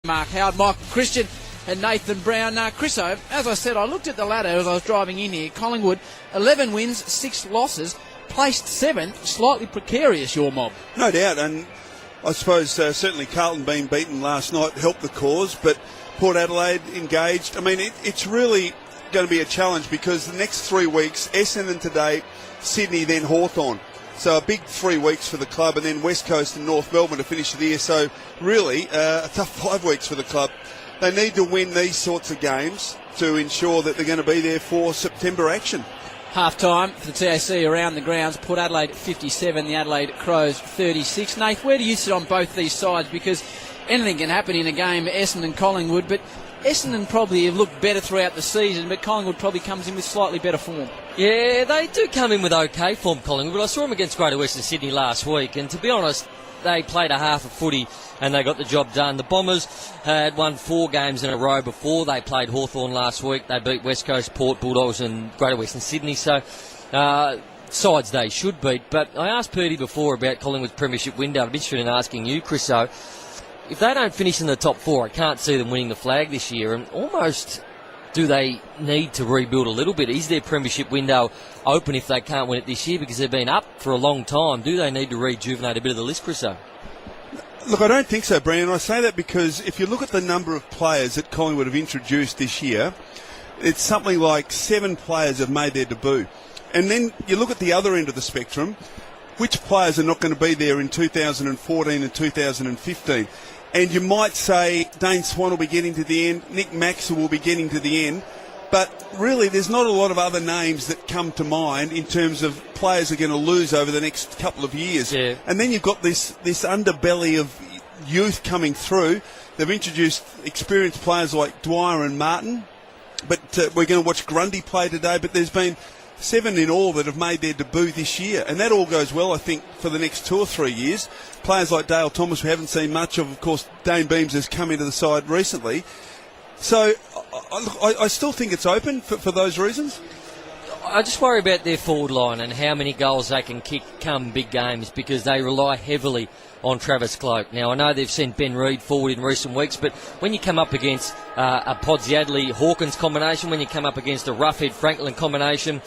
Mark Howard, Michael Christian and Nathan Brown. Chriso, as I said, I looked at the ladder as I was driving in here. Collingwood, 11 wins, 6 losses, placed 7th, slightly precarious, your mob. No doubt, and I suppose certainly Carlton being beaten last night helped the cause, but Port Adelaide engaged. I mean, it's really going to be a challenge because the next 3 weeks, Essendon today, Sydney, then Hawthorn. So a big 3 weeks for the club, and then West Coast and North Melbourne to finish the year. So really a tough 5 weeks for the club. They need to win these sorts of games to ensure that they're going to be there for September action. Half-time for the TAC around the grounds. Port Adelaide 57, the Adelaide Crows 36. Nath, where do you sit on both these sides? Because anything can happen in a game, Essendon Collingwood, but Essendon probably have looked better throughout the season, but Collingwood probably comes in with slightly better form. Yeah, they do come in with okay form, Collingwood, but I saw them against Greater Western Sydney last week, and to be honest, they played a half of footy and they got the job done. The Bombers had won 4 games in a row before they played Hawthorn last week. They beat West Coast, Port, Bulldogs and Greater Western Sydney, so sides they should beat. But I asked Purdy before about Collingwood's premiership window. I'm interested in asking you, Chris, so if they don't finish in the top 4, I can't see them winning the flag this year, and almost do they need to rebuild a little bit? Is their premiership window open if they can't win it this year because they've been up for a long time? Do they need to rejuvenate a bit of the list, Chris? Look, I don't think so, Brandon. I say that because if you look at the number of players that Collingwood have introduced this year, it's something like 7 players have made their debut. And then you look at the other end of the spectrum, which players are not going to be there in 2014 and 2015? And you might say Dane Swan will be getting to the end, Nick Maxwell will be getting to the end, but really there's not a lot of other names that come to mind in terms of players who are going to lose over the next couple of years. Yeah. And then you've got this underbelly of youth coming through. They've introduced experienced players like Dwyer and Martin, but we're going to watch Grundy play today, but there's been 7 in all that have made their debut this year, and that all goes well, I think, for the next 2 or 3 years. Players like Dale Thomas, we haven't seen much of course, Dane Beams has come into the side recently. So I still think it's open for those reasons. I just worry about their forward line and how many goals they can kick come big games because they rely heavily on Travis Cloke. Now, I know they've sent Ben Reid forward in recent weeks, but when you come up against a Podsiadly-Hawkins combination, when you come up against a Roughhead-Franklin combination,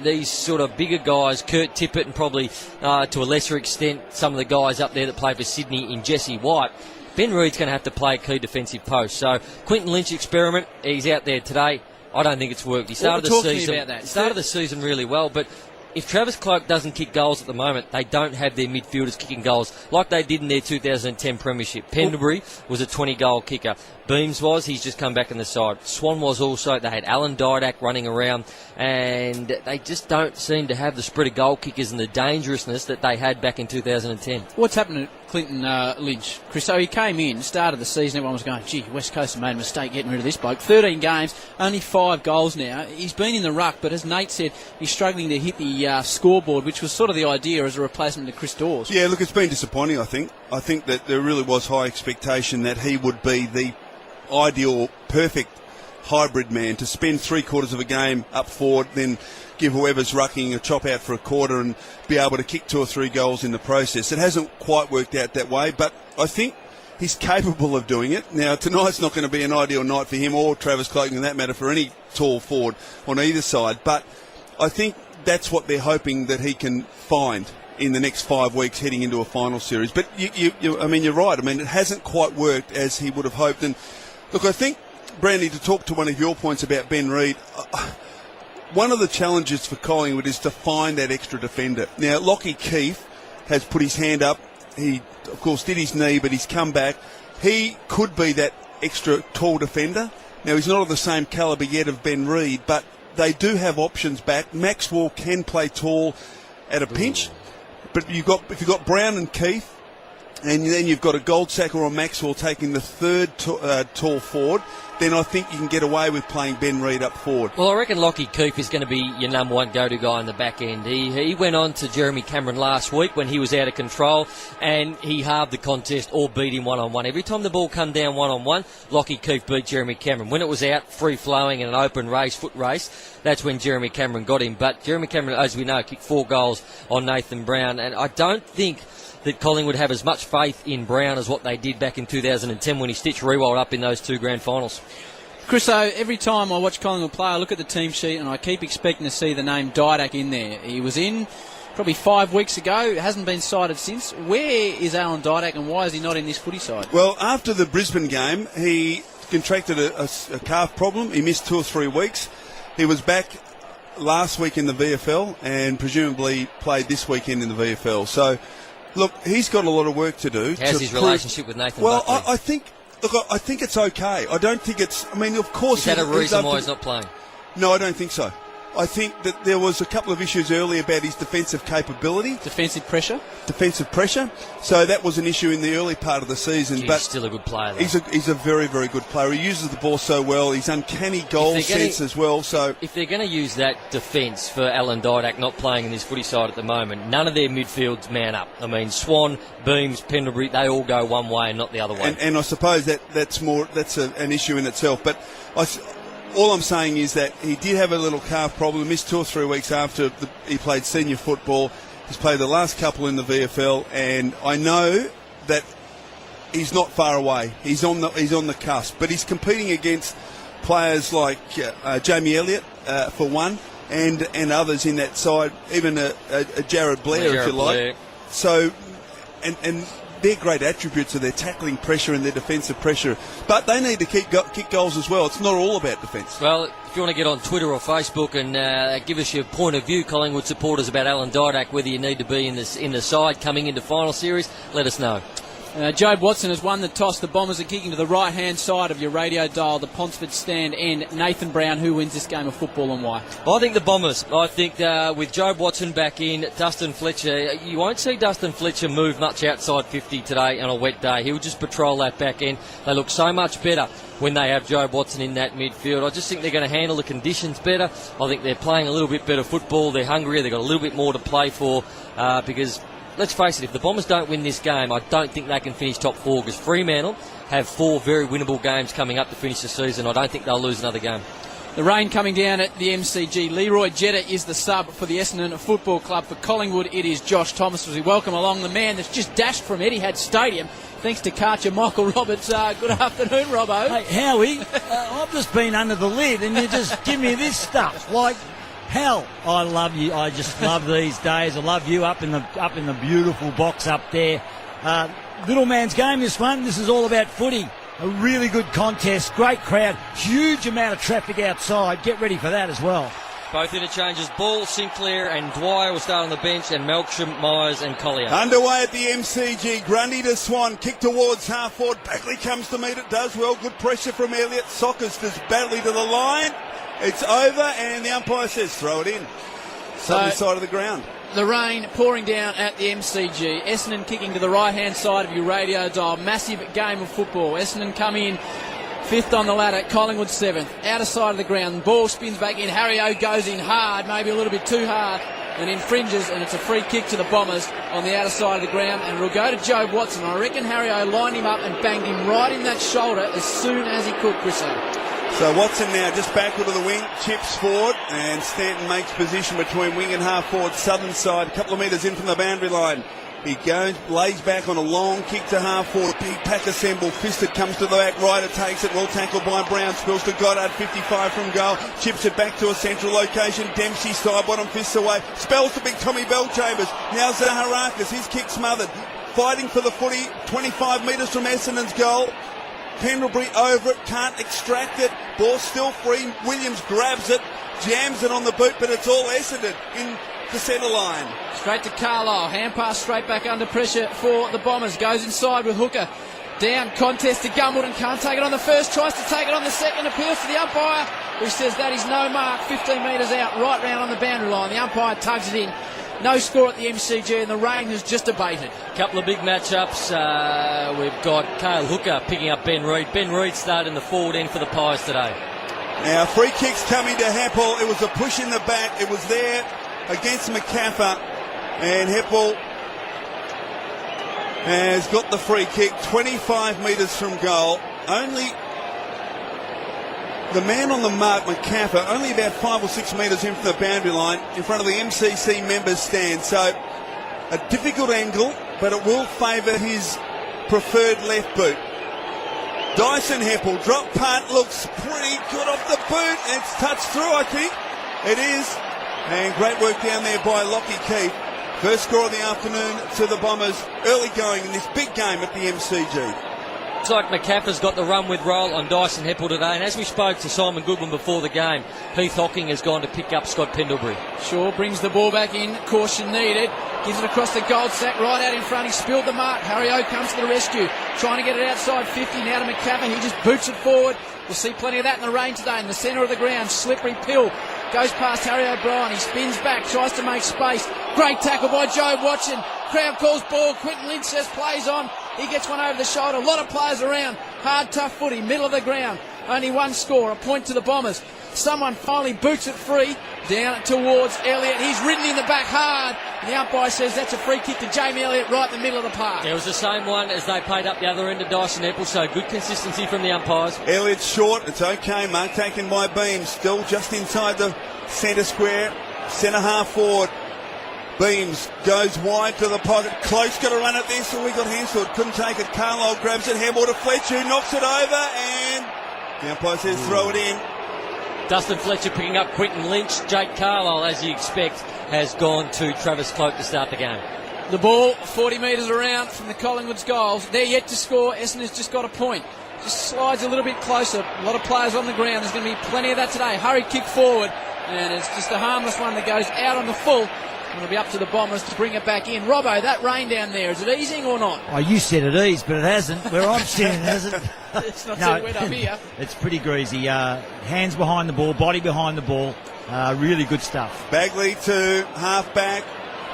these sort of bigger guys, Kurt Tippett and probably to a lesser extent some of the guys up there that play for Sydney in Jesse White, Ben Reid's going to have to play key defensive post. So Quinton Lynch experiment, he's out there today. I don't think it's worked. He started the season really well, but if Travis Cloke doesn't kick goals at the moment, they don't have their midfielders kicking goals like they did in their 2010 premiership. Pendlebury was a 20-goal kicker. Beams he's just come back in the side. Swan was also. They had Alan Didak running around, and they just don't seem to have the spread of goal kickers and the dangerousness that they had back in 2010. What's happened to Quinton Lynch, Chris? So he came in, started the season, everyone was going, gee, West Coast have made a mistake getting rid of this bloke. 13 games, only 5 goals now. He's been in the ruck, but as Nate said, he's struggling to hit the scoreboard, which was sort of the idea as a replacement to Chris Dawes. Yeah, look, it's been disappointing, I think. I think that there really was high expectation that he would be the ideal, perfect hybrid man to spend 3/4 of a game up forward, then give whoever's rucking a chop out for a quarter and be able to kick 2 or 3 goals in the process. It hasn't quite worked out that way, but I think he's capable of doing it. Now, tonight's not going to be an ideal night for him or Travis Cloke, in that matter, for any tall forward on either side, but I think that's what they're hoping that he can find in the next 5 weeks heading into a final series. But you're right. I mean, it hasn't quite worked as he would have hoped. And look, I think, Brandy, to talk to one of your points about Ben Reid, one of the challenges for Collingwood is to find that extra defender. Now, Lockie Keefe has put his hand up. He, of course, did his knee, but he's come back. He could be that extra tall defender. Now, he's not of the same calibre yet of Ben Reid, but they do have options back. Maxwell can play tall at a pinch, but if you've got Brown and Keefe, and then you've got a Goldsacker or Maxwell taking the third tall forward, then I think you can get away with playing Ben Reid up forward. Well, I reckon Lockie Keefe is going to be your number one go-to guy in the back end. He went on to Jeremy Cameron last week when he was out of control, and he halved the contest or beat him one-on-one. Every time the ball come down one-on-one, Lockie Keefe beat Jeremy Cameron. When it was out, free-flowing in an open race, foot race, that's when Jeremy Cameron got him. But Jeremy Cameron, as we know, kicked 4 goals on Nathan Brown, and I don't think that Collingwood have as much faith in Brown as what they did back in 2010 when he stitched Rewald up in those 2 grand finals. Chriso, every time I watch Collingwood play, I look at the team sheet and I keep expecting to see the name Didak in there. He was in probably 5 weeks ago, hasn't been cited since. Where is Alan Didak and why is he not in this footy side? Well, after the Brisbane game, he contracted a calf problem. He missed 2 or 3 weeks. He was back last week in the VFL and presumably played this weekend in the VFL. So, look, he's got a lot of work to do. How's his relationship with Nathan Well, Buckley? I think it's okay. I don't think it's... I mean, of course... Is that a reason why he's not playing? No, I don't think so. I think that there was a couple of issues earlier about his defensive capability. Defensive pressure? Defensive pressure. So that was an issue in the early part of the season. But he's still a good player, though. He's a very, very good player. He uses the ball so well. He's uncanny goal sense as well. So if they're going to use that defence for Alan Didak not playing in this footy side at the moment, none of their midfields man up. I mean, Swan, Beams, Pendlebury, they all go one way and not the other way. And I suppose that's an issue in itself. But all I'm saying is that he did have a little calf problem, missed 2 or 3 weeks after he played senior football. He's played the last couple in the VFL, and I know that he's not far away. He's on the cusp, but he's competing against players like Jamie Elliott for one, and others in that side, even a Jared Blair, if you like. So, and they're great attributes of their tackling pressure and their defensive pressure. But they need to kick goals as well. It's not all about defence. Well, if you want to get on Twitter or Facebook and give us your point of view, Collingwood supporters, about Alan Didak, whether you need to be in the side coming into final series, let us know. Jobe Watson has won the toss. The Bombers are kicking to the right-hand side of your radio dial. The Ponsford stand end. Nathan Brown, who wins this game of football and why? I think the Bombers. I think with Jobe Watson back in, Dustin Fletcher, you won't see Dustin Fletcher move much outside 50 today on a wet day. He'll just patrol that back end. They look so much better when they have Jobe Watson in that midfield. I just think they're going to handle the conditions better. I think they're playing a little bit better football. They're hungrier. They've got a little bit more to play for because... Let's face it, if the Bombers don't win this game, I don't think they can finish top 4 because Fremantle have 4 very winnable games coming up to finish the season. I don't think they'll lose another game. The rain coming down at the MCG. Leroy Jetta is the sub for the Essendon Football Club. For Collingwood, it is Josh Thomas as we welcome along the man that's just dashed from Etihad Stadium thanks to Karcher Michael Roberts. Good afternoon, Robbo. Hey, Howie, I've just been under the lid and you just give me this stuff. Like, hell, I love you. I just love these days. I love you up in the beautiful box up there. Little man's game, this one. This is all about footy. A really good contest, great crowd, huge amount of traffic outside. Get ready for that as well. Both interchanges, Ball, Sinclair and Dwyer will start on the bench, and Melksham, Myers and Collier. Underway at the MCG. Grundy to Swan. Kick towards half forward. Backley comes to meet it. Does well. Good pressure from Elliott. Sockers does Batley to the line. It's over, and the umpire says throw it in. Southern side of the ground. The rain pouring down at the MCG. Essendon kicking to the right-hand side of your radio dial. Massive game of football. Essendon come in 5th on the ladder. Collingwood 7th. Outer side of the ground. Ball spins back in. Harry O goes in hard, maybe a little bit too hard, and infringes, and it's a free kick to the Bombers on the outer side of the ground, and we'll go to Jobe Watson. I reckon Harry O lined him up and banged him right in that shoulder as soon as he could, Chris O. So Watson now just backward to the wing, chips forward, and Stanton makes position between wing and half forward, southern side, a couple of metres in from the boundary line. He goes, lays back on a long kick to half forward. Big pack assemble. Fisted comes to the back. Ryder takes it. Well tackled by Brown. Spills to Goddard. 55 from goal. Chips it back to a central location. Dempsey side bottom fists away. Spells to big Tommy Bellchambers. Now Zaharakis. His kick smothered. Fighting for the footy. 25 metres from Essendon's goal. Pendlebury over it. Can't extract it. Ball still free. Williams grabs it. Jams it on the boot, but it's all Essendon in the centre line. Straight to Carlisle. Hand pass straight back under pressure for the Bombers. Goes inside with Hooker. Down contest to Gumbleton. Can't take it on the first. Tries to take it on the second. Appeals to the umpire, who says that is no mark. 15 metres out. Right round on the boundary line. The umpire tugs it in. No score at the MCG, and the rain has just abated. A couple of big matchups. We've got Cale Hooker picking up Ben Reid. Ben Reid started in the forward end for the Pies today. Now, free kicks coming to Heppel. It was a push in the back. It was there against McCaffer. And Heppel has got the free kick, 25 metres from goal. Only the man on the mark, McCaffer, only about 5 or 6 metres in from the boundary line in front of the MCC members stand. So a difficult angle, but it will favour his preferred left boot. Dyson Heppel, drop punt, looks pretty good off the boot. It's touched through, I think. It is. And great work down there by Lockie Keefe. First score of the afternoon to the Bombers, early going in this big game at the MCG. Looks like McCaffrey's got the run with roll on Dyson Heppel today, and as we spoke to Simon Goodwin before the game, Heath Hocking has gone to pick up Scott Pendlebury. Shaw brings the ball back in, caution needed, gives it across the gold sack, right out in front, he spilled the mark, Harry O comes to the rescue, trying to get it outside 50, now to McCaffrey, he just boots it forward. We'll see plenty of that in the rain today, in the centre of the ground, slippery pill, goes past Harry O'Brien, he spins back, tries to make space, great tackle by Joe Watson, crowd calls ball, Quinton Lynch says plays on, he gets one over the shoulder, a lot of players around, hard tough footy, middle of the ground, only one score, a point to the Bombers. Someone finally boots it free, down towards Elliott, he's ridden in the back hard, the umpire says that's a free kick to Jamie Elliott right in the middle of the park. It was the same one as they played up the other end of Dyson Heppel, so good consistency from the umpires. Elliott's short, it's okay, mark taken by Beams, still just inside the centre square, centre half forward. Beams goes wide to the pocket. Close got to run at this, and we got Hansford. Couldn't take it. Carlisle grabs it. Handball to Fletcher, knocks it over, and the umpire says throw it in. Dustin Fletcher picking up Quinton Lynch. Jake Carlisle, as you expect, has gone to Travis Cloak to start the game. The ball 40 metres around from the Collingwood's goals. They're yet to score. Essendon's just got a point. Just slides a little bit closer. A lot of players on the ground. There's going to be plenty of that today. Hurry kick forward, and it's just a harmless one that goes out on the full. It'll be up to the Bombers to bring it back in. Robbo, that rain down there, is it easing or not? Oh, you said it eased, but it hasn't. Where I'm sitting, it hasn't. It's not so wet up here. It's pretty greasy. Hands behind the ball, body behind the ball. Really good stuff. Bagley to half back.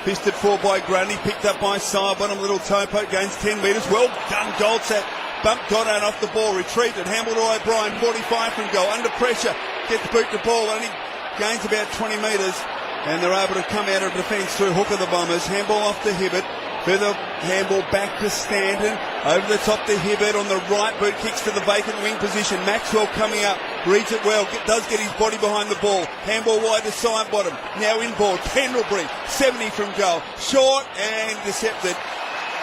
Fisted for by Grundy. Picked up by Sidebottom. Little toe poke. Gains 10 metres. Well done, Goldsack. Bumped Goddard off the ball. Retrieved it. Handball to O'Brien. 45 from goal. Under pressure. Gets boot the ball. Only gains about 20 metres. And they're able to come out of defence through hook of the Bombers. Handball off to Hibbert. Further handball back to Stanton. Over the top to Hibbert on the right boot. Kicks to the vacant wing position. Maxwell coming up. Reads it well. Does get his body behind the ball. Handball wide to Sidebottom. Now in ball. Pendlebury. 70 from goal. Short and intercepted.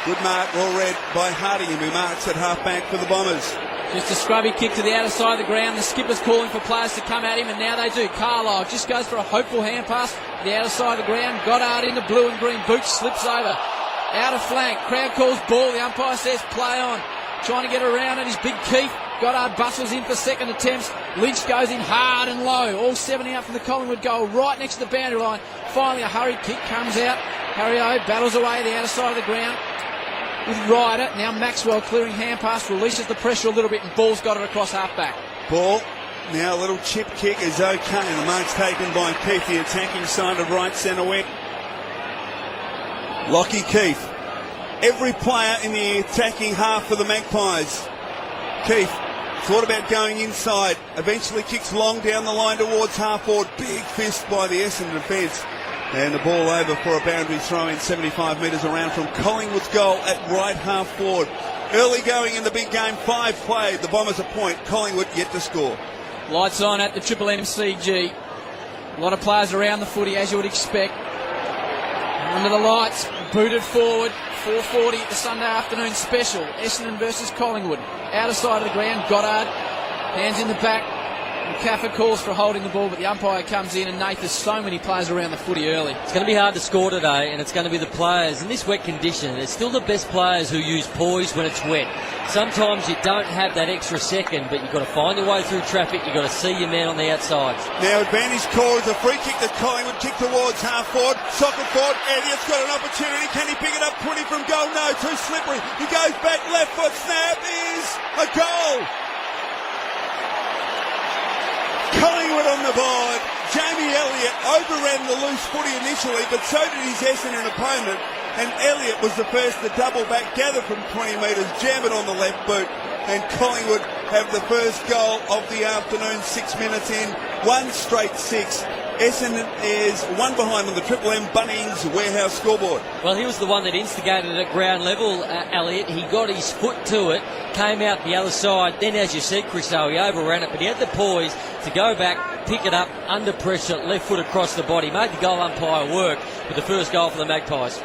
Good mark. Well read by Harding, who marks at half back for the Bombers. Just a scrubby kick to the outer side of the ground. The skipper's calling for players to come at him, and now they do. Carlisle just goes for a hopeful hand pass to the outer side of the ground. Goddard in the blue and green boots, slips over. Out of flank. Crowd calls ball. The umpire says play on. Trying to get around it is Big Keith. Goddard bustles in for second attempts. Lynch goes in hard and low. All 70 up from the Collingwood goal, right next to the boundary line. Finally a hurried kick comes out. Harry O battles away the outer side of the ground with Ryder. Now Maxwell clearing hand pass, releases the pressure a little bit, and Ball's got it across half back. Ball. Now a little chip kick is okay. The mark's taken by Keith, the attacking side of right centre wing. Lockie Keith. Every player in the attacking half for the Magpies. Keith thought about going inside. Eventually kicks long down the line towards half forward. Big fist by the Essendon defence. And the ball over for a boundary throw in 75 metres around from Collingwood's goal at right half forward. Early going in the big game, 5 played. The Bombers a point. Collingwood yet to score. Lights on at the Triple MCG. A lot of players around the footy, as you would expect. Under the lights, booted forward. 4:40 the Sunday afternoon special. Essendon versus Collingwood. Outer side of the ground, Goddard. Hands in the back. McCaffrey calls for holding the ball, but the umpire comes in, and Nath, there's so many players around the footy early. It's going to be hard to score today, and it's going to be the players in this wet condition. It's still the best players who use poise when it's wet. Sometimes you don't have that extra second, but you've got to find your way through traffic. You've got to see your man on the outsides. Now advantage call is a free kick that Collingwood kick towards half forward. Socket forward. Elliott's got an opportunity. Can he pick it up? 20 from goal. No, too slippery. He goes back. Left foot snap is a goal. Collingwood on the board. Jamie Elliott overran the loose footy initially, but so did his Essendon opponent. And Elliott was the first to double back, gather from 20 metres, jam it on the left boot. And Collingwood have the first goal of the afternoon, 6 minutes in. 1 straight 6. Essendon is 1 behind on the Triple M Bunnings Warehouse scoreboard. Well, he was the one that instigated it at ground level, Elliott. He got his foot to it, came out the other side. Then, as you said, Chris, he overran it, but he had the poise to go back, pick it up, under pressure, left foot across the body. Made the goal umpire work with the first goal for the Magpies.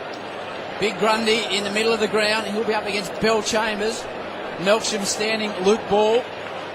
Big Grundy in the middle of the ground. He'll be up against Bell Chambers. Melksham standing, Luke Ball.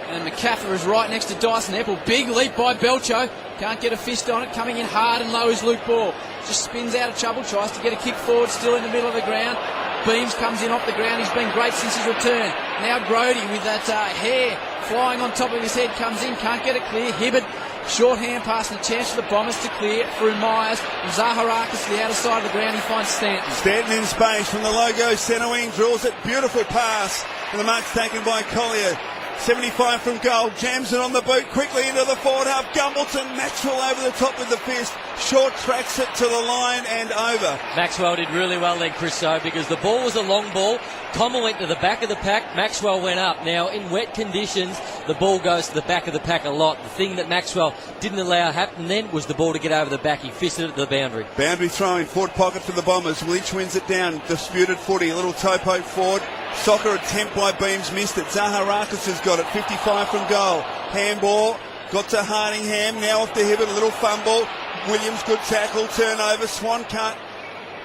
And McCaffrey is right next to Dyson Apple. Big leap by Belcho. Can't get a fist on it. Coming in hard and low is Luke Ball. Just spins out of trouble. Tries to get a kick forward. Still in the middle of the ground. Beams comes in off the ground. He's been great since his return. Now Grody with that hair flying on top of his head comes in. Can't get it clear. Hibbert. Short hand pass and a chance for the Bombers to clear through Myers. Zaharakis to the outer side of the ground. He finds Stanton. Stanton in space from the logo centre wing. Draws it. Beautiful pass. And the mark's taken by Collier. 75 from goal, jams it on the boot, quickly into the forward half. Gumbleton, Maxwell over the top with the fist. Short tracks it to the line and over. Maxwell did really well then, Chris, because the ball was a long ball. Common went to the back of the pack, Maxwell went up. Now, in wet conditions, the ball goes to the back of the pack a lot. The thing that Maxwell didn't allow happen then was the ball to get over the back. He fisted it to the boundary. Boundary throwing, forward pocket for the Bombers. Lynch wins it down, disputed footy, a little toe poke forward. Soccer attempt by Beams, missed it. Zaharakis has got it, 55 from goal. Handball, got to Hardingham, now off to Hibbert, a little fumble. Williams, good tackle, turnover. Swan can't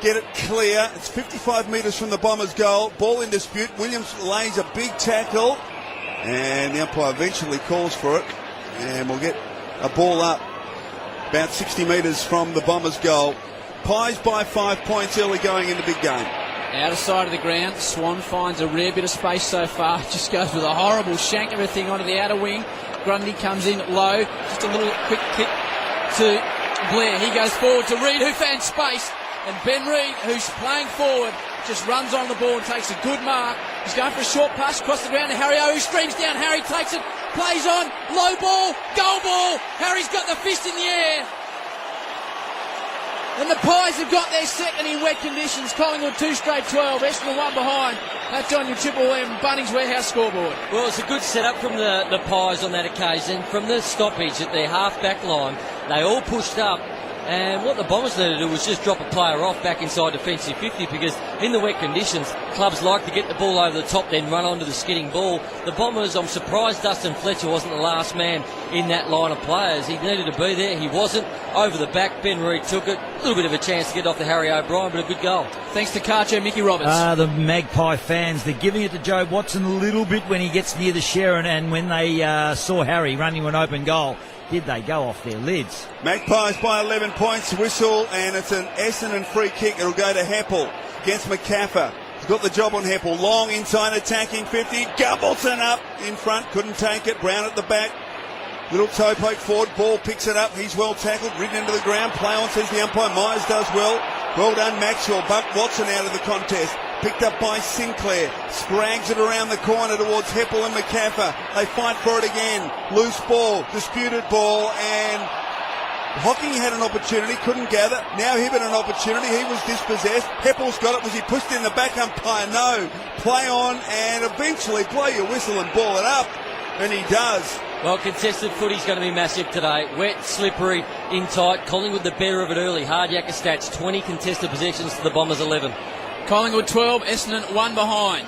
get it clear. It's 55 metres from the Bombers' goal. Ball in dispute. Williams lays a big tackle, and the umpire eventually calls for it. And we'll get a ball up about 60 metres from the Bombers' goal. Pies by 5 points early going into big game. Outer side of the ground, Swan finds a rare bit of space so far. Just goes with a horrible shank of a thing onto the outer wing. Grundy comes in low, just a little quick kick to Blair. He goes forward to Reid, who found space. And Ben Reid, who's playing forward, just runs on the ball and takes a good mark. He's going for a short pass across the ground to Harry O, who streams down. Harry takes it, plays on, low ball, goal ball. Harry's got the fist in the air. And the Pies have got their second in wet conditions. Collingwood 2 straight 12, Essendon 1 behind. That's on your Triple M Bunnings Warehouse scoreboard. Well, it's a good setup from the Pies on that occasion. From the stoppage at their half-back line, they all pushed up. And what the Bombers needed to do was just drop a player off back inside defensive 50, because in the wet conditions, clubs like to get the ball over the top, then run onto the skidding ball. The Bombers, I'm surprised Dustin Fletcher wasn't the last man in that line of players. He needed to be there. He wasn't. Over the back, Ben Reid took it. A little bit of a chance to get off the Harry O'Brien, but a good goal. Thanks to Carcho Mickey Roberts. The Magpie fans, they're giving it to Joe Watson a little bit when he gets near the Sharon, and when they saw Harry running to an open goal, did they go off their lids? Magpies by 11 points, whistle, and it's an Essendon free kick. It'll go to Heppel against McCaffrey. He's got the job on Heppel. Long inside attacking 50. Gumbleton up in front, couldn't take it. Brown at the back. Little toe poke forward, ball picks it up. He's well tackled, ridden into the ground. Play on, says the umpire. Myers does well. Well done, Maxwell. Bumped Watson out of the contest. Picked up by Sinclair. Sprags it around the corner towards Heppel and McCaffrey. They fight for it again. Loose ball, disputed ball, and Hocking had an opportunity, couldn't gather. Now Hibbert an opportunity, he was dispossessed. Heppel's got it. Was he pushed in the back umpire? No. Play on, and eventually blow your whistle and ball it up. And he does. Well, contested footy's going to be massive today. Wet, slippery, in tight. Collingwood the better of it early. Hard yakka stats, 20 contested possessions to the Bombers 11. Collingwood 12, Essendon 1 behind.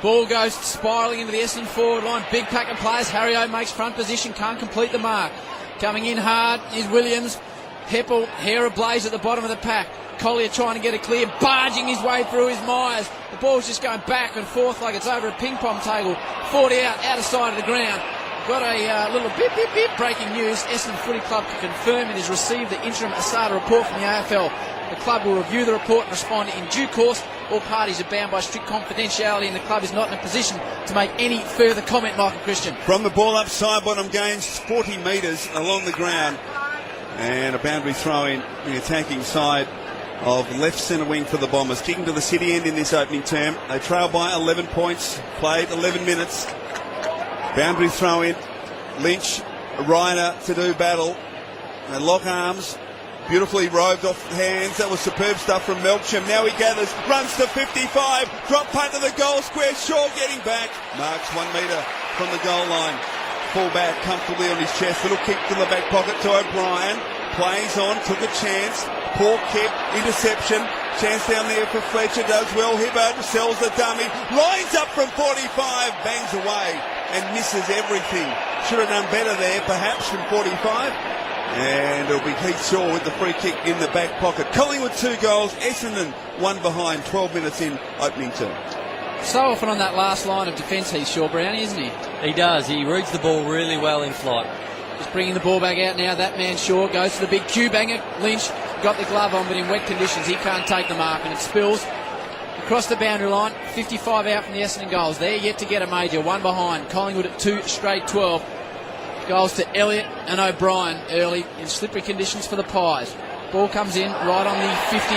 Ball goes spiralling into the Essendon forward line. Big pack of players. Harry O makes front position, can't complete the mark. Coming in hard is Williams. Heppel, hair ablaze at the bottom of the pack. Collier trying to get it clear, barging his way through his Myers. The ball's just going back and forth like it's over a ping pong table. 40 out of side of the ground. Got a little bip, bip, bip. Breaking news. Essendon Footy Club can confirm it has received the interim ASADA report from the AFL. The club will review the report and respond in due course. All parties are bound by strict confidentiality, and the club is not in a position to make any further comment, Michael Christian. From the ball up, side bottom gains 40 metres along the ground. And a boundary throw in the attacking side of left centre wing for the Bombers. Kicking to the city end in this opening term. They trail by 11 points, played 11 minutes. Boundary throw in. Lynch, Ryder to do battle. They lock arms. Beautifully roved off hands. That was superb stuff from Melksham. Now he gathers, runs to 55. Drop punt to the goal square. Shaw getting back. Marks 1 metre from the goal line. Full back comfortably on his chest. Little kick to the back pocket to O'Brien. Plays on, took a chance. Poor kick, interception. Chance down there for Fletcher, does well. Hibbert sells the dummy. Lines up from 45, bangs away and misses everything. Should have done better there, perhaps, from 45. And it'll be Heath Shaw with the free kick in the back pocket. Collingwood 2 goals, Essendon 1 behind, 12 minutes in opening term. So often on that last line of defence, he's Shaw, Brownie, isn't he? He does. He reads the ball really well in flight. Just bringing the ball back out now. That man Shaw goes to the big Q banger. Lynch got the glove on, but in wet conditions he can't take the mark, and it spills across the boundary line. 55 out from the Essendon goals. They're yet to get a major. 1 behind. Collingwood at 2 straight 12. Goals to Elliott and O'Brien early in slippery conditions for the Pies. Ball comes in right on the 50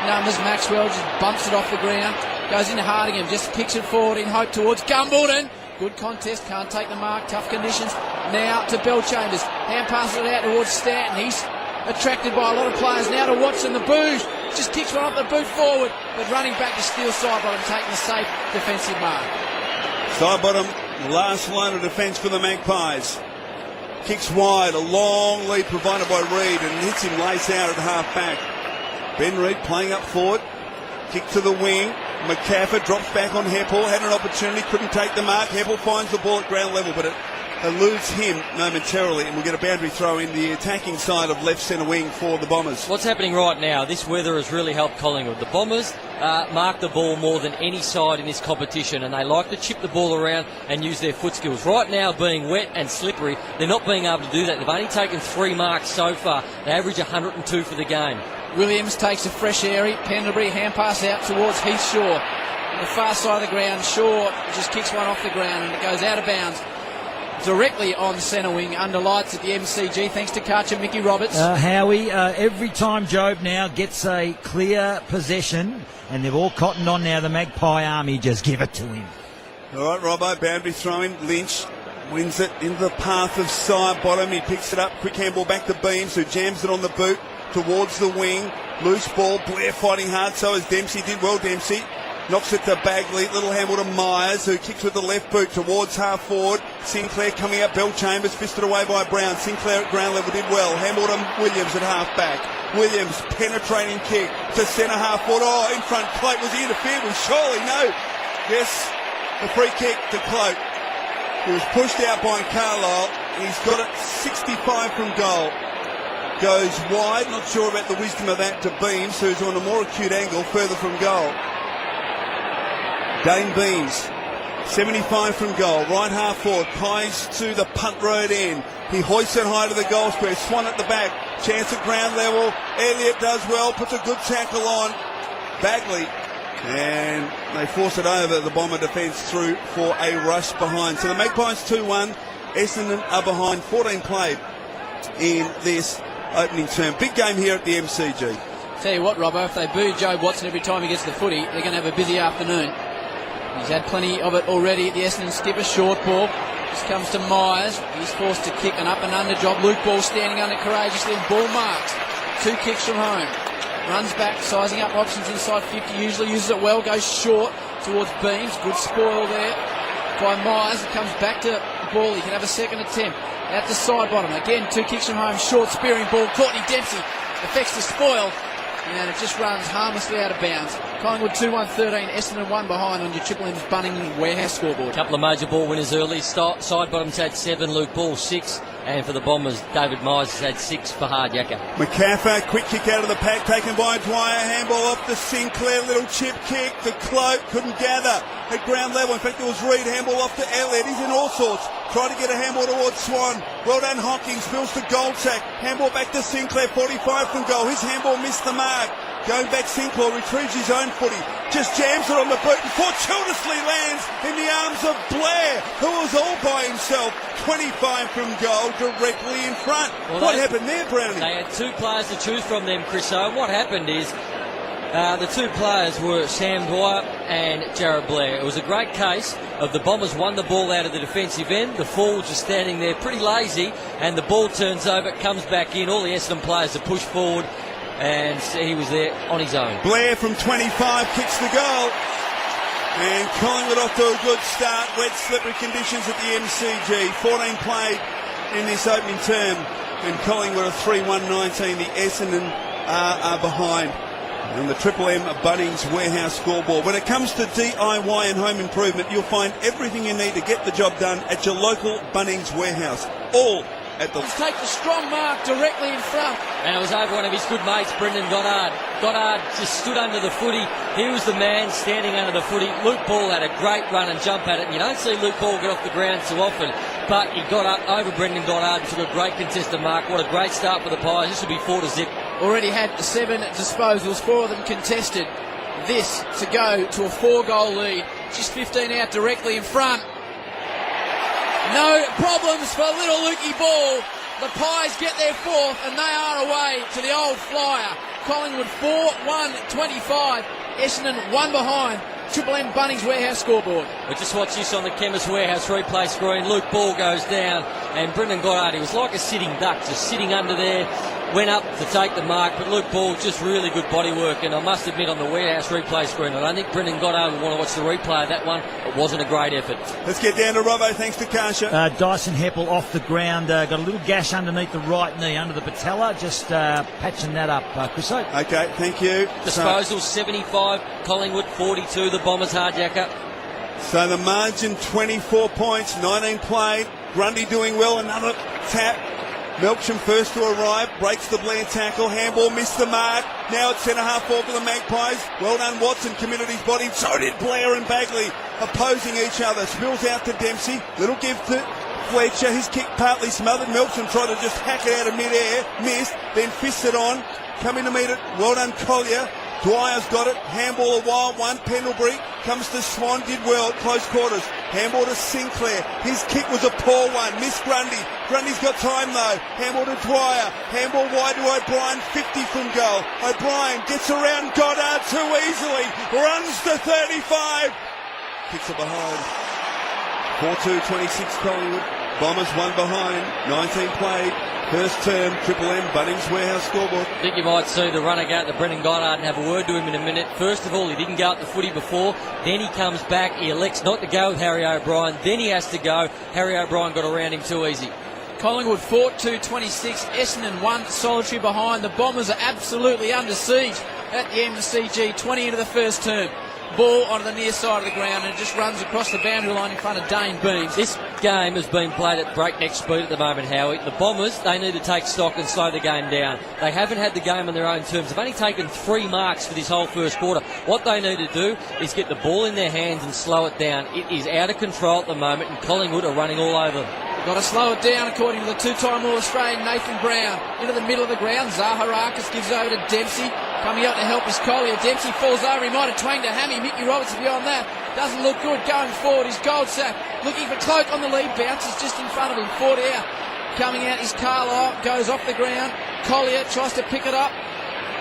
numbers. Maxwell just bumps it off the ground. Goes into Hardingham, just kicks it forward in hope towards Gumbleton. Good contest, can't take the mark, tough conditions. Now to Bellchambers. Hand passes it out towards Stanton. He's attracted by a lot of players. Now to Watson, the boost. Just kicks one off the boot forward, but running back to Steele Sidebottom, taking a safe defensive mark. Sidebottom, last line of defence for the Magpies. Kicks wide, a long lead provided by Reid, and hits him lace out at half back. Ben Reid playing up forward. Kick to the wing. McCaffrey drops back on Heppel. Had an opportunity, couldn't take the mark. Heppel finds the ball at ground level, but it eludes him momentarily, and we'll get a boundary throw in the attacking side of left centre wing for the Bombers. What's happening right now, this weather has really helped Collingwood. The Bombers mark the ball more than any side in this competition, and they like to chip the ball around and use their foot skills. Right now, being wet and slippery, they're not being able to do that. They've only taken 3 marks so far. They average 102 for the game. Williams takes a fresh airy. Pendlebury hand pass out towards Heath Shaw. On the far side of the ground, Shaw just kicks one off the ground and it goes out of bounds. Directly on centre wing, under lights at the MCG, thanks to Karcher Mickey Roberts. Howie, every time Job now gets a clear possession, and they've all cottoned on now, the Magpie Army, just give it to him. All right, Robbo, boundary throwing. Lynch wins it in the path of Sidebottom. He picks it up, quick handball back to Beams, who jams it on the boot towards the wing. Loose ball, Blair fighting hard, so as Dempsey did well, Dempsey. Knocks it to Bagley, little handball to Myers, who kicks with the left boot towards half forward. Sinclair coming up, Bellchambers fisted away by Brown. Sinclair at ground level did well. Handball to Williams at half back. Williams penetrating kick to centre half forward. Oh, in front, Cloak was interfered with. Surely no. Yes, the free kick to Cloak. He was pushed out by Carlisle. He's got it 65 from goal. Goes wide, not sure about the wisdom of that, to Beams, who's on a more acute angle further from goal. Dane Beams, 75 from goal, right half forward, Pies to the punt road end. He hoists it high to the goal square, Swan at the back, chance at ground level. Elliott does well, puts a good tackle on Bagley, and they force it over the Bomber defence through for a rush behind. So the Magpies 2-1, Essendon are behind, 14 played in this opening term. Big game here at the MCG. Tell you what, Robbo, if they boo Joe Watson every time he gets the footy, they're going to have a busy afternoon. He's had plenty of it already at the Essendon skipper. Short ball. This comes to Myers. He's forced to kick an up and under job. Luke Ball standing under courageously. Ball marks. 2 kicks from home. Runs back, sizing up options inside 50. Usually uses it well. Goes short towards Beams. Good spoil there by Myers. It comes back to Ball. He can have a second attempt. Out to Sidebottom. Again, 2 kicks from home. Short spearing ball. Courtney Dempsey affects the spoil. And it just runs harmlessly out of bounds. Collingwood 2-1-13, Essendon 1 behind on your Triple M's Bunnings Warehouse scoreboard. A couple of major ball winners early. Sidebottom's had 7, Luke Ball 6, and for the Bombers, David Myers has had 6 for Hardyacker. McCaffrey, quick kick out of the pack, taken by Dwyer. Handball off to Sinclair, little chip kick. The Cloak couldn't gather at ground level. In fact, it was Reid. Handball off to Elliott. He's in all sorts. Tried to get a handball towards Swan. Well done, Hawkins. Spills to Goldsack. Handball back to Sinclair, 45 from goal. His handball missed the mark. Going back, Sinclair retrieves his own footy. Just jams it on the boot and fortuitously lands in the arms of Blair, who was all by himself. 25 from goal, directly in front. Well, what happened there, Brownie? They had 2 players to choose from them, Chris. And what happened is the 2 players were Sam Dwyer and Jared Blair. It was a great case of the Bombers won the ball out of the defensive end. The forwards are standing there pretty lazy, and the ball turns over, comes back in. All the Essendon players are pushed forward, and he was there on his own. Blair from 25 kicks the goal. And Collingwood off to a good start. Wet, slippery conditions at the MCG. 14 played in this opening term. And Collingwood are 3-1-19. The Essendon are behind. And the Triple M Bunnings Warehouse scoreboard. When it comes to DIY and home improvement, you'll find everything you need to get the job done at your local Bunnings Warehouse. All at the... Take the strong mark directly in front. And it was over one of his good mates, Brendan Goddard. Goddard just stood under the footy. He was the man standing under the footy. Luke Ball had a great run and jump at it. And you don't see Luke Ball get off the ground too often. But he got up over Brendan Goddard and took a great contested mark. What a great start for the Pies. This will be 4-0. Already had 7 disposals, 4 of them contested. This to go to a 4-goal lead. Just 15 out directly in front. No problems for little Lukey Ball. The Pies get their 4th and they are away to the old flyer. Collingwood 4-1-25. Essendon 1 behind. Triple M Bunnings Warehouse scoreboard. We just watched this on the Chemist Warehouse replay screen. Luke Ball goes down and Brendan Goddard, he was like a sitting duck, just sitting under there, went up to take the mark, but Luke Ball, just really good body work. And I must admit, on the Warehouse replay screen, I don't think Brendan Goddard would want to watch the replay of that one. It wasn't a great effort. Let's get down to Robbo, thanks to Kasha. Dyson Heppel off the ground, got a little gash underneath the right knee, under the patella, just patching that up, Chriso. Okay, thank you. Disposal 75, Collingwood 42, the Bombers hardjacker. So the margin 24 points, 19 played. Grundy doing well, another tap. Melksham first to arrive, breaks the Blair tackle, handball missed the mark. Now it's centre-half ball for the Magpies. Well done, Watson committed his body. So did Blair and Bagley, opposing each other. Spills out to Dempsey, little give to Fletcher. His kick partly smothered. Melksham tried to just hack it out of mid-air, missed, then fisted on. Coming to meet it, well done Collier. Dwyer's got it, handball a wild one, Pendlebury comes to Swan, did well at close quarters, handball to Sinclair, his kick was a poor one, missed Grundy, Grundy's got time though, handball to Dwyer, handball wide to O'Brien, 50 from goal, O'Brien gets around Goddard too easily, runs to 35, kicks it behind, 4-2-26 Collingwood, Bombers 1 behind, 19 played. First term, Triple M, Bunnings Warehouse scoreboard. I think you might see the runner go out to Brendan Goddard and have a word to him in a minute. First of all, he didn't go at the footy before. Then he comes back. He elects not to go with Harry O'Brien. Then he has to go. Harry O'Brien got around him too easy. Collingwood 4-2-26. Essendon 1 solitary behind. The Bombers are absolutely under siege at the MCG. 20 into the first term. Ball onto the near side of the ground and it just runs across the boundary line in front of Dane Beams. This game has been played at breakneck speed at the moment, Howie. The Bombers, they need to take stock and slow the game down. They haven't had the game on their own terms. They've only taken 3 marks for this whole first quarter. What they need to do is get the ball in their hands and slow it down. It is out of control at the moment and Collingwood are running all over them. Got to slow it down, according to the 2-time All-Australian Nathan Brown. Into the middle of the ground, Zaharakis gives over to Dempsey. Coming out to help his Collier. Dempsey falls over, he might have twanged to Hammy. Mickey Robertson beyond that. Doesn't look good going forward. His Goldsack looking for Cloak on the lead. Bounces just in front of him. 40 out. Coming out is Carlisle. Goes off the ground. Collier tries to pick it up.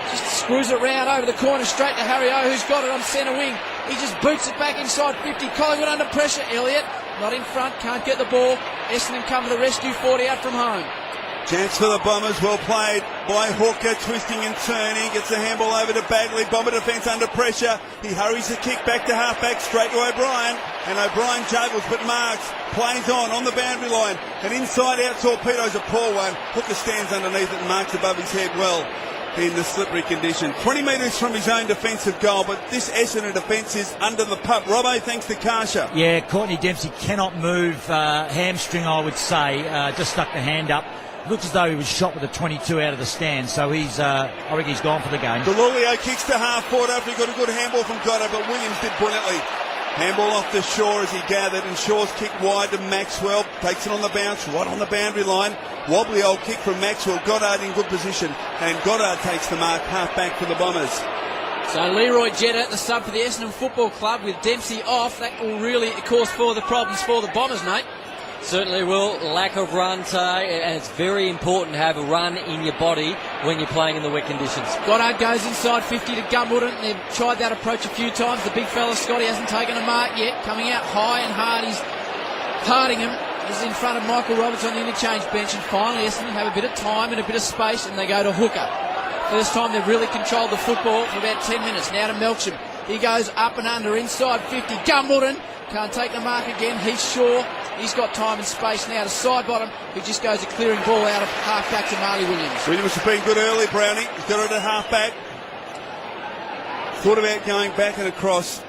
Just screws it round over the corner straight to Harry O, who's got it on centre wing. He just boots it back inside 50. Collingwood under pressure. Elliott not in front, can't get the ball. Essendon come to the rescue, 40 out from home. Chance for the Bombers, well played by Hooker, twisting and turning, gets the handball over to Bagley, Bomber defence under pressure, he hurries the kick back to half-back, straight to O'Brien, and O'Brien juggles but marks, plays on the boundary line, an inside-out torpedo's a poor one, Hooker stands underneath it and marks above his head well in the slippery condition. 20 metres from his own defensive goal, but this Essendon defence is under the pup. Robbo, thanks to Kasha. Yeah, Courtney Dempsey cannot move, hamstring I would say, just stuck the hand up. Looks as though he was shot with a 22 out of the stand, so he's, I reckon he's gone for the game. Delulio kicks to half forward after he got a good handball from Goddard, but Williams did brilliantly. Handball off the Shaw as he gathered, and Shaw's kick wide to Maxwell, takes it on the bounce, right on the boundary line. Wobbly old kick from Maxwell, Goddard in good position, and Goddard takes the mark, half back for the Bombers. So Leroy Jetta, the sub for the Essendon Football Club, with Dempsey off, that will really cause further problems for the Bombers, mate. Certainly will. Lack of run, Tay, and it's very important to have a run in your body when you're playing in the wet conditions. Goddard goes inside 50 to Gumwood. They've tried that approach a few times. The big fella, Scotty, hasn't taken a mark yet. Coming out high and hard, he's Hardingham is in front of Michael Roberts on the interchange bench, and finally Essendon have a bit of time and a bit of space, and they go to Hooker. First time they've really controlled the football for about 10 minutes. Now to Melksham. He goes up and under, inside 50. Gumwood can't take the mark again. He's Shaw. He's got time and space now to side bottom, who just goes a clearing ball out of half back to Marley Williams. Williams has been good early, Brownie. He's got it at half back. Thought about going back and across.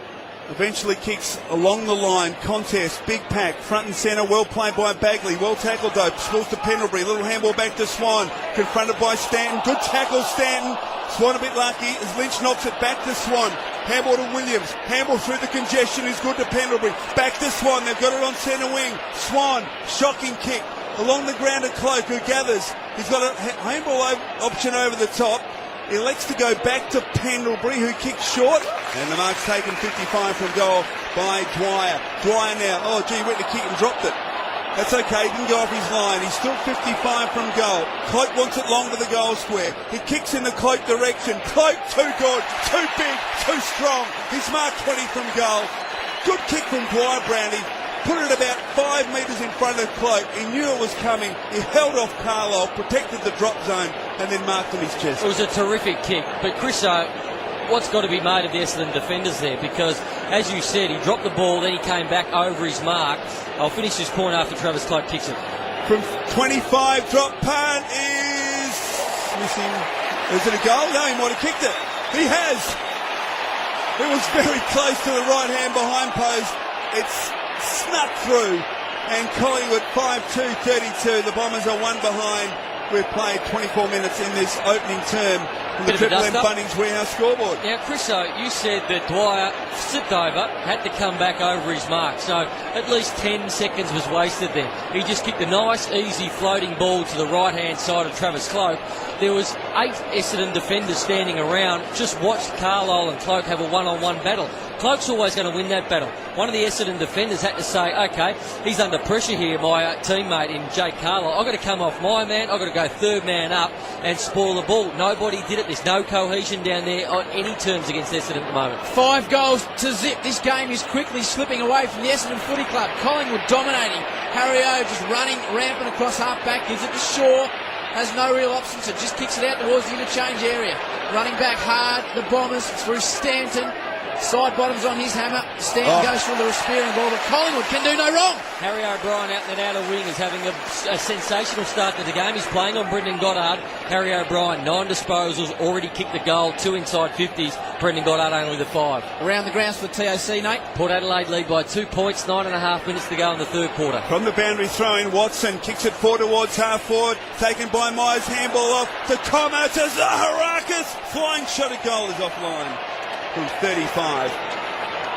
Eventually kicks along the line. Contest, big pack, front and centre. Well played by Bagley. Well tackled though. Spills to Pendlebury. Little handball back to Swan. Confronted by Stanton. Good tackle, Stanton. Swan a bit lucky as Lynch knocks it back to Swan. Handball to Williams. Handball through the congestion is good to Pendlebury. Back to Swan. They've got it on centre wing. Swan, shocking kick. Along the ground to Cloak, who gathers. He's got a handball option over the top. Elects to go back to Pendlebury, who kicks short. And the mark's taken 55 from goal by Dwyer. Dwyer now. Oh, gee, went to kick and dropped it. That's okay. He didn't go off his line. He's still 55 from goal. Cloak wants it long to the goal square. He kicks in the Cloak direction. Cloak, too good, too big, too strong. He's marked 20 from goal. Good kick from Dwyer Brownie. Put it about 5 metres in front of Cloak. He knew it was coming. He held off Carlisle, protected the drop zone, and then marked on his chest. It was a terrific kick. But Chriso, what's got to be made of the Essendon defenders there? Because, as you said, he dropped the ball, then he came back over his mark. I'll finish this point after Travis Cloak kicks it. From 25, drop punt is missing. Is it a goal? No, he might have kicked it. He has. It was very close to the right hand behind post. It's snuck through, and Collingwood 5-2-32. The Bombers are one behind. We've played 24 minutes in this opening term from the Triple M Bunnings Warehouse scoreboard. Now, Chriso, you said that Dwyer slipped over, had to come back over his mark, so at least 10 seconds was wasted there. He just kicked a nice, easy floating ball to the right-hand side of Travis Cloak. There was 8 Essendon defenders standing around, just watched Carlisle and Cloak have a one-on-one battle. Cloak's always going to win that battle. One of the Essendon defenders had to say, okay, he's under pressure here, my teammate in Jake Carlisle. I've got to come off my man, I've got to go third man up and spoil the ball. Nobody did it. There's no cohesion down there on any terms against Essendon at the moment. 5 goals to zip. This game is quickly slipping away from the Essendon Footy Club. Collingwood dominating. Harry O just running, ramping across half-back, gives it to Shaw. Has no real option, so just kicks it out towards the interchange area. Running back hard, the Bombers through Stanton. Side bottoms on his hammer. Stanton goes through the Respirian ball, but Collingwood can do no wrong. Harry O'Brien out in that outer wing is having a sensational start to the game. He's playing on Brendan Goddard. Harry O'Brien, 9 disposals, already kicked the goal, 2 inside 50s. Brendan Goddard only the 5. Around the grounds for the TAC, Nate. Port Adelaide lead by 2 points, 9.5 minutes to go in the third quarter. From the boundary throw-in, Watson kicks it forward towards half forward, taken by Myers, handball off to Comer, to Zaharakis. Flying shot at goal is offline from 35.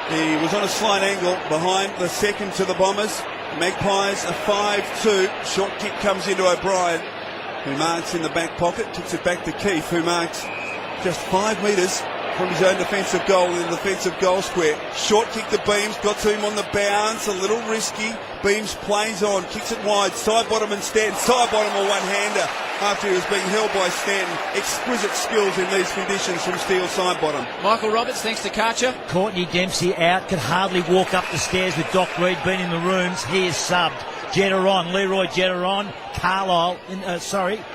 He was on a slight angle behind the second to the Bombers. Magpies a 5-2. Short kick comes into O'Brien, who marks in the back pocket, kicks it back to Keefe, who marks just 5 metres from his own defensive goal in the defensive goal square. Short kick to Beams, got to him on the bounce, a little risky. Beams plays on, kicks it wide, side bottom and Stanton. Side bottom a one-hander after he was being held by Stanton. Exquisite skills in these conditions from Steele side bottom. Michael Roberts, thanks to Karcher. Courtney Dempsey out, could hardly walk up the stairs with Doc Reed being in the rooms. He is subbed. Jetta on, Leroy Jetta on, Carlisle,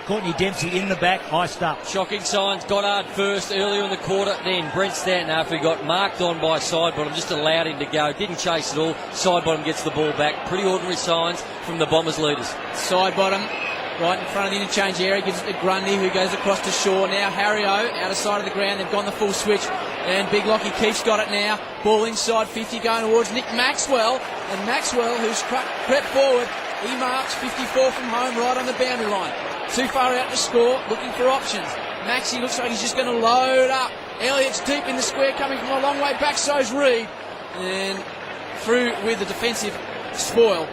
Courtney Dempsey in the back, iced up. Shocking signs, Goddard first earlier in the quarter, then Brent Stanton after he got marked on by Sidebottom, just allowed him to go, didn't chase at all. Sidebottom gets the ball back. Pretty ordinary signs from the Bombers leaders. Sidebottom right in front of the interchange area, gives it to Grundy, who goes across to Shaw. Now Harry O, out of sight of the ground, they've gone the full switch, and Big Lockie Keefe's got it now. Ball inside 50 going towards Nick Maxwell, and Maxwell, who's crept forward, he marks 54 from home right on the boundary line. Too far out to score, looking for options. Maxie looks like he's just going to load up. Elliott's deep in the square, coming from a long way back, so's Reed. And through with the defensive spoil,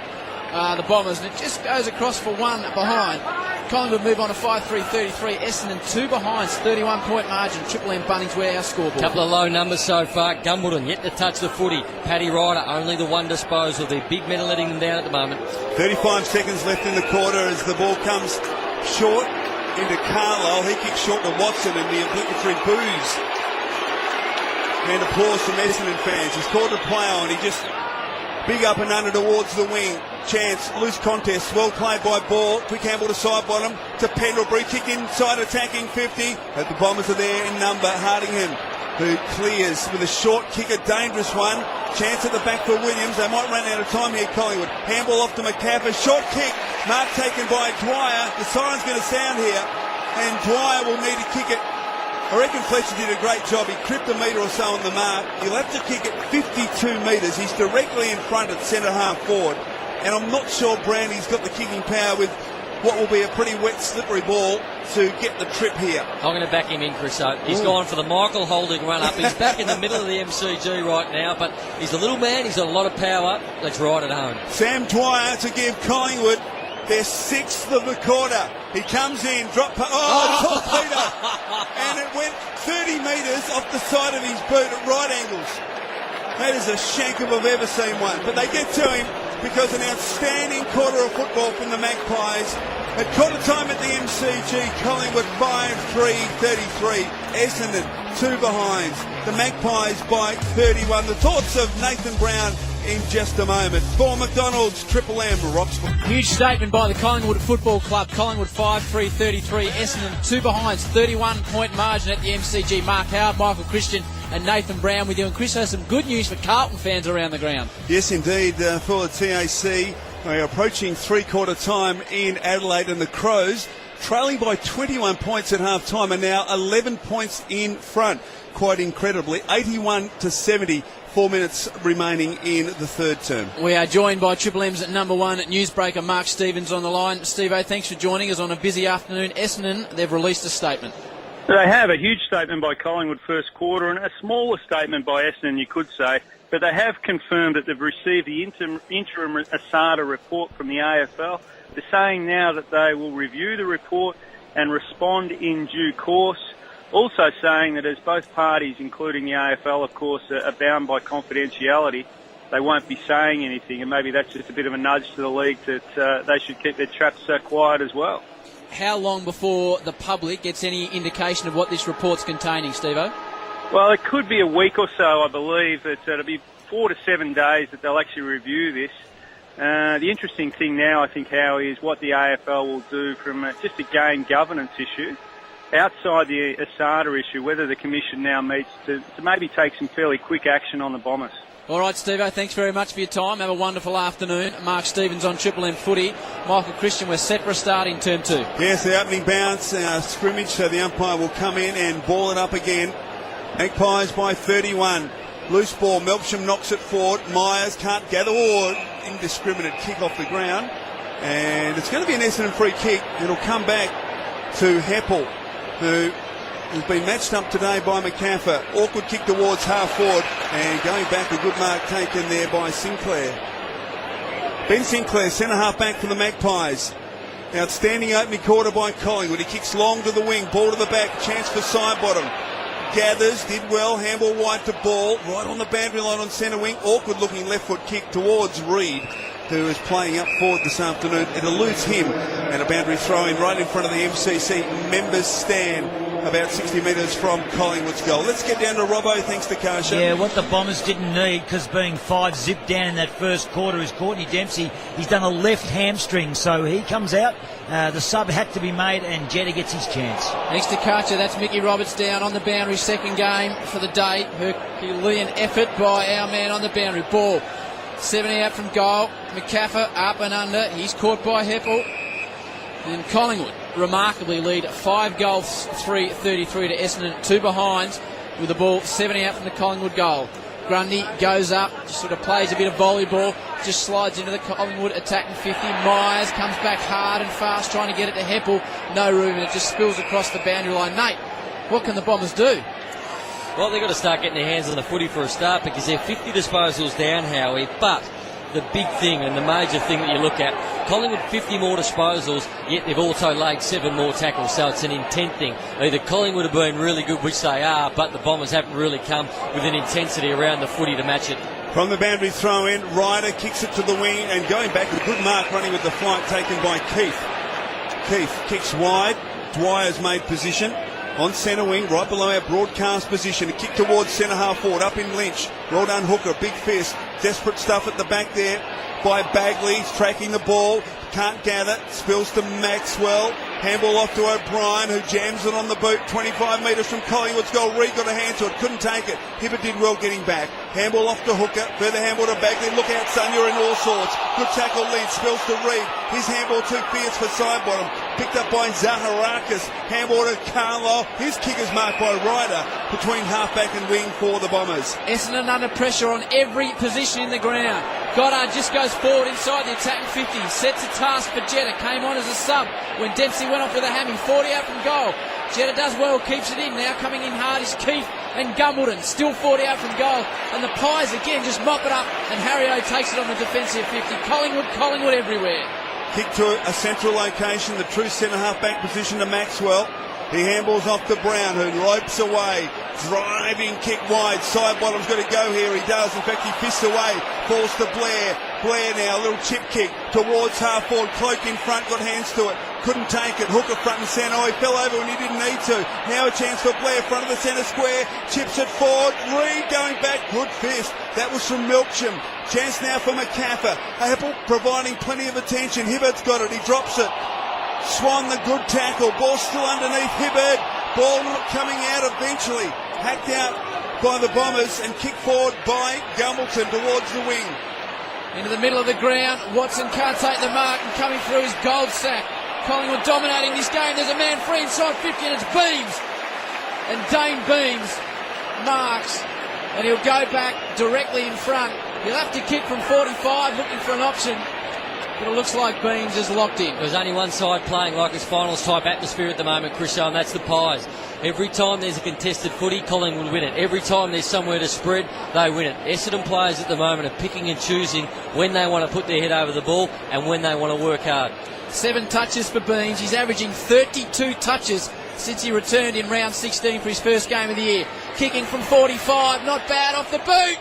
the Bombers, and it just goes across for 1 behind. Collingwood move on to 5-3-33. Essendon 2 behind, 31-point margin. Triple M Bunnings Warehouse scoreboard. Couple of low numbers so far. Gumbleton yet to touch the footy. Paddy Ryder only the 1 disposal. Their big men are letting them down at the moment. 35 seconds left in the quarter as the ball comes short into Carlisle. He kicks short to Watson and the obligatory boos and applause from Essendon fans. He's called to play on. He just big up and under towards the wing. Chance, loose contest, well played by Ball. Quick handball to side bottom to Pendlebury. Kick inside, attacking 50. But the Bombers are there in number. Hardingham, who clears with a short kick, a dangerous one. Chance at the back for Williams. They might run out of time here, Collingwood. Handball off to McCaffrey. Short kick. Mark taken by Dwyer. The siren's going to sound here. And Dwyer will need to kick it I reckon Fletcher did a great job. He tripped a metre or so on the mark. He'll have to kick it 52 metres. He's directly in front at centre half forward. And I'm not sure Brandy's got the kicking power with what will be a pretty wet, slippery ball to get the trip here. I'm going to back him in, Chris. He's gone for the Michael Holding run-up. He's back in the middle of the MCG right now, but he's a little man. He's got a lot of power. Let's ride it home. Sam Dwyer to give Collingwood their 6th of the quarter. He comes in, torpedo. And it went 30 metres off the side of his boot at right angles. That is a shank if I've ever seen one. But they get to him because an outstanding quarter of football from the Magpies. At quarter time at the MCG, Collingwood 5-3-33. Essendon 2 behinds. The Magpies by 31. The thoughts of Nathan Brown in just a moment. For McDonald's, Triple M, Roxburgh. Huge statement by the Collingwood Football Club. Collingwood 5-3-33. Essendon 2 behinds, 31-point margin at the MCG. Mark Howard, Michael Christian and Nathan Brown with you. And Chris has some good news for Carlton fans around the ground. Yes, indeed. For the TAC, we are approaching three-quarter time in Adelaide, and the Crows, trailing by 21 points at half-time, are now 11 points in front. Quite incredibly, 81-70. 4 minutes remaining in the third term. We are joined by Triple M's number one newsbreaker, Mark Stevens, on the line. Steve-O, thanks for joining us on a busy afternoon. Essendon, they've released a statement. They have a huge statement by Collingwood first quarter and a smaller statement by Essendon, you could say, but they have confirmed that they've received the interim ASADA report from the AFL. They're saying now that they will review the report and respond in due course. Also saying that as both parties, including the AFL, of course, are bound by confidentiality, they won't be saying anything, and maybe that's just a bit of a nudge to the league that they should keep their traps quiet as well. How long before the public gets any indication of what this report's containing, Steve-O? Well, it could be a week or so, I believe. It'll be 4 to 7 days that they'll actually review this. The interesting thing now, I think, Howie, is what the AFL will do from just a game governance issue. Outside the ASADA issue, whether the Commission now meets to maybe take some fairly quick action on the Bombers. All right, Steve-O, thanks very much for your time. Have a wonderful afternoon. Mark Stevens on Triple M Footy. Michael Christian, we're set for a start in term 2. Yes, the opening bounce, scrimmage, so the umpire will come in and ball it up again. Magpies by 31. Loose ball, Melksham knocks it forward. Myers can't gather, or indiscriminate kick off the ground. And it's going to be an Essendon free kick. It'll come back to Heppel, who has been matched up today by McCaffer. Awkward kick towards half forward, and going back, a good mark taken there by Sinclair. Ben Sinclair, centre half back for the Magpies. Outstanding opening quarter by Collingwood. He kicks long to the wing, ball to the back, chance for Sidebottom. Gathers, did well, handball wide to ball, right on the boundary line on centre wing. Awkward looking left foot kick towards Reid, who is playing up forward this afternoon. It eludes him, and a boundary throw in right in front of the MCC members stand, about 60 metres from Collingwood's goal. Let's get down to Robbo, thanks to Karsha. Yeah, what the Bombers didn't need, because being 5 zip down in that first quarter, is Courtney Dempsey. He's done a left hamstring, so he comes out. The sub had to be made, and Jetta gets his chance. Thanks to Karcher, that's Mickey Roberts down on the boundary, second game for the day. Herculean effort by our man on the boundary. Ball 70 out from goal. McCaffer up and under. He's caught by Heppel. And Collingwood remarkably lead 5 goals, 3-33 to Essendon, 2 behinds, with the ball 70 out from the Collingwood goal. Grundy goes up, just sort of plays a bit of volleyball, just slides into the Collingwood attacking 50. Myers comes back hard and fast, trying to get it to Heppel. No room, and it just spills across the boundary line. Nate, what can the Bombers do? Well, they've got to start getting their hands on the footy for a start, because they're 50 disposals down, Howie, but the big thing and the major thing that you look at, Collingwood 50 more disposals, yet they've also laid 7 more tackles, so it's an intent thing. Either Collingwood have been really good, which they are, but the Bombers haven't really come with an intensity around the footy to match it. From the boundary throw in, Ryder kicks it to the wing, and going back, a good mark running with the flight taken by Keith. Keith kicks wide, Dwyer's made position. On centre wing, right below our broadcast position. A kick towards centre half forward, up in Lynch. Well done, Hooker, big fist. Desperate stuff at the back there by Bagley. He's tracking the ball, can't gather. Spills to Maxwell. Handball off to O'Brien, who jams it on the boot. 25 metres from Collingwood's goal. Reid got a hand to it, couldn't take it. Hibbert did well getting back. Handball off to Hooker. Further handball to Bagley. Look out, son, you're in all sorts. Good tackle, Lynch. Spills to Reid. His handball too fierce for Sidebottom. picked up by Zaharakis. Handball to Carlo. His kick is marked by Ryder between halfback and wing for the Bombers. Essendon under pressure on every position in the ground. Goddard just goes forward inside the attacking 50. Sets a task for Jetta. Came on as a sub when Dempsey went off with a hammy. 40 out from goal. Jetta does well, keeps it in. Now coming in hard is Keith and Gumbleton. Still 40 out from goal. And the Pies again just mop it up. And Harrio takes it on the defensive 50. Collingwood everywhere. Kick to a central location, the true centre-half back position to Maxwell. He handballs off to Brown, who lopes away. Driving kick wide. Side bottom's got to go here. He does. In fact, he fists away. Falls to Blair. Blair now, a little chip kick towards half forward. Cloak in front, got hands to it. Couldn't take it. Hooker front and centre. Oh, he fell over when he didn't need to. Now a chance for Blair, front of the centre square. Chips it forward. Reed going back. Good fist. That was from Milksham. Chance now for McCaffer. Apple providing plenty of attention. Hibbert's got it. He drops it. Swan, the good tackle. Ball still underneath Hibbert. Ball not coming out eventually. Hacked out by the Bombers and kicked forward by Gumbleton towards the wing. Into the middle of the ground. Watson can't take the mark, and coming through is Goldsack. Collingwood dominating this game. There's a man free inside 50 and it's Beams. And Dane Beams marks, and he'll go back directly in front. He'll have to kick from 45, looking for an option. But it looks like Beams is locked in. There's only one side playing like its finals type atmosphere at the moment, Chris, and that's the Pies. Every time there's a contested footy, Collingwood win it. Every time there's somewhere to spread, they win it. Essendon players at the moment are picking and choosing when they want to put their head over the ball and when they want to work hard. 7 touches for Beams. He's averaging 32 touches since he returned in round 16 for his first game of the year. Kicking from 45, not bad off the boot.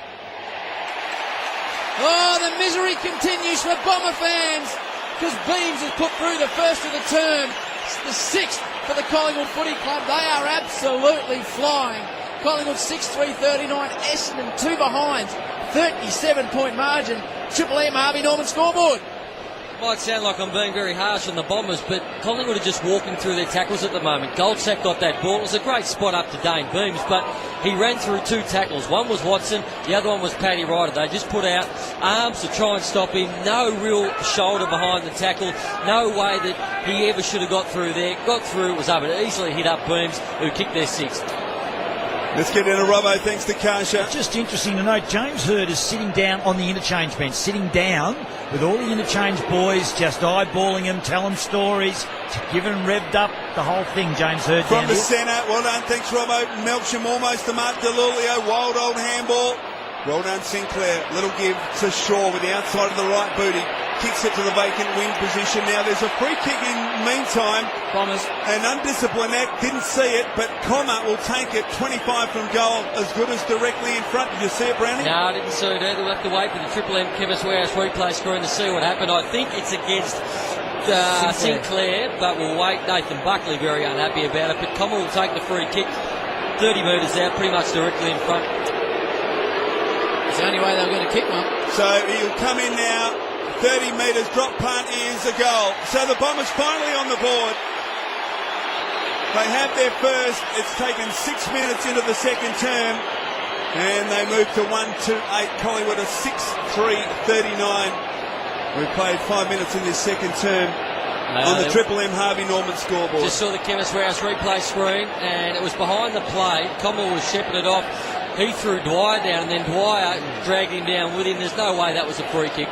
Oh, the misery continues for Bomber fans because Beams has put through the first of the term. It's the 6th for the Collingwood Footy Club. They are absolutely flying. Collingwood 6-3-39, Essendon 2 behind, 37-point margin. Triple M Harvey Norman scoreboard. Might sound like I'm being very harsh on the Bombers, but Collingwood are just walking through their tackles at the moment. Goldsack got that ball. It was a great spot up to Dane Beams, but he ran through 2 tackles. One was Watson, the other one was Paddy Ryder. They just put out arms to try and stop him. No real shoulder behind the tackle. No way that he ever should have got through there. Got through, it was up. It easily hit up Beams, who kicked their 6th. Let's get into Robbo, thanks to Kasha. Just interesting to note, James Hird is sitting down on the interchange bench, sitting down with all the interchange boys, just eyeballing them, telling stories, giving them revved up, the whole thing, James Hird. From the centre, well done, thanks Robbo. Melksham almost to Mark DeLulio, wild old handball. Well done Sinclair, little give to Shaw with the outside of the right booty. Kicks it to the vacant wing position. Now there's a free kick in meantime. Bombers. An undisciplined act, didn't see it, but Comma will take it 25 from goal, as good as directly in front. Did you see it, Brownie? No, I didn't see it either. We'll have to wait for the Triple M Chemist Warehouse replay screen to see what happened. I think it's against Sinclair, but we'll wait. Nathan Buckley very unhappy about it, but Comma will take the free kick 30 metres out, pretty much directly in front. It's the only way they were going to kick one. So he'll come in now. 30 metres, drop punt is a goal. So the Bombers finally on the board. They have their first. It's taken 6 minutes into the second term. And they move to 1-2-8. Collingwood are 6-3-39. We've played 5 minutes in this second term on the Triple M Harvey Norman scoreboard. Just saw the Chemist Warehouse replay screen, and it was behind the play. Commel was shepherded off. He threw Dwyer down, and then Dwyer dragged him down with him. There's no way that was a free kick.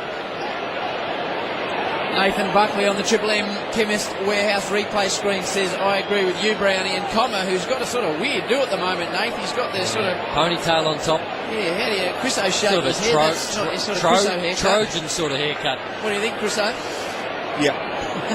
Nathan Buckley on the Triple M Chemist Warehouse replay screen says, I agree with you, Brownie. And Comma, who's got a sort of weird do at the moment, Nate. He's got this sort of ponytail on top. Yeah, how do you Chris O'Shea sort of his hair? That's not his sort of Chris O'Haircut. Trojan sort of haircut. What do you think, Chris O? Yeah.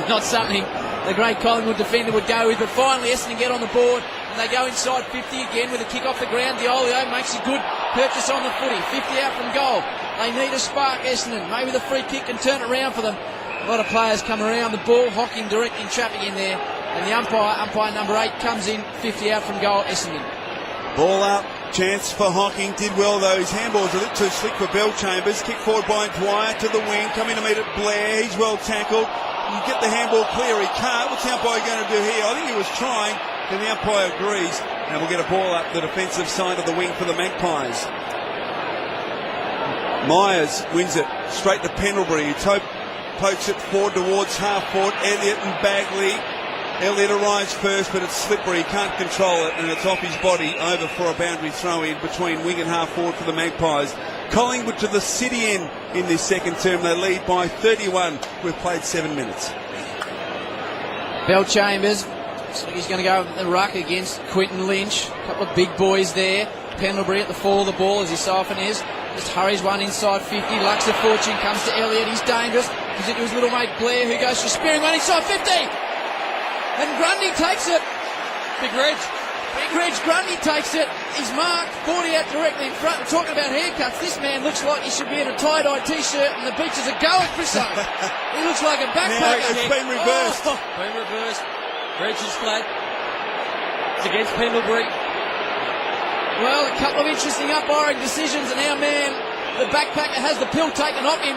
Not something the great Collingwood defender would go with, but finally Essendon get on the board and they go inside 50 again with a kick off the ground. Diolio makes a good purchase on the footy. 50 out from goal. They need a spark, Essendon. Maybe the free kick can turn it around for them. A lot of players come around the ball, Hocking directing traffic in there, and the umpire number 8 comes in, 50 out from goal, Essendon. Ball up, chance for Hocking, did well though, his handball's a little too slick for Bellchambers. Kick forward by Dwyer to the wing, coming to meet it Blair, he's well tackled. You get the handball clear, he can't. What's the umpire going to do here? I think he was trying, and the umpire agrees, and we'll get a ball up the defensive side of the wing for the Magpies. Myers wins it straight to Pendlebury. Pokes it forward towards half forward. Elliott and Bagley. Elliott arrives first, but it's slippery. He can't control it, and it's off his body over for a boundary throw in between wing and half forward for the Magpies. Collingwood to the city end in this second term. They lead by 31. We've played 7 minutes. Bell Chambers, looks like he's going to go in the ruck against Quinton Lynch. A couple of big boys there. Pendlebury at the fall of the ball, as he so often is. Just hurries one inside 50. Lux of Fortune comes to Elliott. He's dangerous. Gives it to his little mate Blair, who goes for spearing one inside 50. And Grundy takes it. Big Reg. Big Reg Grundy takes it. He's marked 40 out directly in front. We're talking about haircuts. This man looks like he should be in a tie-dye t-shirt and the beaches are going, Chriso. He looks like a backpacker. Now it's been reversed. Oh. Been reversed. Reg is flat. It's against Pendlebury. Well, a couple of interesting umpiring decisions, and our man, the backpacker, has the pill taken off him.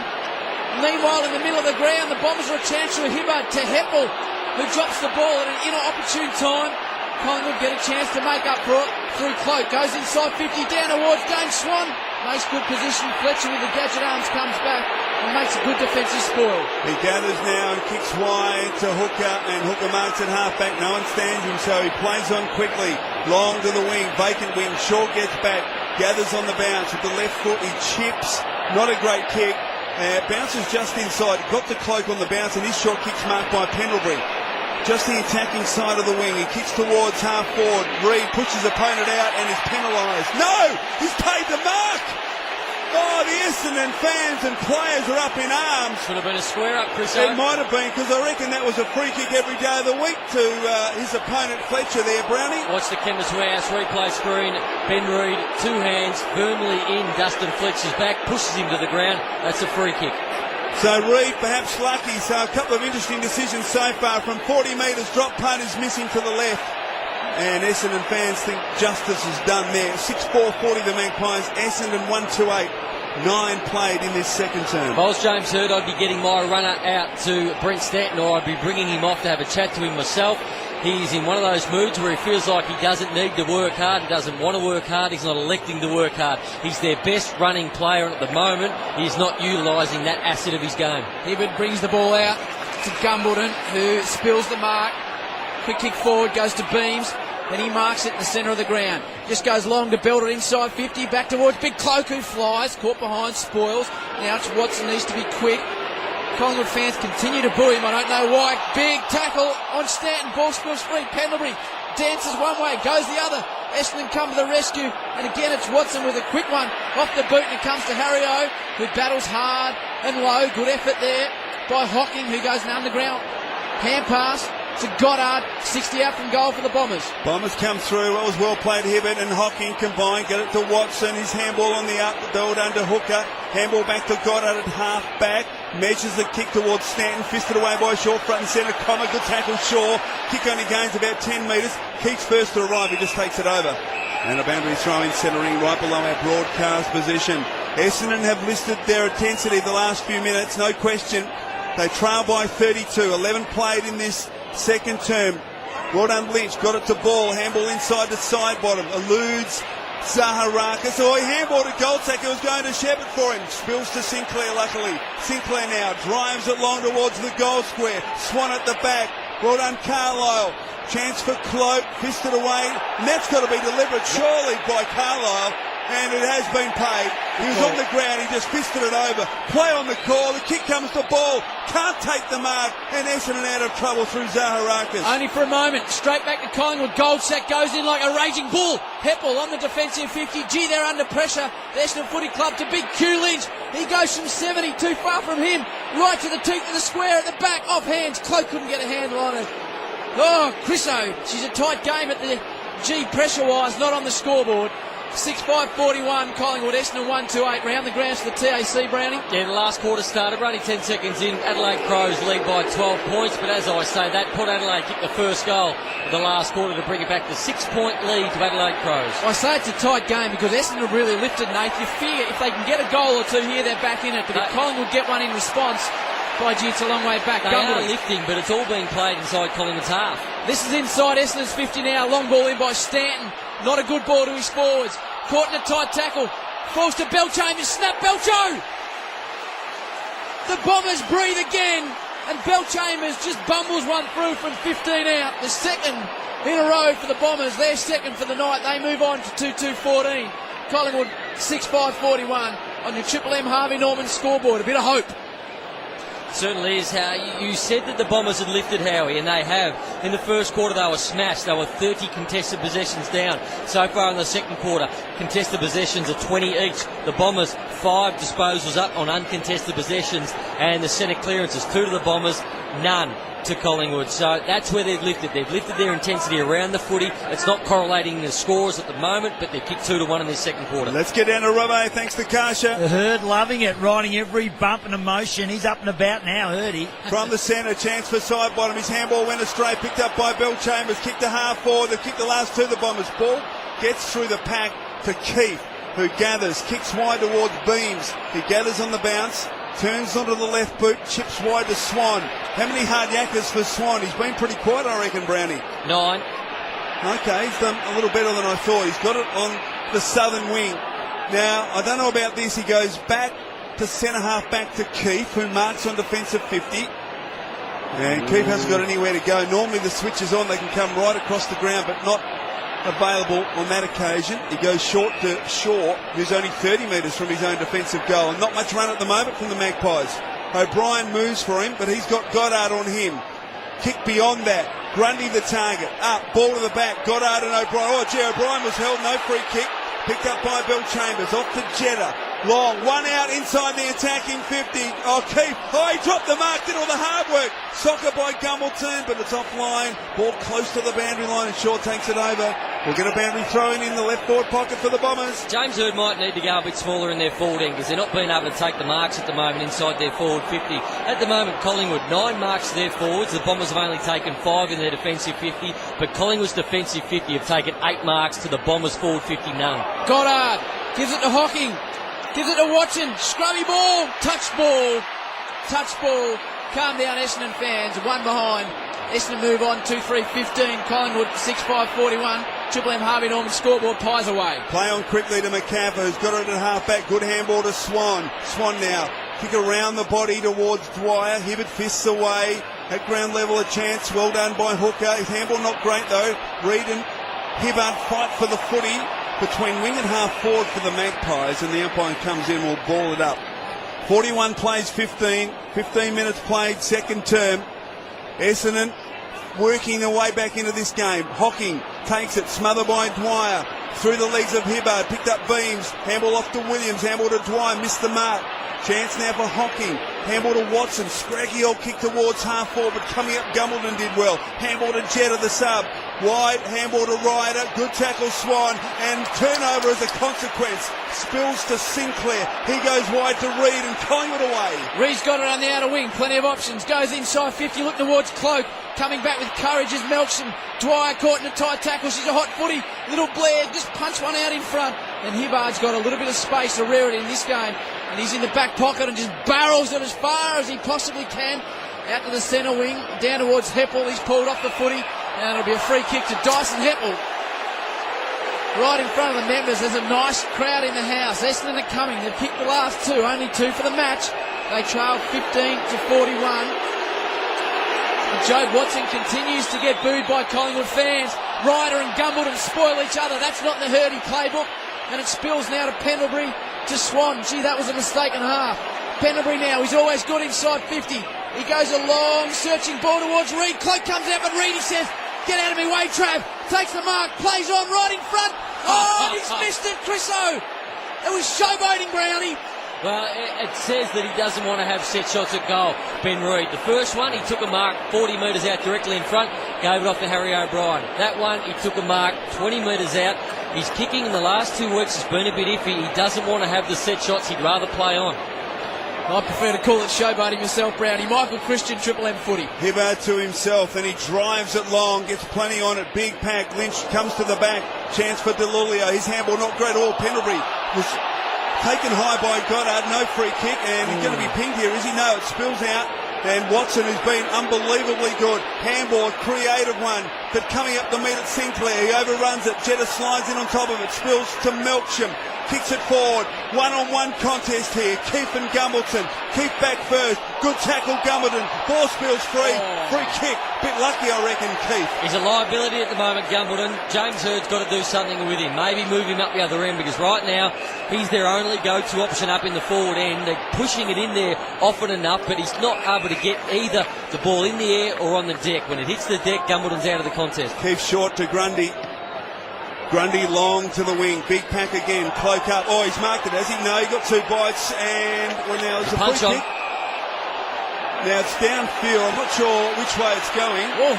Meanwhile, in the middle of the ground, the Bombers are a chance to Hibbard to Heppel, who drops the ball at an inopportune time. Collingwood get a chance to make up for it through Cloak. Goes inside 50, down towards Dane Swan. Makes good position. Fletcher with the gadget arms comes back and makes a good defensive spoil. He gathers now and kicks wide to Hooker, and Hooker marks at half-back. No one stands him, so he plays on quickly. Long to the wing, vacant wing. Shaw gets back, gathers on the bounce with the left foot. He chips. Not a great kick. Bounces just inside. Got the Cloak on the bounce, and his short kick's marked by Pendlebury. Just the attacking side of the wing. He kicks towards half forward. Reid pushes opponent out and is penalised. No! He's paid the mark! Oh, the Essendon fans and players are up in arms. Should have been a square up, Chris. It might have been, because I reckon that was a free kick every day of the week to his opponent Fletcher there, Brownie. Watch the Chemist Warehouse replay screen. Ben Reid, two hands, firmly in Dustin Fletcher's back, pushes him to the ground. That's a free kick. So Reid perhaps lucky. So a couple of interesting decisions so far. From 40 metres, drop punt is missing to the left. And Essendon fans think justice is done there. 6-4-40 the Magpies. Essendon 1-2-8. 9 played in this second term. If I was James Hird, I'd be getting my runner out to Brent Stanton, or I'd be bringing him off to have a chat to him myself. He's in one of those moods where he feels like he doesn't need to work hard, he doesn't want to work hard, he's not electing to work hard. He's their best running player, and at the moment he's not utilising that asset of his game. Hibbard brings the ball out to Gumbleton, who spills the mark. Quick kick forward, goes to Beams. Then he marks it in the centre of the ground. Just goes long to Belter inside 50. Back towards Big Cloak, who flies. Caught behind, spoils. Now it's Watson, needs to be quick. Collingwood fans continue to boo him. I don't know why. Big tackle on Stanton. Ball spills free. Pendlebury dances one way, goes the other. Essendon come to the rescue. And again it's Watson with a quick one. Off the boot, and it comes to Harry O, who battles hard and low. Good effort there by Hocking, who goes an underground hand pass to Goddard, 60 out from goal for the Bombers. Bombers come through. It was well played. Hibbert and Hocking combined. Get it to Watson. His handball on the up. Well done to Hooker. Handball back to Goddard at half back. Measures the kick towards Stanton. Fisted away by Shaw. Front and centre. Comer. Good tackle. Shaw. Kick only gains about 10 metres. Keats first to arrive. He just takes it over. And a boundary throw in centering right below our broadcast position. Essendon have listed their intensity the last few minutes. No question. They trail by 32. 11 played in this second term. Well done, Lynch. Got it to Ball. Handball inside to side bottom. Eludes Zaharakis. Oh, he handballed to Goldsack, who was going to Shepherd for him. Spills to Sinclair, luckily. Sinclair now drives it long towards the goal square. Swan at the back. Well done, Carlisle. Chance for Cloak. Fisted away. And that's got to be deliberate, surely, by Carlisle. And it has been paid. He was on the ground, he just fisted it over. Play on the call, the kick comes to Ball. Can't take the mark, and Essendon out of trouble through Zaharakis. Only for a moment. Straight back to Collingwood. Goldsack goes in like a raging bull. Heppel on the defensive 50. Gee, they're under pressure. The Essendon Footy Club to Big Q Lynch. He goes from 70, too far from him. Right to the teeth of the square at the back. Off hands. Cloak couldn't get a handle on it. Oh, Chriso. She's a tight game at the G pressure-wise, not on the scoreboard. 6-5-41, Collingwood, Essendon 1-2-8, round the grounds for the TAC, Brownie. Yeah, the last quarter started, we're only 10 seconds in. Adelaide Crows lead by 12 points, but as I say, that Port Adelaide kicked the first goal of the last quarter to bring it back to 6-point lead to Adelaide Crows. I say it's a tight game because Essendon have really lifted, Nate. You fear if they can get a goal or two here, they're back in it, but if Collingwood get one in response, by gee, it's a long way back. They are lifting, but it's all being played inside Collingwood's half. This is inside Essendon's 50 now, long ball in by Stanton. Not a good ball to his forwards. Caught in a tight tackle. Falls to Belchambers. Snap Belcho. The Bombers breathe again. And Belchambers just bumbles one through from 15 out. The second in a row for the Bombers. They're second for the night. They move on to 2-2-14. Collingwood 6-5-41 on your Triple M Harvey Norman scoreboard. A bit of hope. Certainly is. How you said that the Bombers had lifted, Howie, and they have. In the first quarter they were smashed. They were 30 contested possessions down. So far in the second quarter, contested possessions are 20 each. The Bombers 5 disposals up on uncontested possessions, and the centre clearances 2 to the Bombers, none to Collingwood. So that's where they've lifted. They've lifted their intensity around the footy. It's not correlating the scores at the moment, but they've kicked 2-1 in their second quarter. Let's get down to Robbo. Thanks to Kasha. The Herd loving it, riding every bump and emotion. He's up and about now, Herdy. From the centre, chance for side bottom. His handball went astray, picked up by Belchambers, kicked to half forward. They've kicked the last 2 the Bombers. Ball gets through the pack to Keith, who gathers, kicks wide towards Beams. He gathers on the bounce, turns onto the left boot, chips wide to Swan. How many hard yakkers for Swan? He's been pretty quiet, I reckon, Brownie. 9. Okay, he's done a little better than I thought. He's got it on the southern wing. Now, I don't know about this. He goes back to centre half back to Keith, who marks on defensive 50. And Keith hasn't got anywhere to go. Normally the switch is on. They can come right across the ground, but not available on that occasion. He goes short to Shaw, who's only 30 metres from his own defensive goal. And not much run at the moment from the Magpies. O'Brien moves for him, but he's got Goddard on him. Kick beyond that. Grundy the target. Up, ball to the back. Goddard and O'Brien. Oh, gee, O'Brien was held. No free kick. Picked up by Belchambers. Off to Jetta. Long. One out inside the attacking 50. Oh, Keith. Oh, he dropped the mark. Did all the hard work. Soccer by Gumbleton, but it's offline. Ball close to the boundary line, and Shaw takes it over. We'll get a boundary throw in the left forward pocket for the Bombers. James Hird might need to go a bit smaller in their forward end because they're not being able to take the marks at the moment inside their forward 50. At the moment, Collingwood 9 marks to their forwards. The Bombers have only taken 5 in their defensive 50, but Collingwood's defensive 50 have taken 8 marks to the Bombers' forward 50, none. Goddard gives it to Hocking. Gives it to Watson. Scrubby ball. Touch ball. Touch ball. Calm down, Essendon fans. 1 behind. Essendon move on 2-3-15. Collingwood 6-5-41. Triple M Harvey Norman scoreboard. Pies away. Play on quickly to McCaffrey, who's got it at half back. Good handball to Swan. Swan now. Kick around the body towards Dwyer. Hibbert fists away. At ground level a chance. Well done by Hooker. His handball not great though. Reid and Hibbert fight for the footy between wing and half forward for the Magpies, and the umpire comes in, will ball it up. 41 plays 15 minutes played, second term. Essendon working their way back into this game. Hocking takes it, smothered by Dwyer, through the legs of Hibbard, picked up Beams, handball off to Williams, handball to Dwyer, missed the mark. Chance now for Hocking. Handball to Watson. Scraggy old kick towards half forward, but coming up Gumbleton did well. Handball to Jetta, the sub. Wide, handball to Ryder. Good tackle, Swan. And turnover as a consequence. Spills to Sinclair. He goes wide to Reid and Collingwood away. Reid's got it on the outer wing. Plenty of options. Goes inside 50. Look towards Cloak. Coming back with courage is Melksham. Dwyer caught in a tight tackle. She's a hot footy. Little Blair just punched one out in front. And Hibbard's got a little bit of space, a rarity in this game. And he's in the back pocket and just barrels it as far as he possibly can. Out to the centre wing, down towards Heppel. He's pulled off the footy. And it'll be a free kick to Dyson Heppel. Right in front of the members. There's a nice crowd in the house. Essendon are coming. They've kicked the last 2. Only 2 for the match. They trail 15-41. And Joe Watson continues to get booed by Collingwood fans. Ryder and Gumbleton spoil each other. That's not in the Hurdy playbook. And it spills now to Pendlebury, to Swan. Gee, that was a mistake and a half. Pendlebury now, he's always good inside 50. He goes a long searching ball towards Reid. Cloak comes out, but Reid, he says, get out of me way, Trav. Takes the mark, plays on right in front. Oh, and he's missed it, Chriso. It was showboating, Brownie. Well, it says that he doesn't want to have set shots at goal, Ben Reid. The first one, he took a mark 40 metres out directly in front, gave it off to Harry O'Brien. That one, he took a mark 20 metres out. His kicking in the last 2 weeks has been a bit iffy. He doesn't want to have the set shots. He'd rather play on. I prefer to call it showboating myself, Brownie. Michael Christian, Triple M footy. Hibbard to himself, and he drives it long, gets plenty on it. Big pack. Lynch comes to the back. Chance for DeLulio. His handball not great at all. Pendlebury was taken high by Goddard. No free kick, and he's going to be pinged here, is he? No, it spills out. And Watson, who's been unbelievably good. Handball, creative one. But coming up the meat at Sinclair, he overruns it. Jetta slides in on top of it. Spills to Melksham. kicks it forward. One-on-one contest here. Keith and Gumbleton. Keith back first. Good tackle, Gumbleton. Ball spills free. Free kick. Bit lucky, I reckon, Keith. He's a liability at the moment, Gumbleton. James Hurd's got to do something with him. Maybe move him up the other end, because right now he's their only go-to option up in the forward end. They're pushing it in there often enough, but he's not able to get either the ball in the air or on the deck. When it hits the deck, Gumbleton's out of the contest. Keith short to Grundy. Grundy long to the wing. Big pack again. Cloak up. Oh, he's marked it, has he? No, he got 2 bites, and well, now it's a punch free on. kick. Now it's downfield. I'm not sure which way it's going. Oh.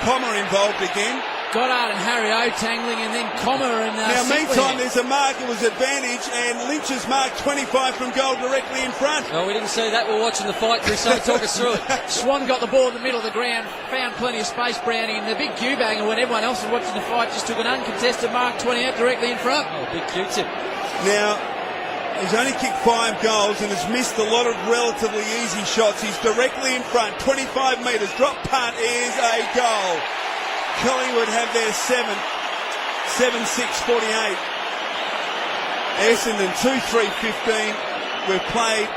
Comma involved again. Goddard and Harry O tangling, and then Comma and Now, Sinclair. meantime, there's a mark. It was advantage, and Lynch has marked 25 from goal directly in front. No, we didn't see that. We're watching the fight, Chris, so talk us through it. Swan got the ball in the middle of the ground, found plenty of space, Brownie, and the big Q-banger when everyone else was watching the fight just took an uncontested mark, 20 out directly in front. Oh, big Q-tip. Now, he's only kicked 5 goals and has missed a lot of relatively easy shots. He's directly in front, 25 metres. Drop punt is a goal. Collingwood have their 7-6-48. Essendon 2-3-15. We've played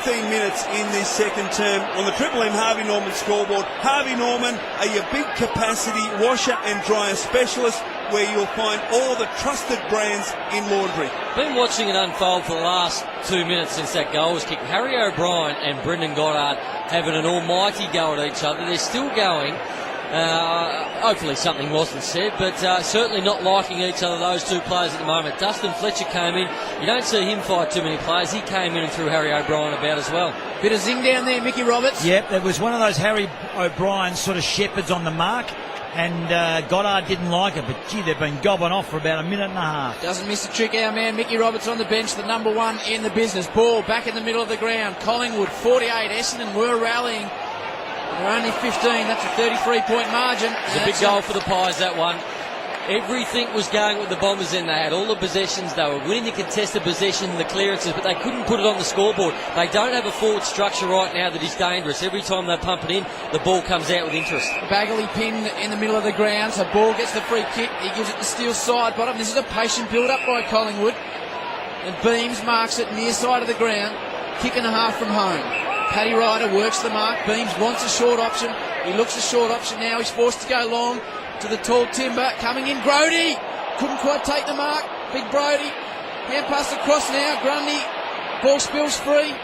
18 minutes in this second term. On the Triple M Harvey Norman scoreboard, Harvey Norman are your big capacity washer and dryer specialist, where you'll find all the trusted brands in laundry. Been watching it unfold for the last 2 minutes since that goal was kicked. Harry O'Brien and Brendan Goddard having an almighty go at each other. They're still going. Hopefully something wasn't said, but certainly not liking each other, those two players at the moment. Dustin Fletcher came in. You don't see him fight too many players. He came in and threw Harry O'Brien about as well. Bit of zing down there, Mickey Roberts. Yep, it was one of those Harry O'Brien sort of shepherds on the mark, and Goddard didn't like it, but gee, they've been gobbing off for about a minute and a half. Doesn't miss a trick, our man Mickey Roberts on the bench, the number 1 in the business. Ball back in the middle of the ground. Collingwood 48. Essendon were rallying. They're only 15. That's a 33-point margin. It's a big goal for the Pies, that one. Everything was going with the Bombers in. They had all the possessions. They were winning the contested possession, the clearances, but they couldn't put it on the scoreboard. They don't have a forward structure right now that is dangerous. Every time they pump it in, the ball comes out with interest. Bagley pinned in the middle of the ground, so ball gets the free kick. He gives it to Steele side bottom. This is a patient build-up by Collingwood. And Beams marks it near side of the ground. Kick and a half from home. Paddy Ryder works the mark. Beams wants a short option. He looks a short option now. He's forced to go long to the tall timber. Coming in, Brodie. Couldn't quite take the mark. Big Brodie. Hand pass across now. Grundy. Ball spills free.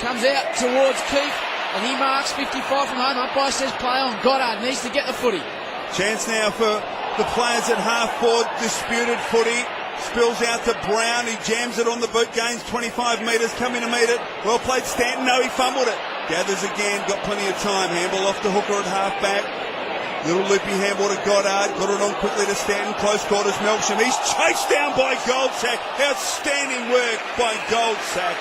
Comes out towards Keith. And he marks 55 from home. Umpire says play on. Goddard needs to get the footy. Chance now for the players at half forward. Disputed footy. Spills out to Brown. He jams it on the boot. Gains 25 metres. Coming to meet it. Well played, Stanton. No, he fumbled it. Gathers again. Got plenty of time. Handball off to Hooker at half back. Little loopy handball to Goddard. Got it on quickly to Stanton. Close quarters. Melksham. He's chased down by Goldsack. Outstanding work by Goldsack.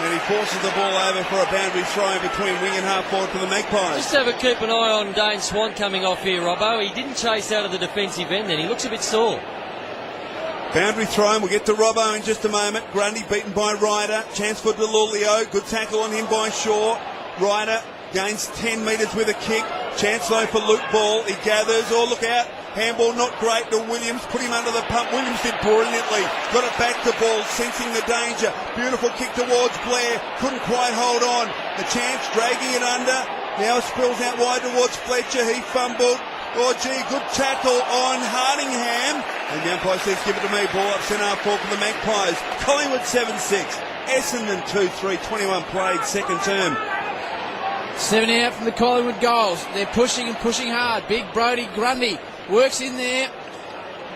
And he forces the ball over for a boundary throw in between wing and half forward for the Magpies. Just have a keep an eye on Dane Swan coming off here, Robbo. He didn't chase out of the defensive end then. He looks a bit sore. Boundary throw, and we'll get to Robbo in just a moment. Grundy beaten by Ryder. Chance for Delulio. Good tackle on him by Shaw. Ryder gains 10 metres with a kick. Chance though for Luke Ball. He gathers. Oh, look out. Handball not great to Williams. Put him under the pump. Williams did brilliantly. Got it back to Ball, sensing the danger. Beautiful kick towards Blair. Couldn't quite hold on. The Chance dragging it under. Now spills out wide towards Fletcher. He fumbled. Oh, gee, good tackle on Hardingham. And the umpire says, give it to me. Ball up centre half forward for the Magpies. Collingwood 7-6. Essendon 2-3. 21 played, second term. 7 out from the Collingwood goals. They're pushing and pushing hard. Big Brodie Grundy works in there.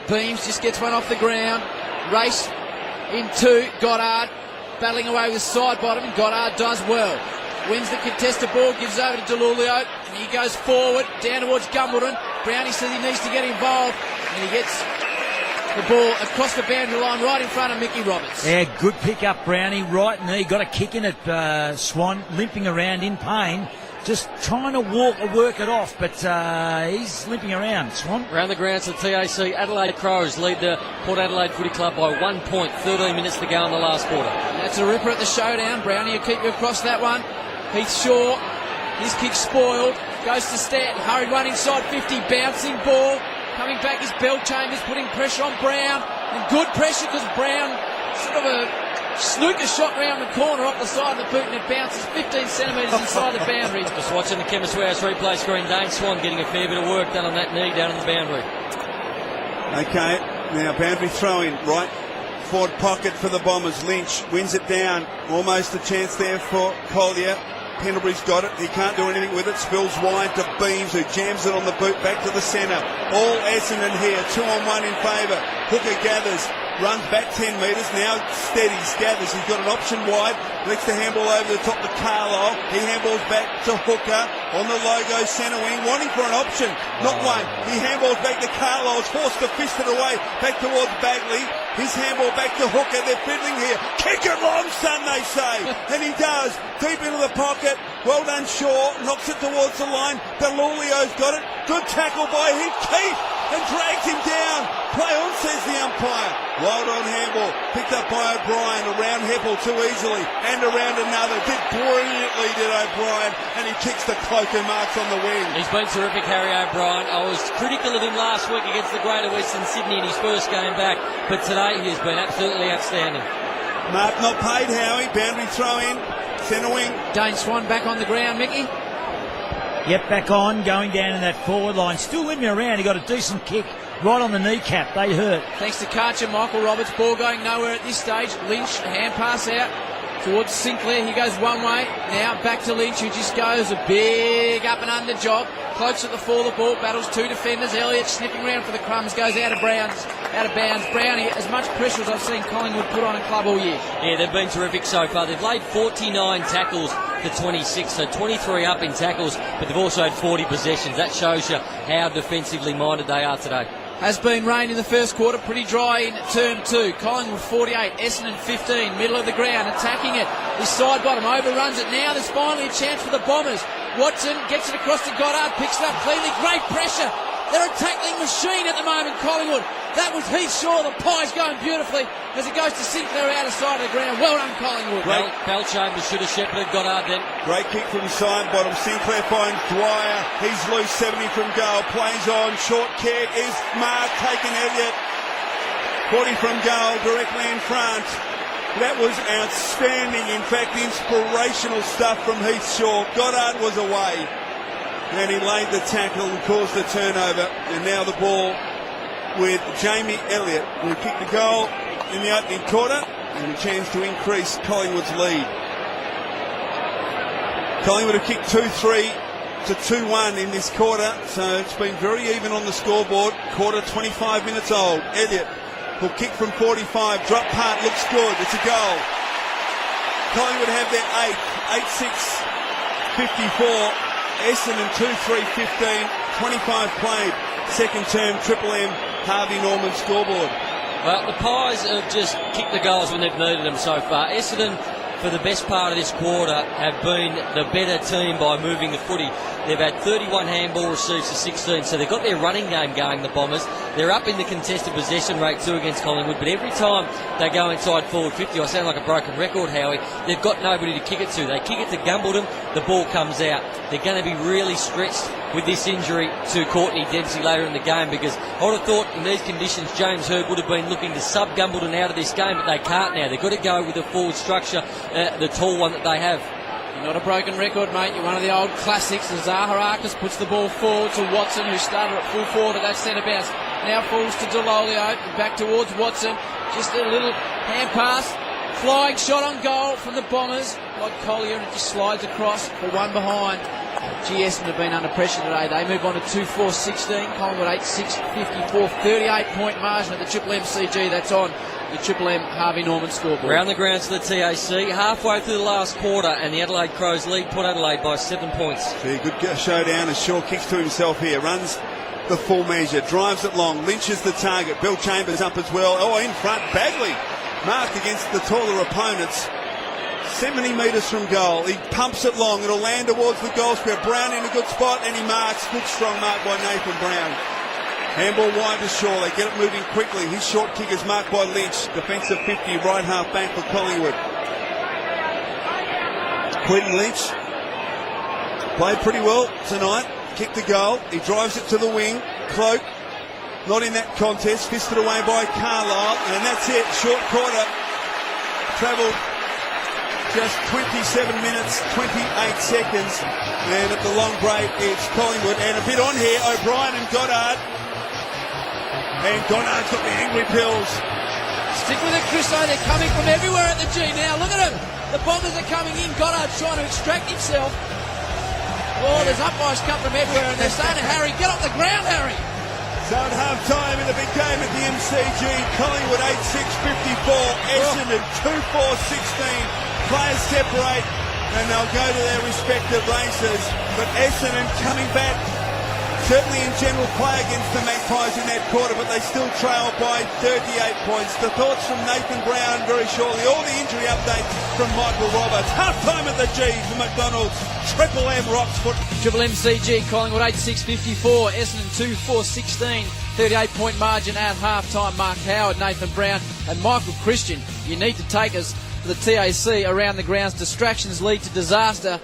Beams just gets one off the ground. Race into Goddard. Battling away with side bottom. Goddard does well. Wins the contested ball. Gives over to Delulio. And he goes forward. Down towards Gumbleton. Brownie says he needs to get involved. And he gets the ball across the boundary line right in front of Mickey Roberts. Yeah, good pick up, Brownie. Right knee, got a kick in at Swan, limping around in pain. Just trying to work it off, but he's limping around, Swan. Around the grounds of the TAC, Adelaide Crows lead the Port Adelaide Footy Club by 1 point, 13 minutes to go in the last quarter. That's a ripper at the showdown. Brownie will keep you across that one. Heath Shaw, his kick spoiled, goes to Stanton, hurried one inside 50, bouncing ball. Coming back is Bell Chambers, putting pressure on Brown. And good pressure because Brown sort of a snooker shot round the corner off the side of the boot, and it bounces 15 centimetres inside the boundary. Just watching the Chemist Warehouse replay screen, Dane Swan getting a fair bit of work done on that knee down in the boundary. Okay, now boundary throw-in, right forward pocket for the Bombers. Lynch wins it down, almost a chance there for Collier. Pendlebury's got it, he can't do anything with it, spills wide to Beams, who jams it on the boot back to the centre. All Essendon here, 2-on-1 in favour. Hooker gathers, runs back 10 metres, now steadies, gathers, he's got an option wide, next to handball over the top to Carlisle, he handballs back to Hooker on the logo centre wing, wanting for an option, not one, he handballs back to Carlisle, is forced to fist it away, back towards Bagley, his handball back to Hooker, they're fiddling here, kick it long son they say, and he does, deep into the pocket, well done Shaw, knocks it towards the line, Delulio's got it, good tackle by him, Keith, and drags him down. Play on, says the umpire. Wild on handball, picked up by O'Brien, around Heppel too easily, and around another. Did brilliantly, did O'Brien, and he kicks the cloak and marks on the wing. He's been terrific, Harry O'Brien. I was critical of him last week against the Greater Western Sydney in his first game back, but today he has been absolutely outstanding. Mark not paid, Howie. Boundary throw in, centre wing. Dane Swan back on the ground, Mickey. Yep, back on, going down in that forward line. Still with me around. He got a decent kick right on the kneecap. They hurt. Thanks to Karcher, Michael Roberts. Ball going nowhere at this stage. Lynch, hand pass out towards Sinclair. He goes one way. Now back to Lynch, who just goes a big up and under job. Cloaks at the fall of the ball, battles two defenders. Elliott sniffing around for the crumbs, goes out of bounds. Brownie, as much pressure as I've seen Collingwood put on a club all year. Yeah, they've been terrific so far. They've laid 49 tackles to 26, so 23 up in tackles, but they've also had 40 possessions. That shows you how defensively minded they are today. Has been rain in the first quarter, pretty dry in term two. Collingwood 48, Essendon 15, middle of the ground, attacking it. His side bottom overruns it. Now there's finally a chance for the Bombers. Watson gets it across to Goddard, picks it up cleanly. Great pressure. They're a tackling machine at the moment, Collingwood. That was Heath Shaw. The pie's going beautifully as it goes to Sinclair out of side of the ground. Well done, Collingwood. Bell Chambers should have shepherded Goddard then. Great kick from side bottom. Sinclair finds Dwyer. He's loose, 70 from goal. Plays on. Short kick is marked. Taken Elliott. 40 from goal, directly in front. That was outstanding. In fact, inspirational stuff from Heath Shaw. Goddard was away. And he laid the tackle and caused the turnover. And now the ball with Jamie Elliott, who kicked the goal in the opening quarter, and a chance to increase Collingwood's lead. Collingwood have kicked 2-3 to 2-1 in this quarter, so it's been very even on the scoreboard. Quarter 25 minutes old. Elliott will kick from 45, drop part, looks good, it's a goal. Collingwood have their 8-6, 54. Essendon 2-3-15, 25 played, second term Triple M Harvey Norman scoreboard. Well, the Pies have just kicked the goals when they've needed them so far. Essendon, for the best part of this quarter, have been the better team by moving the footy. They've had 31 handball receives to 16, so they've got their running game going, the Bombers. They're up in the contested possession rate too against Collingwood, but every time they go inside forward 50, I sound like a broken record, Howie, they've got nobody to kick it to. They kick it to Gumbleton, the ball comes out. They're going to be really stretched with this injury to Courtney Dempsey later in the game, because I would have thought in these conditions James Hird would have been looking to sub Gumbleton out of this game, but they can't now. They've got to go with the forward structure, the tall one that they have. You're not a broken record, mate. You're one of the old classics. Zaharakis puts the ball forward to Watson, who started at full forward at that centre bounce. Now falls to Delolio, back towards Watson. Just a little hand pass. Flying shot on goal from the Bombers. Like Collier, and it just slides across for one behind. Gee, Essendon have been under pressure today. They move on to 2-4-16. Collingwood 8-6-54. 38-point margin at the Triple MCG. That's on the Triple M Harvey Norman scoreboard. Round the grounds to the TAC, halfway through the last quarter, and the Adelaide Crows lead Port Adelaide by 7 points. See, good showdown as Shaw kicks to himself here, runs the full measure, drives it long, lynches the target. Bill Chambers up as well. Oh, in front, Bagley marked against the taller opponents. 70 metres from goal. He pumps it long. It'll land towards the goal square. Brown in a good spot, and he marks. Good strong mark by Nathan Brown. Handball wide to Shaw. They get it moving quickly. His short kick is marked by Lynch. Defensive 50, right half back for Collingwood. Quentin Lynch played pretty well tonight. Kicked the goal. He drives it to the wing. Cloak, not in that contest. Fisted away by Carlisle. And that's it. Short quarter. travelled just 27 minutes, 28 seconds. And at the long break, it's Collingwood. And a bit on here, O'Brien and Goddard. And Goddard's got the angry pills. Stick with it, Chris. They're coming from everywhere at the G now. Look at them. The Bombers are coming in. Goddard's trying to extract himself. Oh, there's uprights come from everywhere, and they're saying to Harry, get off the ground, Harry. So at half-time in the big game at the MCG, Collingwood 8-6-54, Essendon 2-4-16. Players separate, and they'll go to their respective races. But Essendon coming back, certainly in general play against the Magpies in that quarter, but they still trail by 38 points. The thoughts from Nathan Brown very shortly. All the injury updates from Michael Roberts. Half-time at the G for McDonald's. Triple M Roxfoot. Triple MCG, Collingwood 8-6-54, Essendon 2-4-16, 38-point margin at half-time. Mark Howard, Nathan Brown and Michael Christian. You need to take us to the TAC around the grounds. Distractions lead to disaster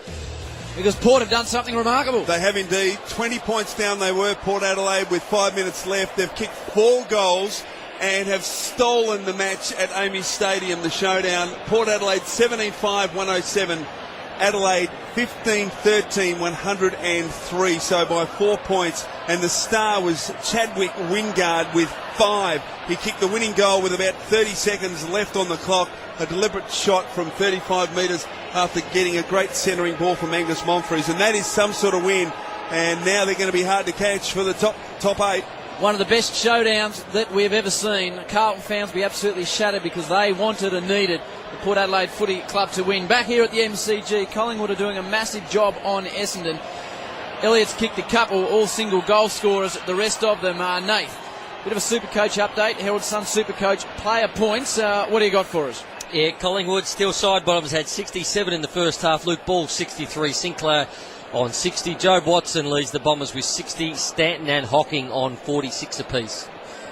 because Port have done something remarkable. They have indeed. 20 points down they were, Port Adelaide, with 5 minutes left. They've kicked 4 goals and have stolen the match at Amy Stadium, the showdown. Port Adelaide 17-5, 107. Adelaide 15-13, 103, so by 4 points. And the star was Chadwick Wingard with 5. He kicked the winning goal with about 30 seconds left on the clock. A deliberate shot from 35 metres after getting a great centering ball from Angus Monfries. And that is some sort of win. And now they're going to be hard to catch for the top 8. One of the best showdowns that we've ever seen. Carlton fans will be absolutely shattered because they wanted and needed the Port Adelaide Footy Club to win. Back here at the MCG, Collingwood are doing a massive job on Essendon. Elliott's kicked a couple, all single goal scorers. The rest of them are Nath. Bit of a Supercoach update. Herald Sun Supercoach player points. What do you got for us? Yeah, Collingwood still side bottoms, had 67 in the first half. Luke Ball 63, Sinclair on 60. Jobe Watson leads the Bombers with 60. Stanton and Hocking on 46 apiece.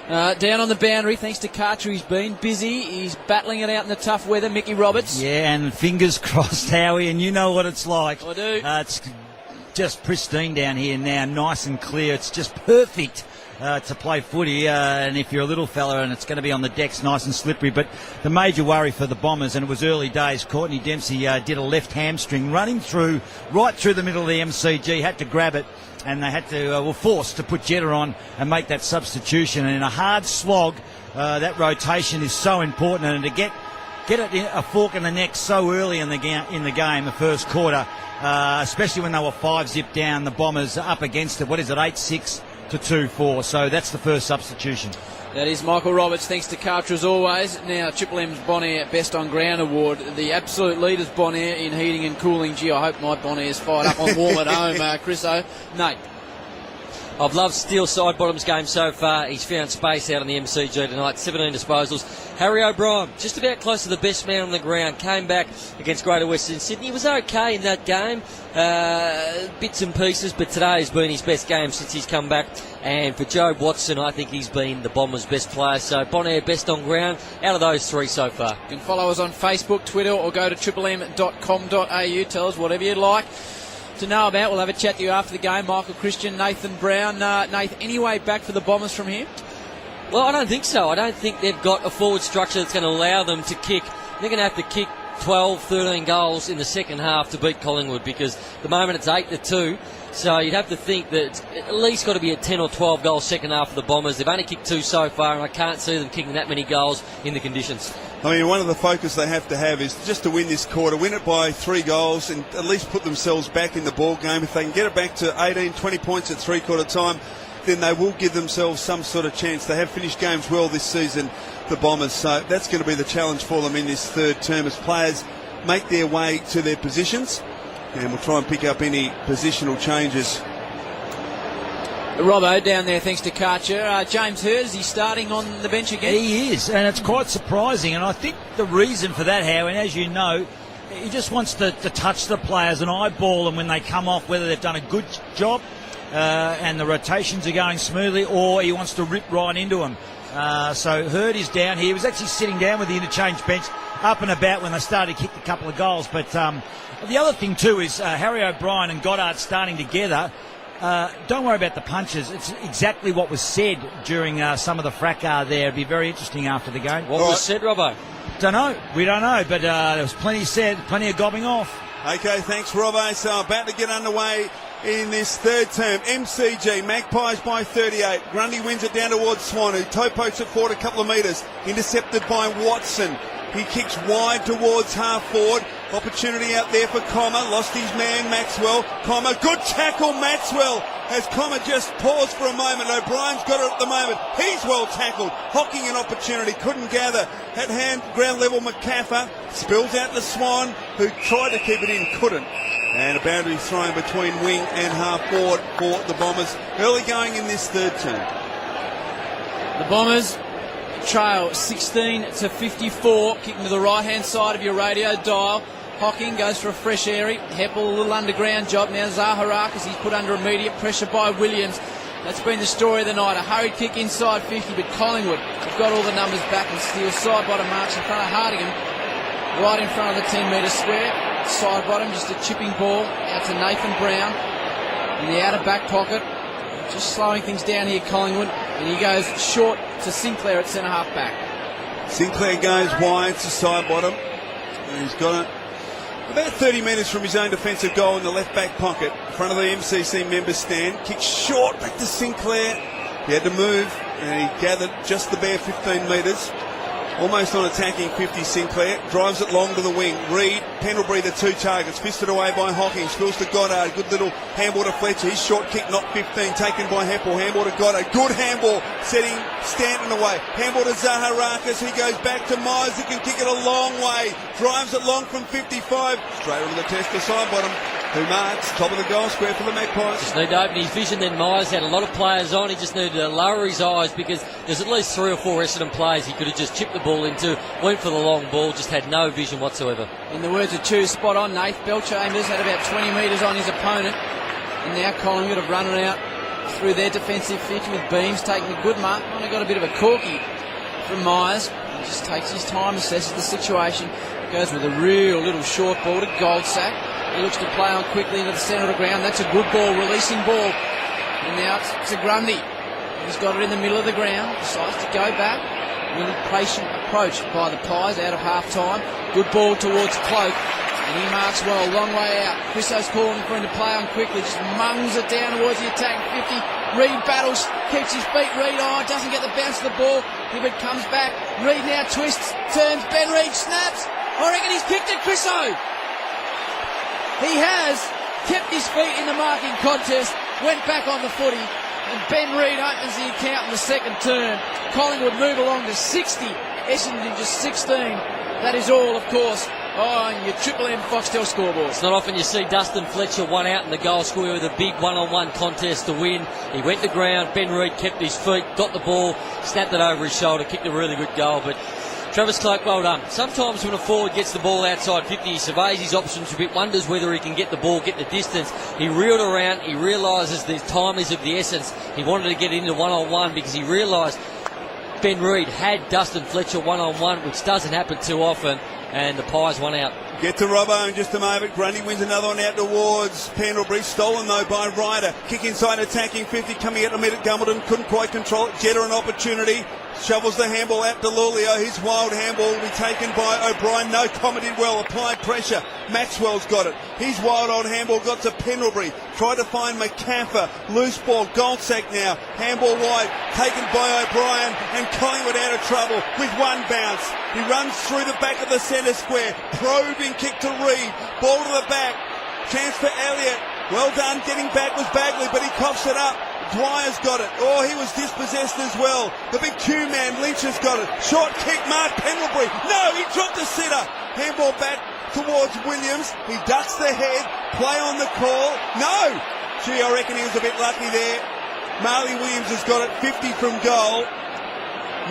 Down on the boundary, thanks to Karcher, he's been busy. He's battling it out in the tough weather. Mickey Roberts. Yeah, and fingers crossed, Howie, and you know what it's like. I do. It's just pristine down here now, nice and clear. It's just perfect to play footy, and if you're a little fella and it's going to be on the decks nice and slippery. But the major worry for the Bombers, and it was early days, Courtney Dempsey did a left hamstring, running right through the middle of the MCG, had to grab it, and they had to were forced to put Jetta on and make that substitution. And in a hard slog, that rotation is so important, and to get it a fork in the neck so early in the game, the first quarter, especially when they were 5-zip down, the Bombers up against it. What is it, 8-6 to 2-4? So that's the first substitution. That is Michael Roberts, thanks to Karcher as always. Now, Triple M's Bonaire Best on Ground Award. The absolute leaders Bonaire in heating and cooling. Gee, I hope my Bonaire's fired up on warm at home, Chris O. Nate. I've loved Steele Sidebottom's game so far. He's found space out on the MCG tonight. 17 disposals. Harry O'Brien, just about close to the best man on the ground. Came back against Greater Western Sydney. He was okay in that game. Bits and pieces, but today has been his best game since he's come back. And for Jobe Watson, I think he's been the Bombers' best player. So Bonaire best on ground out of those 3 so far. You can follow us on Facebook, Twitter, or go to triplem.com.au. Tell us whatever you'd like to know about. We'll have a chat to you after the game. Michael Christian, Nathan Brown. Nath, any way back for the Bombers from here? Well, I don't think so. I don't think they've got a forward structure that's going to allow them to kick. They're going to have to kick 12, 13 goals in the second half to beat Collingwood, because at the moment it's 8-2. So you'd have to think that it's at least got to be a 10 or 12 goal second half for the Bombers. They've only kicked 2 so far, and I can't see them kicking that many goals in the conditions. I mean, one of the focus they have to have is just to win this quarter, win it by 3 goals and at least put themselves back in the ball game. If they can get it back to 18, 20 points at 3-quarter time, then they will give themselves some sort of chance. They have finished games well this season, the Bombers, so that's going to be the challenge for them in this third term as players make their way to their positions, and we'll try and pick up any positional changes. Robbo down there thanks to Karcher. James Hurd, is he starting on the bench again? He is, and it's quite surprising, and I think the reason for that, Howie, and as you know, he just wants to touch the players and eyeball them when they come off, whether they've done a good job and the rotations are going smoothly, or he wants to rip right into them. So Hurd is down here. He was actually sitting down with the interchange bench, up and about when they started to kick a couple of goals. But the other thing too is Harry O'Brien and Goddard starting together. Don't worry about the punches. It's exactly what was said during some of the fracas there. It'd be very interesting after the game. What was said, Robbo? Don't know. We don't know, but there was plenty said, plenty of gobbing off. Okay, thanks, Robbo. So about to get underway in this third term. MCG, Magpies by 38. Grundy wins it down towards Swan, who toe pokes it forward a couple of metres. Intercepted by Watson. He kicks wide towards half forward. Opportunity out there for Comma. Lost his man, Maxwell. Comma, good tackle, Maxwell. As Comma just paused for a moment. O'Brien's got it at the moment. He's well tackled. Hocking an opportunity. Couldn't gather. At hand, ground level, McCaffer. Spills out to Swan, who tried to keep it in, couldn't. And a boundary thrown between wing and half forward for the Bombers. Early going in this third term. The Bombers trail 16-54, kicking to the right-hand side of your radio dial. Hocking goes for a fresh airy. Heppel, a little underground job. Now Zaharakis, he's put under immediate pressure by Williams. That's been the story of the night. A hurried kick inside 50, but Collingwood have got all the numbers back and steal side bottom marks in front of Hardigan, right in front of the 10-metre square. Side bottom, just a chipping ball out to Nathan Brown in the outer back pocket. Just slowing things down here, Collingwood. And he goes short to Sinclair at centre half back. Sinclair goes wide to side bottom. And he's got it about 30 metres from his own defensive goal in the left back pocket, in front of the MCC member stand. Kicks short back to Sinclair. He had to move and he gathered just the bare 15 metres. Almost on attacking 50, Sinclair. Drives it long to the wing. Reid, Pendlebury, the two targets. Fisted away by Hocking. Spills to Goddard. Good little handball to Fletcher. His short kick, not 15. Taken by Heppel. Handball to Goddard. Good handball. Setting Stanton away. Handball to Zaharakis. He goes back to Myers, who can kick it a long way. Drives it long from 55. Straight over the test to side bottom, who marks top of the goal square for the Magpies. Just need to open his vision then. Myers had a lot of players on. He just needed to lower his eyes because there's at least 3 or 4 Essendon players he could have just chipped the ball into. Went for the long ball, just had no vision whatsoever. In the words of Chew, spot on, Nath. Belchambers had about 20 metres on his opponent. And now Collingwood have run it out through their defensive 50 with Beams taking a good mark. Only got a bit of a corky from Myers. He just takes his time, assesses the situation. Goes with a real little short ball to Goldsack. He looks to play on quickly into the centre of the ground. That's a good ball, releasing ball. And now it's to Grundy. He's got it in the middle of the ground. Decides to go back. Really patient approach by the Pies out of half-time. Good ball towards Cloak. And he marks well, long way out. Christo's calling for him to play on quickly. Just mungs it down towards the attack 50. Reid battles, keeps his feet. Reid, doesn't get the bounce of the ball. Hibbert comes back. Reid now twists, turns. Ben Reid snaps. I reckon he's kicked it, Christo. He has kept his feet in the marking contest, went back on the footy, and Ben Reid opens the account in the second term. Collingwood move along to 60, Essendon just 16. That is all, of course, on your Triple M Foxtel scoreboard. It's not often you see Dustin Fletcher one out in the goal square with a big one-on-one contest to win. He went to ground, Ben Reid kept his feet, got the ball, snapped it over his shoulder, kicked a really good goal, but Travis Cloak, well done. Sometimes when a forward gets the ball outside 50, he surveys his options a bit, wonders whether he can get the ball, get the distance. He reeled around, he realises the time is of the essence. He wanted to get into one-on-one because he realised Ben Reid had Dustin Fletcher one-on-one, which doesn't happen too often, and the Pies won out. Get to Robbo in just a moment. Grundy wins another one out towards Pendlebury. Stolen though by Ryder. Kick inside, attacking 50. Coming out to meet it. Gumbleton couldn't quite control it. Jetta an opportunity. Shovels the handball out to Lulio. His wild handball will be taken by O'Brien. No comment, did well. Applied pressure. Maxwell's got it. His wild old handball got to Pendlebury. Tried to find McCaffer. Loose ball. Goldsack now. Handball wide. Taken by O'Brien. And Collingwood out of trouble with one bounce. He runs through the back of the centre square. Probing kick to Reid. Ball to the back. Chance for Elliott. Well done. Getting back was Bagley, but he coughs it up. Dwyer's got it. He was dispossessed as well. The big Q man, Lynch, has got it. Short kick, Mark Pendlebury. No, he dropped the sitter. Handball back towards Williams. He ducks the head. Play on the call. No! Gee, I reckon he was a bit lucky there. Marley Williams has got it 50 from goal.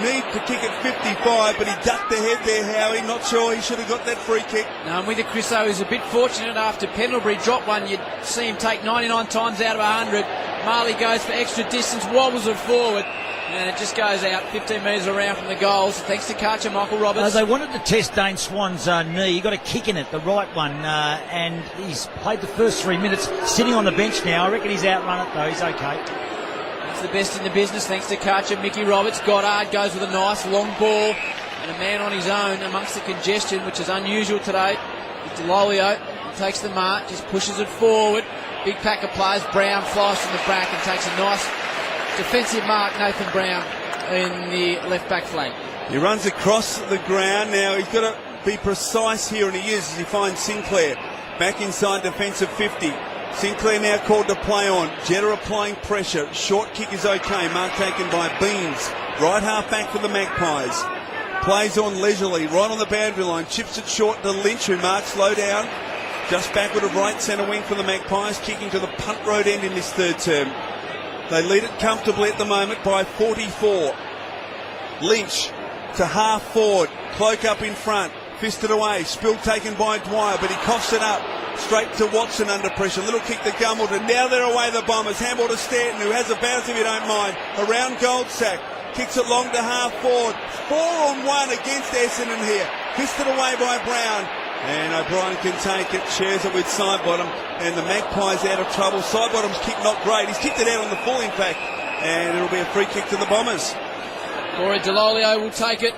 Need to kick at 55, but he ducked the head there, Howie. Not sure he should have got that free kick. No, I'm with you, Chriso. He's a bit fortunate after Pendlebury dropped one. You'd see him take 99 times out of 100. Marley goes for extra distance, wobbles it forward, and it just goes out 15 metres around from the goals. Thanks to catcher Michael Roberts. They wanted to test Dane Swan's knee. He got a kick in it, the right one, and he's played the first 3 minutes, sitting on the bench now. I reckon he's outrun it, though. He's okay. The best in the business, thanks to catcher Mickey Roberts. Goddard goes with a nice long ball. and a man on his own amongst the congestion, which is unusual today. Delolio takes the mark, just pushes it forward. Big pack of players. Brown flies from the back and takes a nice defensive mark. Nathan Brown in the left back flank. He runs across the ground. Now he's got to be precise here, and he is, as he finds Sinclair back inside defensive 50. Sinclair now called to play on. Jetta applying pressure. Short kick is okay. Mark taken by Beams. Right half back for the Magpies. Plays on leisurely, right on the boundary line. Chips it short to Lynch, who marks low down. Just backward of right centre wing for the Magpies, kicking to the punt road end in this third term. They lead it comfortably at the moment by 44. Lynch to half forward. Cloak up in front. Fisted away. Spill taken by Dwyer, but he coughs it up. Straight to Watson under pressure. Little kick to Gumbleton. Now they're away, the Bombers. Handball to Stanton, who has a bounce if you don't mind. Around Goldsack. Kicks it long to half forward. 4-on-1 against Essendon here. Fisted away by Brown. And O'Brien can take it. Shares it with Sidebottom. And the Magpies out of trouble. Sidebottom's kick not great. He's kicked it out on the full, in fact. And it'll be a free kick to the Bombers. Corey Delolio will take it.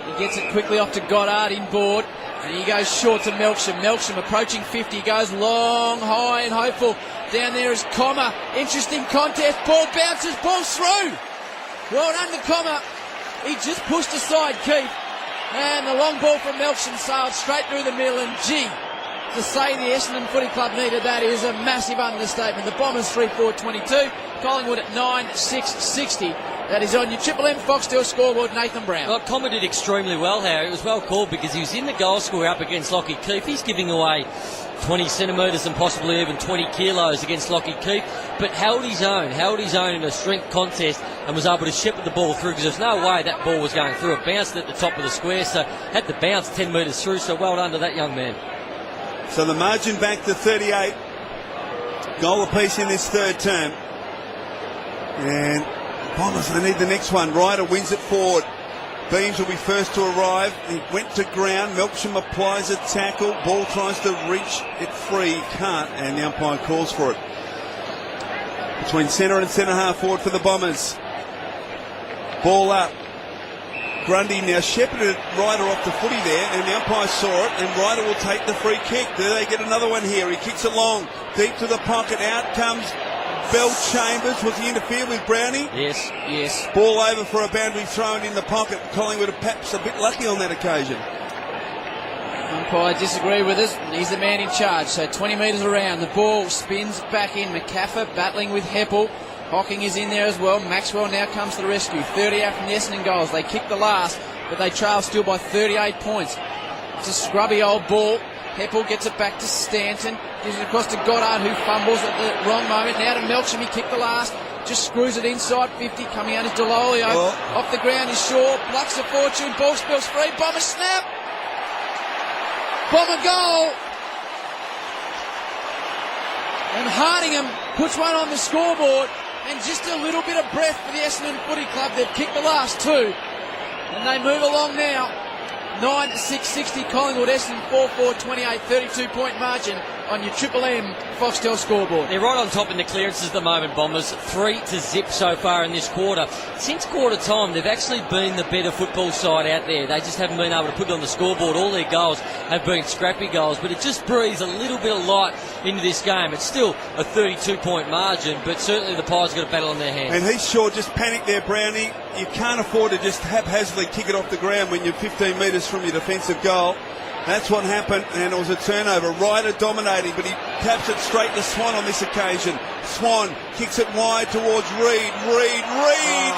He gets it quickly off to Goddard inboard. And he goes short to Melksham. Melksham approaching 50. Goes long, high and hopeful. Down there is Comma. Interesting contest. Ball bounces. Ball's through. Well done to Comma. He just pushed aside Keith. And the long ball from Melksham sailed straight through the middle. And gee, to say the Essendon Footy Club needed that is a massive understatement. The Bombers 3-4-22. Collingwood at 9-6-60. That is on your Triple M Foxtel scoreboard, Nathan Brown. Well, Comma did extremely well, Harry. It was well called because he was in the goal scorer up against Lockie Keefe. He's giving away 20 centimetres and possibly even 20 kilos against Lockie Keefe, but held his own in a strength contest and was able to shepherd the ball through because there's no way that ball was going through. It bounced at the top of the square, so had to bounce 10 metres through, so well done to that young man. So the margin back to 38. Goal apiece in this third term. And Bombers, they need the next one. Ryder wins it forward. Beams will be first to arrive. He went to ground. Melksham applies a tackle. Ball tries to reach it free. Can't. And the umpire calls for it. Between centre and centre half forward for the Bombers. Ball up. Grundy now shepherded Ryder off the footy there, and the umpire saw it, and Ryder will take the free kick. Do they get another one here? He kicks it long. Deep to the pocket. Out comes Bell Chambers. Was he interfered with Brownie? Yes. Ball over for a boundary thrown in the pocket. Collingwood are perhaps a bit lucky on that occasion. Umpire disagree with us. He's the man in charge. So 20 metres around. The ball spins back in. McCaffer battling with Heppel. Hocking is in there as well. Maxwell now comes to the rescue. 30 out from the Essendon goals. They kick the last, but they trail still by 38 points. It's a scrubby old ball. Heppel gets it back to Stanton. Gives it across to Goddard, who fumbles at the wrong moment. Now to Melksham. He kicked the last. Just screws it inside 50. Coming out is Delolio. Off the ground is Shaw. Plucks a fortune. Ball spills free. Bomber snap. Bomber goal. And Hardingham puts one on the scoreboard. And just a little bit of breath for the Essendon Footy Club. They've kicked the last two. And they move along now. 9-6-60 Collingwood, Essendon 4-4-28, 32-point margin on your Triple M Foxtel scoreboard. They're right on top in the clearances at the moment, Bombers. 3-0 so far in this quarter. Since quarter time, they've actually been the better football side out there. They just haven't been able to put it on the scoreboard. All their goals have been scrappy goals, but it just breathes a little bit of light into this game. It's still a 32-point margin, but certainly the Pies got a battle on their hands. And he's sure just panicked there, Brownie. You can't afford to just haphazardly kick it off the ground when you're 15 metres from your defensive goal. That's what happened, and it was a turnover. Ryder dominating, but he taps it straight to Swan on this occasion. Swan kicks it wide towards Reid.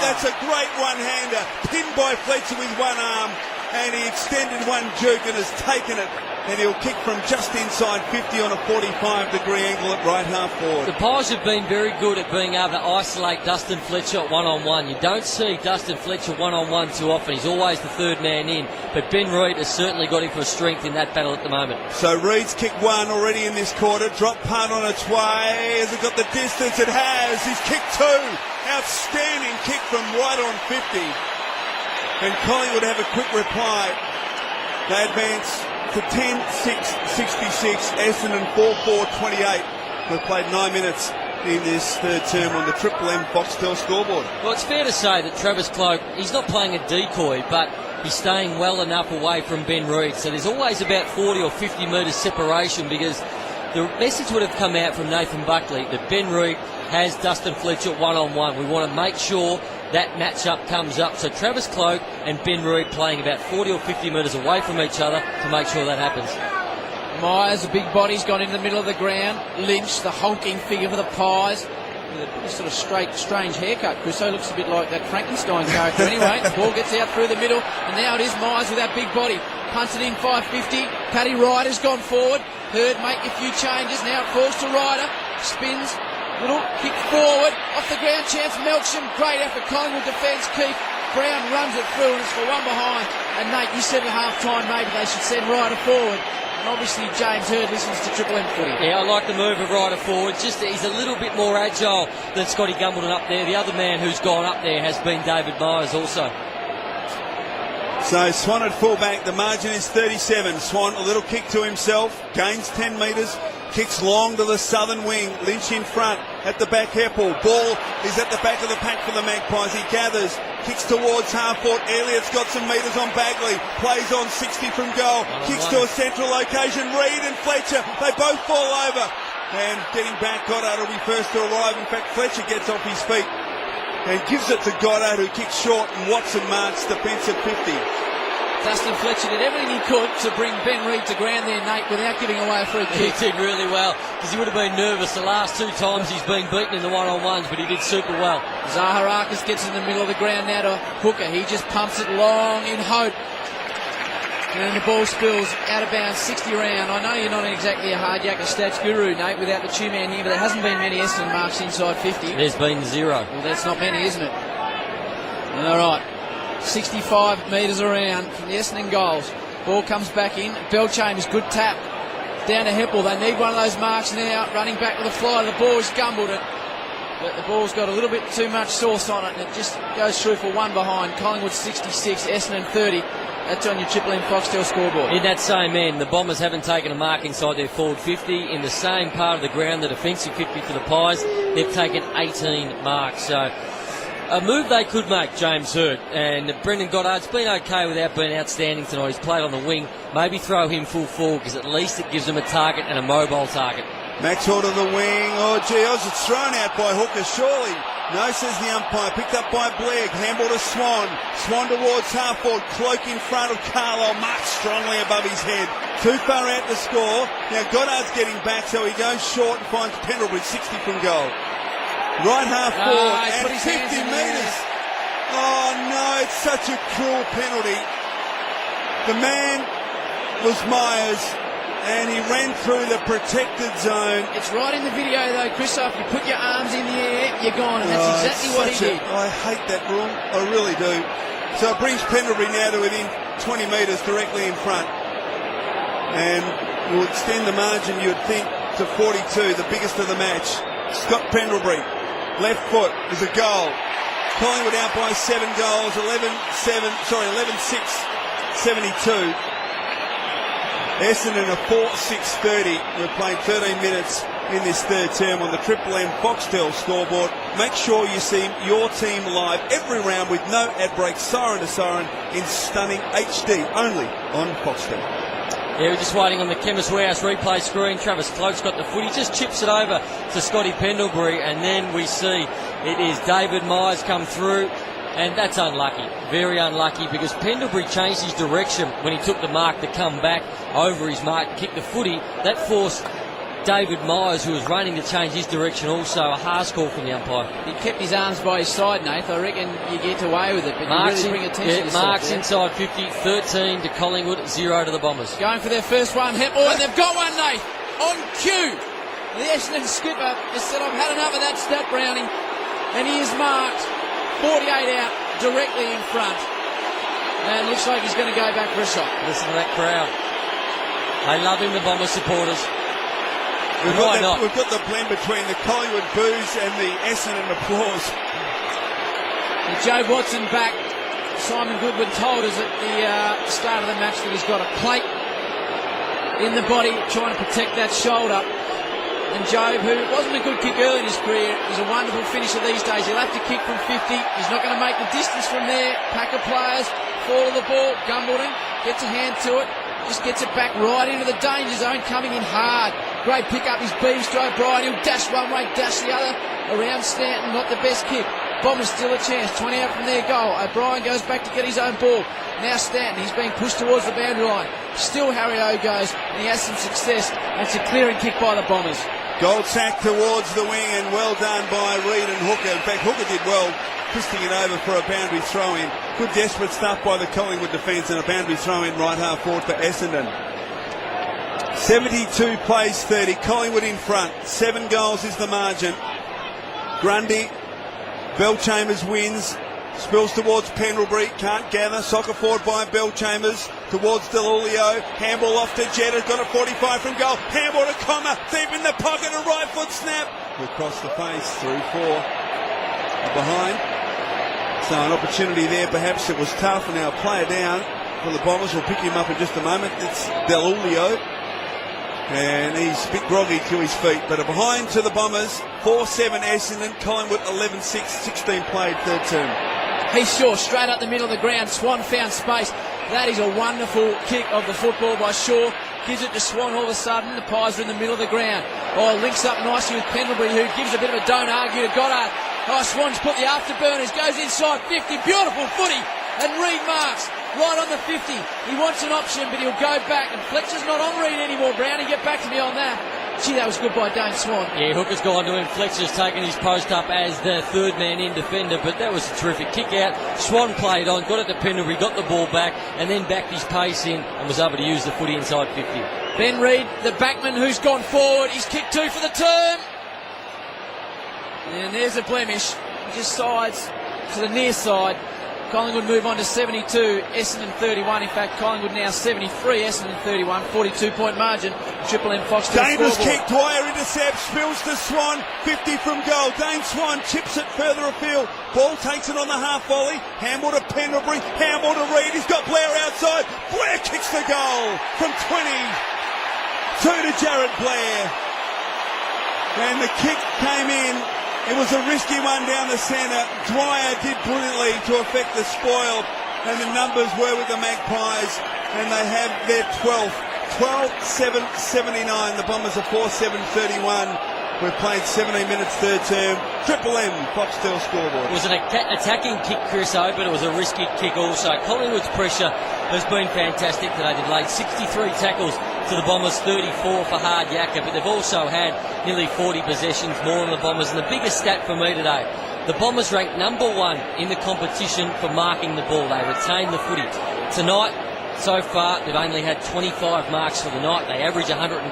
That's a great one-hander. Pinned by Fletcher with one arm, and he extended one juke and has taken it. And he'll kick from just inside 50 on a 45-degree angle at right half forward. The Pies have been very good at being able to isolate Dustin Fletcher one-on-one. You don't see Dustin Fletcher one-on-one too often. He's always the third man in. But Ben Reid has certainly got him for strength in that battle at the moment. So Reid's kicked one already in this quarter. Drop punt on its way. Has it got the distance? It has. He's kicked two. Outstanding kick from right on 50. And Collingwood have a quick reply. They advance to 10-6-66, Essendon 4-4-28. We've played 9 minutes in this third term on the Triple M Foxtel scoreboard. Well, it's fair to say that Travis Cloke, he's not playing a decoy, but he's staying well enough away from Ben Reid. So there's always about 40 or 50 metres separation, because the message would have come out from Nathan Buckley that Ben Reid has Dustin Fletcher one-on-one. We want to make sure that match-up comes up. So Travis Cloke and Ben Reid playing about 40 or 50 metres away from each other to make sure that happens. Myers, the big body's gone in the middle of the ground. Lynch, the hulking figure for the Pies, with a pretty sort of straight, strange haircut. Crusoe looks a bit like that Frankenstein character. Anyway, the ball gets out through the middle, and now it is Myers with that big body. Punts it in 550. Paddy Ryder's gone forward. Hurd make a few changes. Now it falls to Ryder. Spins. Little kick forward. Off the ground. Chance Melksham. Great effort. Collingwood defence. Keith Brown runs it through, and it's for one behind. And Nate, you said at half time maybe they should send Ryder forward. And obviously James Hurd listens to Triple M footy. Yeah, I like the move of Ryder forward. Just he's a little bit more agile than Scotty Gumbleton up there. The other man who's gone up there has been David Myers also. So Swan at fullback, the margin is 37. Swan, a little kick to himself, gains 10 metres, kicks long to the southern wing. Lynch in front at the back Heppel. Ball is at the back of the pack for the Magpies. He gathers, kicks towards half-court. Elliott's got some metres on Bagley. Plays on 60 from goal. Kicks to a central location. Reid and Fletcher, they both fall over. And getting back, Goddard will be first to arrive. In fact, Fletcher gets off his feet and gives it to Goddard, who kicks short, and Watson marks defensive 50. Dustin Fletcher did everything he could to bring Ben Reid to ground there, Nate, without giving away a free kick. He did really well, because he would have been nervous the last two times he's been beaten in the one-on-ones, but he did super well. Zaharakis gets in the middle of the ground now to Hooker. He just pumps it long in hope. And the ball spills out of bounds, 60 round. I know you're not exactly a hard yakka stats guru, Nate, without the two-man here, but there hasn't been many Essendon marks inside 50. There's been 0. Well, that's not many, isn't it? All right. 65 metres around from the Essendon goals. Ball comes back in. Belchambers, good tap. Down to Heppel. They need one of those marks now. Running back with a fly to the ball. He's gumbled it. But the ball's got a little bit too much sauce on it, and it just goes through for one behind. Collingwood 66, Essendon 30. That's on your Triple M Foxtel scoreboard. In that same end, the Bombers haven't taken a mark inside their forward 50. In the same part of the ground, the defensive 50 for the Pies, they've taken 18 marks. So a move they could make, James Hurd. And Brendan Goddard's been okay without being outstanding tonight. He's played on the wing. Maybe throw him full forward, because at least it gives them a target and a mobile target. Maxwell to the wing. Oh, gee, it's thrown out by Hooker, surely. No, says the umpire. Picked up by Blagg. Handball to Swan. Swan towards half-forward. Cloak in front of Carlisle. Marked strongly above his head. Too far out to score. Now Goddard's getting back, so he goes short and finds Pendlebury 60 from goal. Right half-forward at 50 metres. Oh, no, it's such a cruel penalty. The man was Myers, and he ran through the protected zone. It's right in the video though, Christoph. You put your arms in the air, you're gone, and that's exactly what he did. I hate that rule. I really do. So it brings Pendlebury now to within 20 metres directly in front. And will extend the margin, you would think, to 42, the biggest of the match. Scott Pendlebury, left foot, is a goal. Collingwood out by 7 goals, 11-6, 72. Essendon a 4-6-30. We've played 13 minutes in this third term on the Triple M Foxtel scoreboard. Make sure you see your team live every round with no ad breaks, siren to siren, in stunning HD, only on Foxtel. Yeah, we're just waiting on the Chemist Warehouse replay screen. Travis Cloke's got the foot. He just chips it over to Scotty Pendlebury, and then we see it is David Myers come through. And that's unlucky, very unlucky, because Pendlebury changed his direction when he took the mark to come back over his mark, kick the footy. That forced David Myers, who was running, to change his direction also. A harsh call from the umpire. He kept his arms by his side, Nath. I reckon you get away with it, but Marks you really bring attention to yourself. Marks inside 50, 13 to Collingwood, 0 to the Bombers. Going for their first one, Heppel, and they've got one, Nath, on cue. The Essendon skipper has said, I've had enough of that stat, Browning, and he is marked 48 out, directly in front. And looks like he's going to go back for a shot. Listen to that crowd. They love him, the Bombers supporters. We've got the blend between the Collingwood boos and the Essendon applause. With Joe Watson back, Simon Goodwin told us at the start of the match that he's got a plate in the body, trying to protect that shoulder. And Jobe, who wasn't a good kick early in his career, is a wonderful finisher these days. He'll have to kick from 50. He's not going to make the distance from there. Pack of players, fall of the ball. Gumbleton gets a hand to it. Just gets it back right into the danger zone, coming in hard. Great pick up his beam stroke. Brian, he'll dash one way, dash the other. Around Stanton, not the best kick. Bombers still a chance. 20 out from their goal. O'Brien goes back to get his own ball. Now Stanton, he's being pushed towards the boundary line. Still Harry O goes, and he has some success. And it's a clearing kick by the Bombers. Gold sack towards the wing, and well done by Reid and Hooker. In fact, Hooker did well, twisting it over for a boundary throw-in. Good desperate stuff by the Collingwood defence, and a boundary throw-in right half forward for Essendon. 72 plays 30. Collingwood in front. 7 goals is the margin. Grundy, Bellchambers wins. Spills towards Pendlebury, can't gather. Soccer forward by Bellchambers towards Delulio. Handball off to Jetta, got a 45 from goal. Handball to Comma, deep in the pocket, a right foot snap. Across the face, through 4. Behind. So an opportunity there, perhaps it was tough, and now player down for the Bombers. We'll pick him up in just a moment. It's Delulio. And he's a bit groggy to his feet, but a behind to the Bombers. 4-7 Essendon, Collingwood 11-6, 16 played, third term. He's Shaw, straight up the middle of the ground. Swan found space. That is a wonderful kick of the football by Shaw. Gives it to Swan all of a sudden. The Pies are in the middle of the ground. Oh, links up nicely with Pendlebury, who gives a bit of a don't argue to Goddard. Oh, Swan's put the afterburners, goes inside 50. Beautiful footy. And Reid marks right on the 50. He wants an option, but he'll go back. And Fletcher's not on Reid anymore, Brownie. Get back to me on that. Gee, that was good by Dane Swan. Yeah, Hooker's gone to him. Fletcher's taken his post up as the third man in defender, but that was a terrific kick out. Swan played on, got it to Pendlebury, got the ball back, and then backed his pace in and was able to use the footy inside 50. Ben Reid, the backman who's gone forward. He's kicked 2 for the term. And there's a blemish. Just sides to the near side. Collingwood move on to 72, Essendon 31. In fact, Collingwood now 73, Essendon 31, 42-point margin. Triple M Fox to the Dangerous scoreboard. kick, Dwyer intercepts, spills to Swan, 50 from goal. Dane Swan chips it further afield. Ball takes it on the half volley. Handball to Pendlebury, handball to Reid. He's got Blair outside. Blair kicks the goal from 20. 2 to Jared Blair. And the kick came in. It was a risky one down the centre. Dwyer did brilliantly to affect the spoil, and the numbers were with the Magpies, and they have their 12th. 12-7-79. The Bombers are 4-7-31. We've played 17 minutes third term. Triple M, Foxtel scoreboard. It was an attacking kick, Chris O, but it was a risky kick also. Collingwood's pressure has been fantastic today. They've laid 63 tackles to the Bombers, 34 for Hard Yakka, but they've also had nearly 40 possessions more than the Bombers. And the biggest stat for me today, the Bombers ranked number 1 in the competition for marking the ball. They retain the footy. Tonight, so far, they've only had 25 marks for the night. They average 102.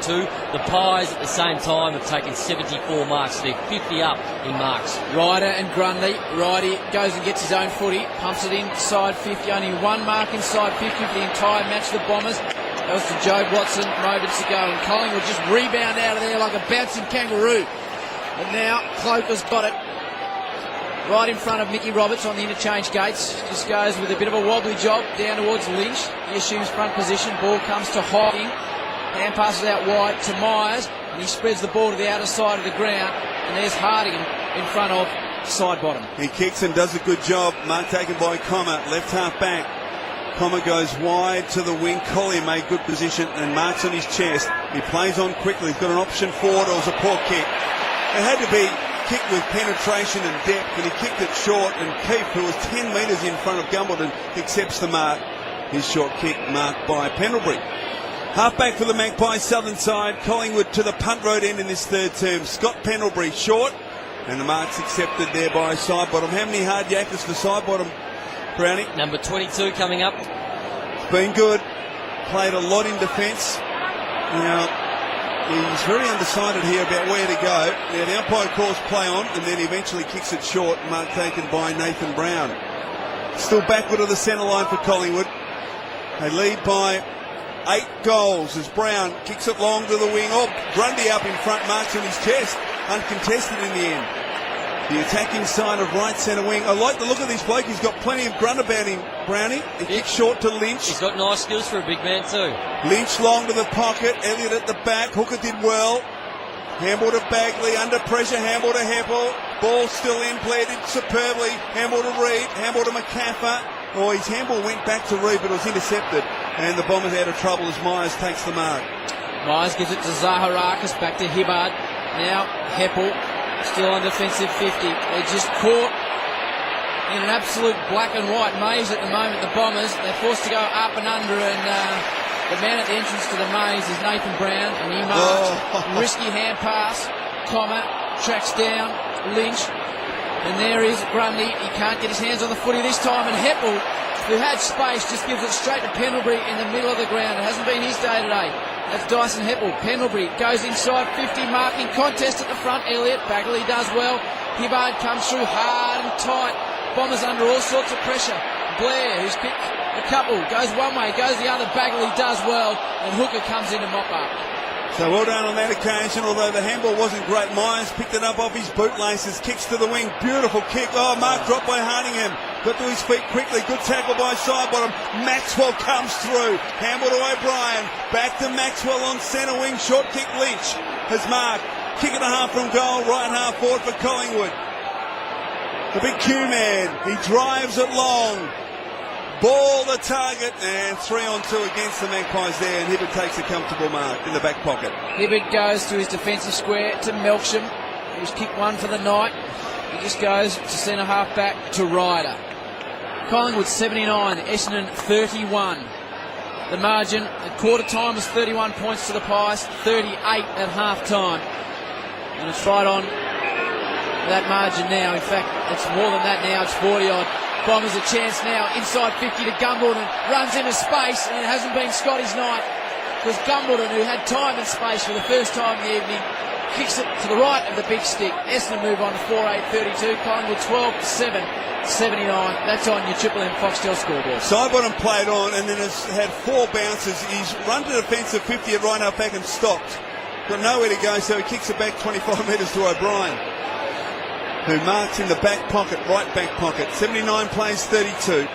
The Pies, at the same time, have taken 74 marks. They're 50 up in marks. Ryder and Grundy. Righty goes and gets his own footy, pumps it inside 50. Only 1 mark inside 50 for the entire match. The Bombers. That was to Joe Watson moments ago, and Collingwood just rebound out of there like a bouncing kangaroo. And now Cloker's got it right in front of Mickey Roberts on the interchange gates. Just goes with a bit of a wobbly job down towards Lynch. He assumes front position. Ball comes to Hocking. Hand passes out wide to Myers, and he spreads the ball to the outer side of the ground. And there's Hardigan in front of side bottom. He kicks and does a good job. Mark taken by Comma, left half back. Comma goes wide to the wing. Collier made good position and marks on his chest. He plays on quickly. He's got an option forward. It was a poor kick. It had to be kicked with penetration and depth, and he kicked it short. And Keefe, who was 10 metres in front of Gumbleton, accepts the mark. His short kick marked by Pendlebury. Halfback for the Magpies, southern side. Collingwood to the punt road end in this third term. Scott Pendlebury short, and the mark's accepted there by side bottom. How many Hard Yakkers for side bottom, Brownie? Number 22 coming up. It's been good. Played a lot in defence. Now, he's very undecided here about where to go. Now, the umpire calls play on, and then eventually kicks it short. Mark taken by Nathan Brown. Still backward of the centre line for Collingwood. They lead by 8 goals as Brown kicks it long to the wing. Oh, Grundy up in front, marks on his chest. Uncontested in the end. The attacking side of right centre wing. I like the look of this bloke. He's got plenty of grunt about him, Brownie. He kicks short to Lynch. He's got nice skills for a big man too. Lynch long to the pocket. Elliott at the back. Hooker did well. Handball to Bagley, under pressure, handball to Heppel. Ball still in, played it superbly. Handball to Reed, handball to McCaffer. Oh, his handball went back to Reed, but it was intercepted. And the Bombers out of trouble as Myers takes the mark. Myers gives it to Zaharakis, back to Hibbard. Now Heppel, still on defensive 50. They're just caught in an absolute black and white maze at the moment, the Bombers. They're forced to go up and under, and the man at the entrance to the maze is Nathan Brown, and he marks. Risky hand pass. Comer tracks down Lynch, and there is Grundy. He can't get his hands on the footy this time, and Heppel, who had space, just gives it straight to Pendlebury in the middle of the ground. It hasn't been his day today. That's Dyson Heppel. Pendlebury goes inside 50, marking contest at the front. Elliott, Bagley does well. Hibbard comes through hard and tight. Bombers under all sorts of pressure. Blair, who's kicked a couple, goes one way, goes the other. Bagley does well, and Hooker comes in to mop up. So well done on that occasion, although the handball wasn't great. Myers picked it up off his bootlaces, kicks to the wing, beautiful kick. Oh, Mark dropped by Harningham, got to his feet quickly, good tackle by Sidebottom. Maxwell comes through, handball to O'Brien, back to Maxwell on centre wing, short kick. Lynch has marked, kick and a half from goal, right half forward for Collingwood. The big Q-man, he drives it long. Ball the target, and 3-on-2 against the Magpies there, and Hibbert takes a comfortable mark in the back pocket. Hibbert goes to his defensive square to Melksham, who's kicked one for the night. He just goes to centre half back to Ryder. Collingwood 79, Essendon 31. The margin at quarter time was 31 points to the Pies, 38 at half time. And it's right on that margin now. In fact, it's more than that now, it's 40 odd. Bombers a chance now, inside 50 to Gumbleton, runs into space, and it hasn't been Scotty's night, because Gumbleton, who had time and space for the first time in the evening, kicks it to the right of the big stick. Essendon move on to 4-8-32, Collingwood 12-7, 79. That's on your Triple M Foxtel scoreboard. Sidebottom played on and then has had 4 bounces. He's run to defensive 50 at right half back and stopped. Got nowhere to go, so he kicks it back 25 metres to O'Brien, who marks in the back pocket, right back pocket. 79 plays 32.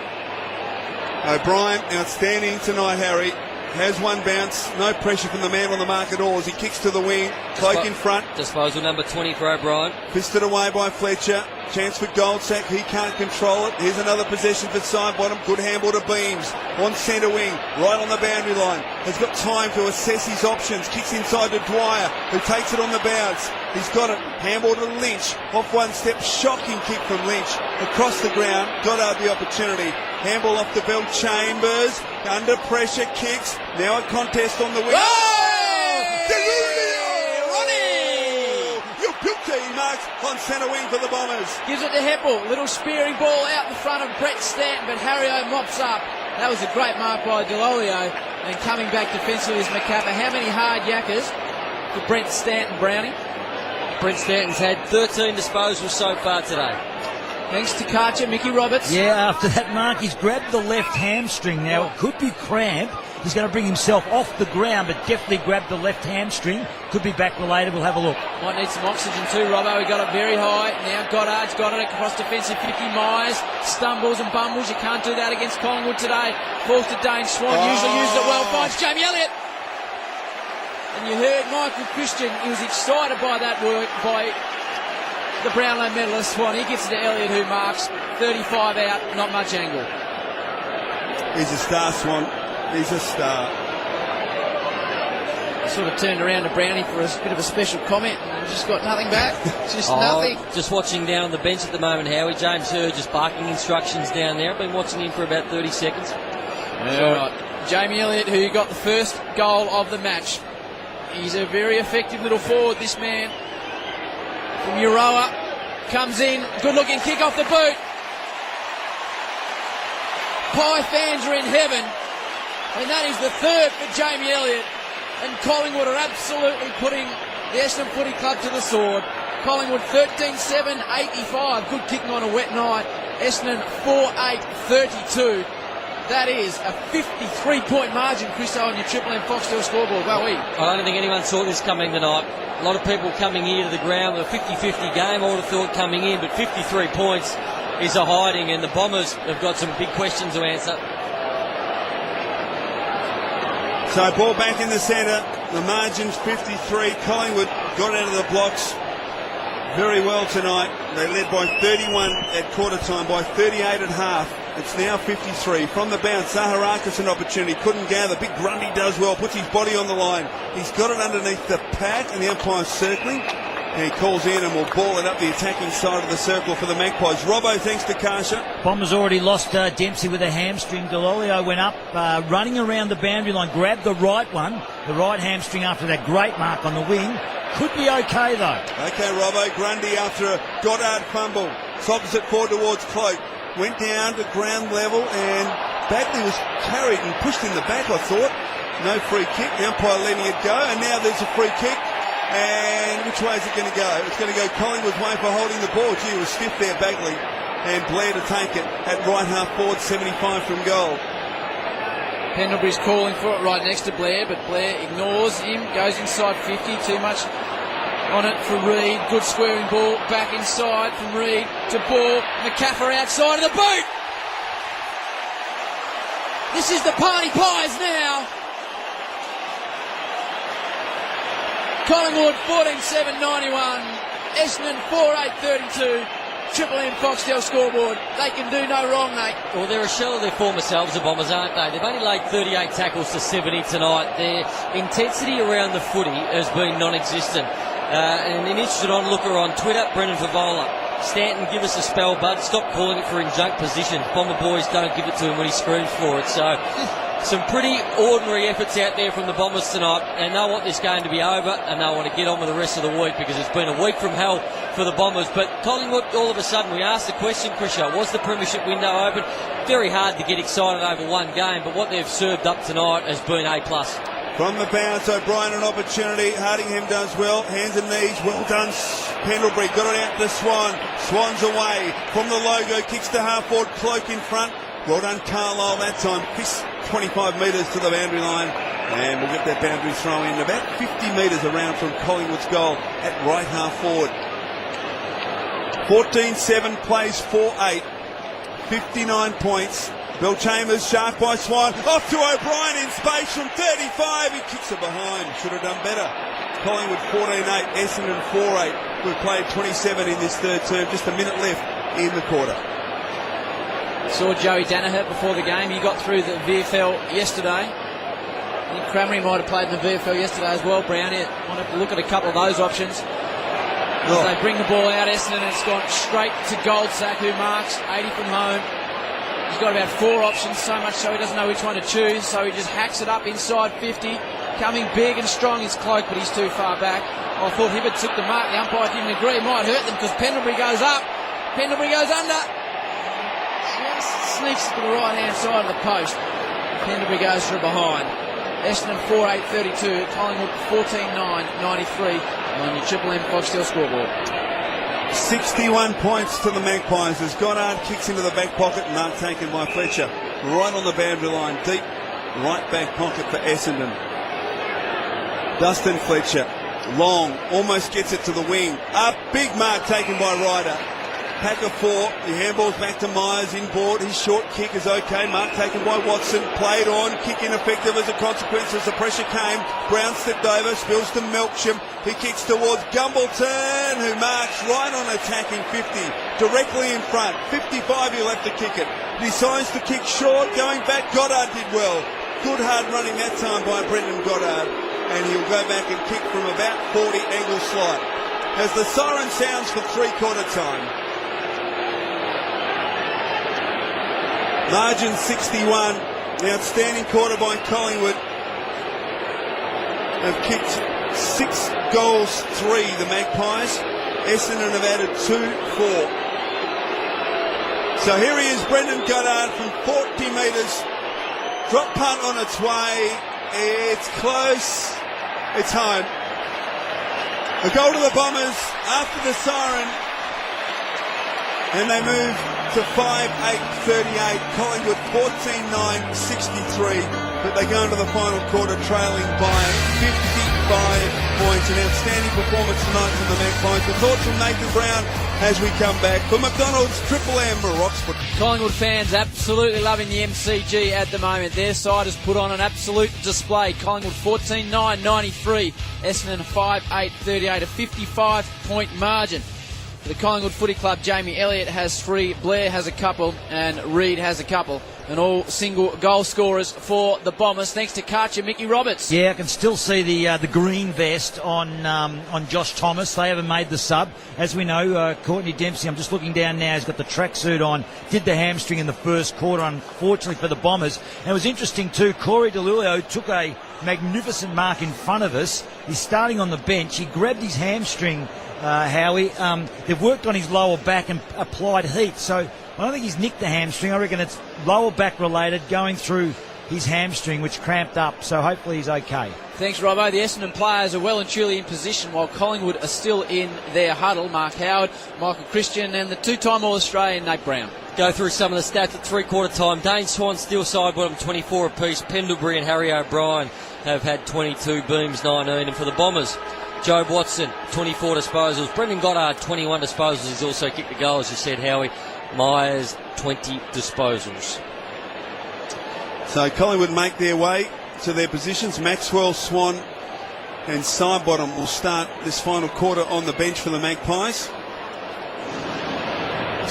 O'Brien, outstanding tonight, Harry. Has one bounce, no pressure from the man on the mark at all as he kicks to the wing, cloak in front. Disposal number 20 for O'Brien. Fisted away by Fletcher. Chance for Goldsack, he can't control it. Here's another possession for Sidebottom. Good handball to Beams on centre wing, right on the boundary line. Has got time to assess his options. Kicks inside to Dwyer, who takes it on the bounce. He's got it. Handball to Lynch. Off one step. Shocking kick from Lynch. Across the ground. Goddard the opportunity. Handball off the bell. Chambers. Under pressure. Kicks. Now a contest on the wing. He marks on centre wing for the Bombers. Gives it to Heppel. Little spearing ball out in front of Brett Stanton, but Harrio mops up. That was a great mark by Delolio. And coming back defensively is McCapper. How many hard yackers for Brett Stanton, Brownie? Brent Stanton's had 13 disposals so far today. Thanks to Karcher, Mickey Roberts. Yeah, after that mark, he's grabbed the left hamstring now. It could be cramp. He's going to bring himself off the ground, but definitely grabbed the left hamstring. Could be back related. We'll have a look. Might need some oxygen too, Robbo. He got it very high. Now Goddard's got it across defensive 50. Myers stumbles and bumbles. You can't do that against Collingwood today. Falls to Dane Swan. Usually used it well. Finds Jamie Elliott. And you heard Michael Christian. He was excited by that work by the Brownlow medalist Swan. He gets it to Elliott, who marks 35 out. Not much angle. He's a star, Swan. He's a star. Sort of turned around to Brownie for a bit of a special comment and just got nothing back. Just nothing. Just watching down on the bench at the moment, Howie. James Hurd just barking instructions down there. I've been watching him for about 30 seconds. Yeah, right. Jamie Elliott, who got the first goal of the match. He's a very effective little forward, this man. From Euroa. Comes in. Good looking kick off the boot. Pie fans are in heaven. And that is the third for Jamie Elliott. And Collingwood are absolutely putting the Essendon Footy Club to the sword. Collingwood 13-7, 85. Good kicking on a wet night. Essendon 4-8, 32. That is a 53-point margin, Christo, on your Triple M Foxtel scoreboard. Well, I don't think anyone saw this coming tonight. A lot of people coming here to the ground with a 50-50 game. I would have thought coming in, but 53 points is a hiding, and the Bombers have got some big questions to answer. So ball back in the centre. The margin's 53. Collingwood got out of the blocks very well tonight. They led by 31 at quarter time, by 38 at half. It's now 53. From the bounce, Zaharakis an opportunity, couldn't gather. Big Grundy does well, puts his body on the line. He's got it underneath the pad, and the umpire's circling. And he calls in and will ball it up the attacking side of the circle for the Magpies. Robbo, thanks to Kasha. Bombers already lost Dempsey with a hamstring. Delolio went up, running around the boundary line, grabbed the right one, the right hamstring after that great mark on the wing. Could be okay, though. Okay, Robbo. Grundy after a Goddard fumble. Sobs it forward towards Cloak. Went down to ground level, and Bagley was carried and pushed in the back, I thought. No free kick. The umpire letting it go, and now there's a free kick. And which way is it going to go? It's going to go Collingwood's way for holding the ball. Gee, it was stiff there, Bagley. And Blair to take it at right half forward, 75 from goal. Pendlebury's calling for it right next to Blair, but Blair ignores him, goes inside 50, too much on it for Reid. Good squaring ball, back inside from Reid to Ball. McCaffrey outside of the boot! This is the Party Pies now. Collingwood 14-7-91, Essendon 4-8-32. Triple M Foxtel scoreboard. They can do no wrong, mate. Well, they're a shell of their former selves, the Bombers, aren't they? They've only laid 38 tackles to 70 tonight. Their intensity around the footy has been non-existent. And an interested onlooker on Twitter, Brendan Favola. Stanton, give us a spell, bud. Stop calling it for in-junk position. Bomber boys don't give it to him when he screams for it. So, some pretty ordinary efforts out there from the Bombers tonight. And they want this game to be over, and they want to get on with the rest of the week, because it's been a week from hell for the Bombers. But Collingwood, all of a sudden, we asked the question, Krisha, was the premiership window open? Very hard to get excited over one game, but what they've served up tonight has been A+. From the bounce, O'Brien an opportunity. Hardingham does well. Hands and knees. Well done. Pendlebury got it out to Swan. Swan's away from the logo. Kicks to half forward. Cloak in front. Well done, Carlisle that time. Fists 25 metres to the boundary line. And we'll get that boundary throw in about 50 metres around from Collingwood's goal at right half forward. 14-7 plays 4-8. 59 points. Bill Chambers, sharp by Swan, off to O'Brien in space from 35, he kicks it behind, should have done better. Collingwood 14-8, Essendon 4-8, we've played 27 in this third term, just a minute left in the quarter. Saw Joey Danaher before the game, he got through the VFL yesterday. I think Crameri might have played in the VFL yesterday as well, Brown. Want to look at a couple of those options. As they bring the ball out, Essendon, it's gone straight to Goldsack, who marks 80 from home. He's got about 4 options, so much so he doesn't know which one to choose, so he just hacks it up inside 50. Coming big and strong is Cloak, but he's too far back. I thought Hibbert took the mark. The umpire didn't agree. It might hurt them because Pendlebury goes up. Pendlebury goes under. Just sneaks it to the right-hand side of the post. Pendlebury goes through behind. Essendon 4-8-32. Collingwood 14-9-93 on your Triple M Foxtel scoreboard. 61 points to the Magpies as Goddard kicks into the back pocket, mark taken by Fletcher. Right on the boundary line, deep right back pocket for Essendon. Dustin Fletcher, long, almost gets it to the wing. Up, big mark taken by Ryder. Pack of 4, the handball's back to Myers, inboard, his short kick is okay, mark taken by Watson, played on, kick ineffective as a consequence as the pressure came. Brown stepped over, spills to Melksham, he kicks towards Gumbleton, who marks right on attacking 50, directly in front, 55 he'll have to kick it, decides to kick short, going back, Goddard did well, good hard running that time by Brendan Goddard, and he'll go back and kick from about 40 angle slide. As the siren sounds for three-quarter time, margin 61, outstanding quarter by Collingwood. Have kicked 6 goals, 3 the Magpies. Essendon have added 2-4. So here he is, Brendan Goddard from 40 metres. Drop punt on its way. It's close. It's home. A goal to the Bombers after the siren. And they move to 5-8-38. Collingwood 14-9-63. But they go into the final quarter trailing by 50 points. An outstanding performance tonight from the Magpies. The thoughts from Nathan Brown as we come back. For McDonald's, Triple M, Roxford. Collingwood fans absolutely loving the MCG at the moment. Their side has put on an absolute display. Collingwood 14-9, 93. Essendon 5-8, 38. A 55-point margin. For the Collingwood Footy Club, Jamie Elliott has 3, Blair has a couple, and Reid has a couple. And all single goal scorers for the Bombers, thanks to Karcher Mickey Roberts. Yeah, I can still see the green vest on Josh Thomas. They haven't made the sub. As we know, Courtney Dempsey, I'm just looking down now, he's got the tracksuit on, did the hamstring in the first quarter, unfortunately for the Bombers. And it was interesting too, Corey DeLulio took a magnificent mark in front of us. He's starting on the bench. He grabbed his hamstring, Howie. They've worked on his lower back and applied heat. So I don't think he's nicked the hamstring. I reckon it's lower back related, going through his hamstring, which cramped up. So hopefully he's okay. Thanks, Robbo. The Essendon players are well and truly in position, while Collingwood are still in their huddle. Mark Howard, Michael Christian, and the two-time All-Australian Nate Brown. Go through some of the stats at three-quarter time. Dane Swan still side bottom, 24 apiece. Pendlebury and Harry O'Brien have had 22, Booms 19. And for the Bombers, Jobe Watson, 24 disposals. Brendan Goddard, 21 disposals. He's also kicked the goal, as you said, Howie. Myers, 20 disposals. So Collingwood make their way to their positions. Maxwell, Swan and Sidebottom will start this final quarter on the bench for the Magpies.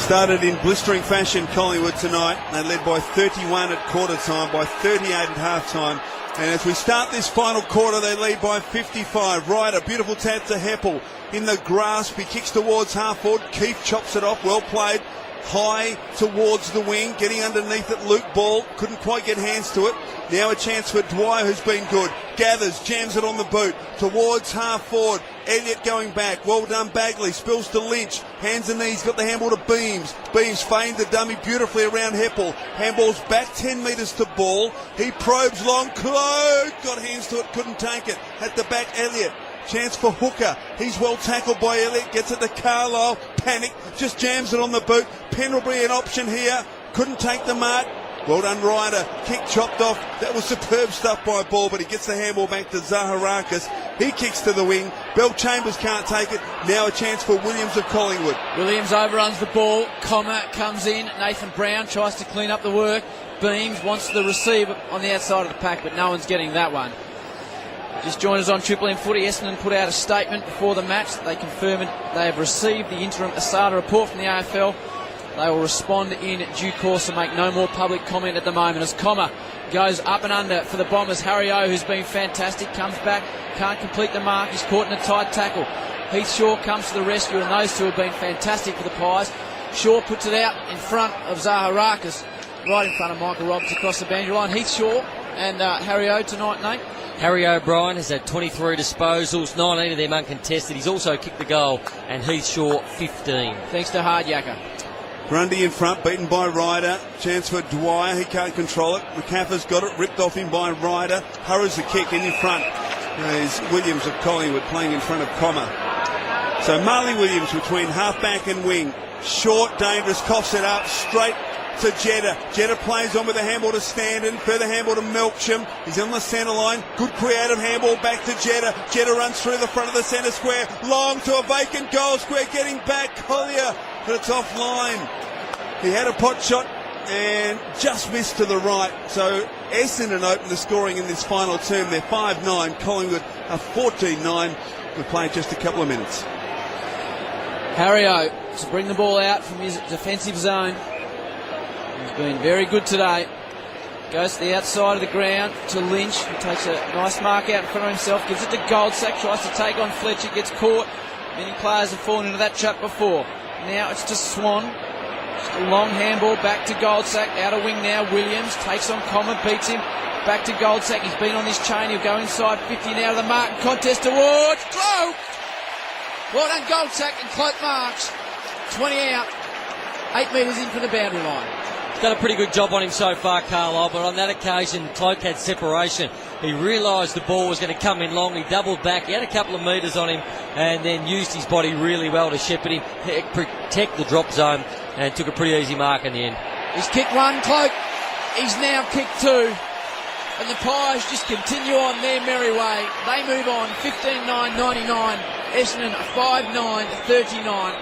Started in blistering fashion, Collingwood tonight. They led by 31 at quarter time, by 38 at half time. And as we start this final quarter, they lead by 55. Ryder, beautiful tap to Heppel. In the grasp, he kicks towards half forward. Keefe chops it off, well played. High towards the wing, getting underneath it. Luke Ball couldn't quite get hands to it. Now a chance for Dwyer, who's been good. Gathers, jams it on the boot towards half forward. Elliott going back. Well done, Bagley. Spills to Lynch. Hands and knees. Got the handball to Beams. Beams feigned the dummy beautifully around Heppel. Handball's back 10 metres to Ball. He probes long. Close. Got hands to it. Couldn't take it. At the back, Elliott. Chance for Hooker. He's well tackled by Elliott. Gets it to Carlisle. Panic. Just jams it on the boot. Pendlebury an option here. Couldn't take the mark. Well done, Ryder. Kick chopped off. That was superb stuff by Ball, but he gets the handball back to Zaharakis. He kicks to the wing. Bell Chambers can't take it. Now a chance for Williams of Collingwood. Williams overruns the ball. Comma comes in. Nathan Brown tries to clean up the work. Beams wants the receiver on the outside of the pack, but no one's getting that one. Just joined us on Triple M Footy. Essendon put out a statement before the match. They confirmed they have received the interim ASADA report from the AFL. They will respond in due course and make no more public comment at the moment. As Comma goes up and under for the Bombers, Harry O, who's been fantastic, comes back, can't complete the mark. He's caught in a tight tackle. Heath Shaw comes to the rescue, and those two have been fantastic for the Pies. Shaw puts it out in front of Zaharakis, right in front of Michael Roberts across the boundary line. Heath Shaw and Harry O tonight, Nate. Harry O'Brien has had 23 disposals, 19 of them uncontested. He's also kicked the goal, and Heath Shaw 15. Thanks to Hardyacker. Grundy in front, beaten by Ryder. Chance for Dwyer, he can't control it. McCaffer's got it, ripped off him by Ryder. Hurries the kick in front. There's Williams of Collingwood playing in front of Comma. So Marley Williams between half-back and wing. Short, dangerous, coughs it up, straight to Jeddah. Jeddah plays on with a handball to Standen. Further handball to Melksham. He's on the centre line. Good creative handball back to Jeddah. Jeddah runs through the front of the centre square. Long to a vacant goal square. Getting back. Collier. But it's offline. He had a pot shot and just missed to the right. So Essendon open the scoring in this final term. They're 5-9. Collingwood are 14-9. We've played just a couple of minutes. Harry O to bring the ball out from his defensive zone. He's been very good today. Goes to the outside of the ground to Lynch. He takes a nice mark out in front of himself. Gives it to Goldsack. Tries to take on Fletcher. Gets caught. Many players have fallen into that trap before. Now it's to Swan. Just a long handball back to Goldsack. Out of wing now. Williams takes on Common. Beats him. Back to Goldsack. He's been on this chain. He'll go inside 50 now to the mark. Contest towards Cloak. Well done, Goldsack and Cloak marks. 20 out. 8 metres in from the boundary line. Done a pretty good job on him so far, Carlisle, but on that occasion, Cloak had separation. He realised the ball was going to come in long. He doubled back. He had a couple of metres on him and then used his body really well to shepherd him, protect the drop zone, and took a pretty easy mark in the end. He's kicked one, Cloak. He's now kicked two. and the Pies just continue on their merry way. They move on 15-9-99. Essendon 5-9-39.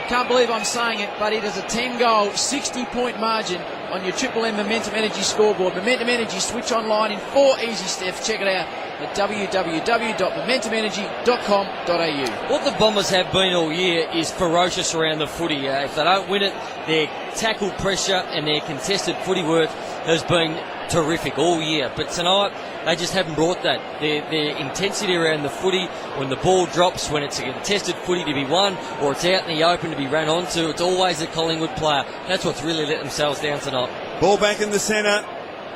Can't believe I'm saying it, but it is a 10-goal, 60-point margin on your Triple M Momentum Energy scoreboard. Momentum Energy, switch online in 4 easy steps. Check it out at www.momentumenergy.com.au. What the Bombers have been all year is ferocious around the footy. If they don't win it, their tackle pressure and their contested footy work has been terrific all year. But tonight, they just haven't brought that. Their intensity around the footy, when the ball drops, when it's a contested footy to be won, or it's out in the open to be ran onto, it's always a Collingwood player. That's what's really let themselves down tonight. Ball back in the centre.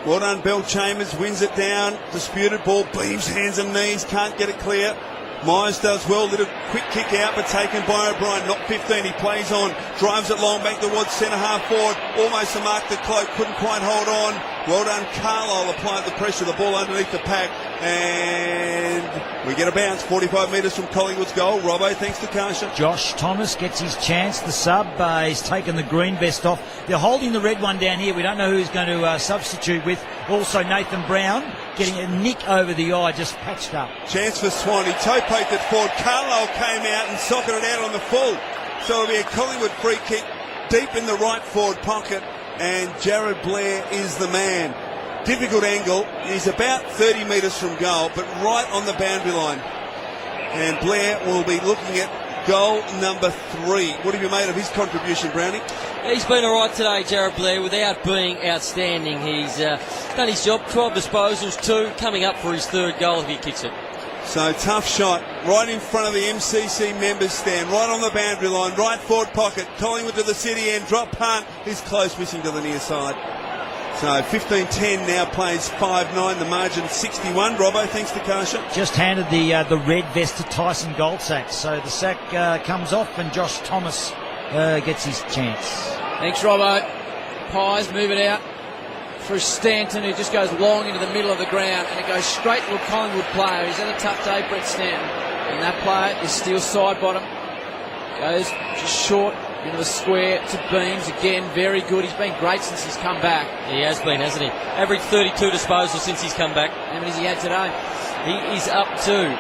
Well done, Bell Chambers wins it down. Disputed ball, Beams, hands and knees, can't get it clear. Myers does well, little quick kick out, but taken by O'Brien, not 15, he plays on, drives it long back towards centre half forward, almost a mark to Cloak, couldn't quite hold on. Well done, Carlisle applied the pressure, the ball underneath the pack, and we get a bounce, 45 metres from Collingwood's goal. Robbo, thanks to Karsha. Josh Thomas gets his chance, the sub. He's taken the green vest off. They're holding the red one down here. We don't know who he's going to substitute with. Also Nathan Brown getting a nick over the eye, just patched up. Chance for Swan, he toe-poked it forward. Carlisle came out and socketed it out on the full. So it'll be a Collingwood free kick deep in the right forward pocket, and Jared Blair is the man. Difficult angle. He's about 30 metres from goal, but right on the boundary line. And Blair will be looking at goal number 3. What have you made of his contribution, Brownie? He's been all right today, Jared Blair, without being outstanding. He's done his job, 12 disposals, 2, coming up for his 3rd goal if he kicks it. So tough shot, right in front of the MCC members stand, right on the boundary line, right forward pocket. Collingwood to the city end, drop punt, he's close, missing to the near side. So 15-10 now plays 5-9, the margin 61. Robbo, thanks to Karsha. Just handed the red vest to Tyson Goldsack. So the sack comes off and Josh Thomas gets his chance. Thanks, Robbo. Pies move it out for Stanton, who just goes long into the middle of the ground, and it goes straight to a Collingwood player. He's had a tough day, Brett Stanton. And that player is still side bottom. Goes just short into the square to Beams again. Very good. He's been great since he's come back. He has been, hasn't he? Average 32 disposals since he's come back. How many has he had today? He is up to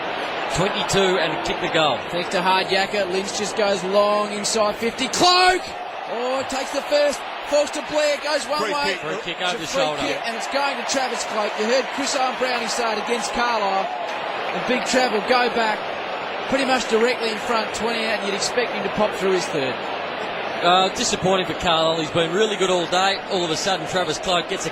22 and kicked the goal. Thanks to Hardyacker. Lynch just goes long inside 50. Cloak! Oh, takes the first. Falls to Blair. Goes one way. Free kick over the free shoulder. Kick, and it's going to Travis Cloak. You heard Chris Owen Brownie say it against Carlisle. And Big Trav will go back pretty much directly in front, 20 out, and you'd expect him to pop through his 3rd. Disappointing for Carlisle. He's been really good all day. All of a sudden, Travis Cloak gets a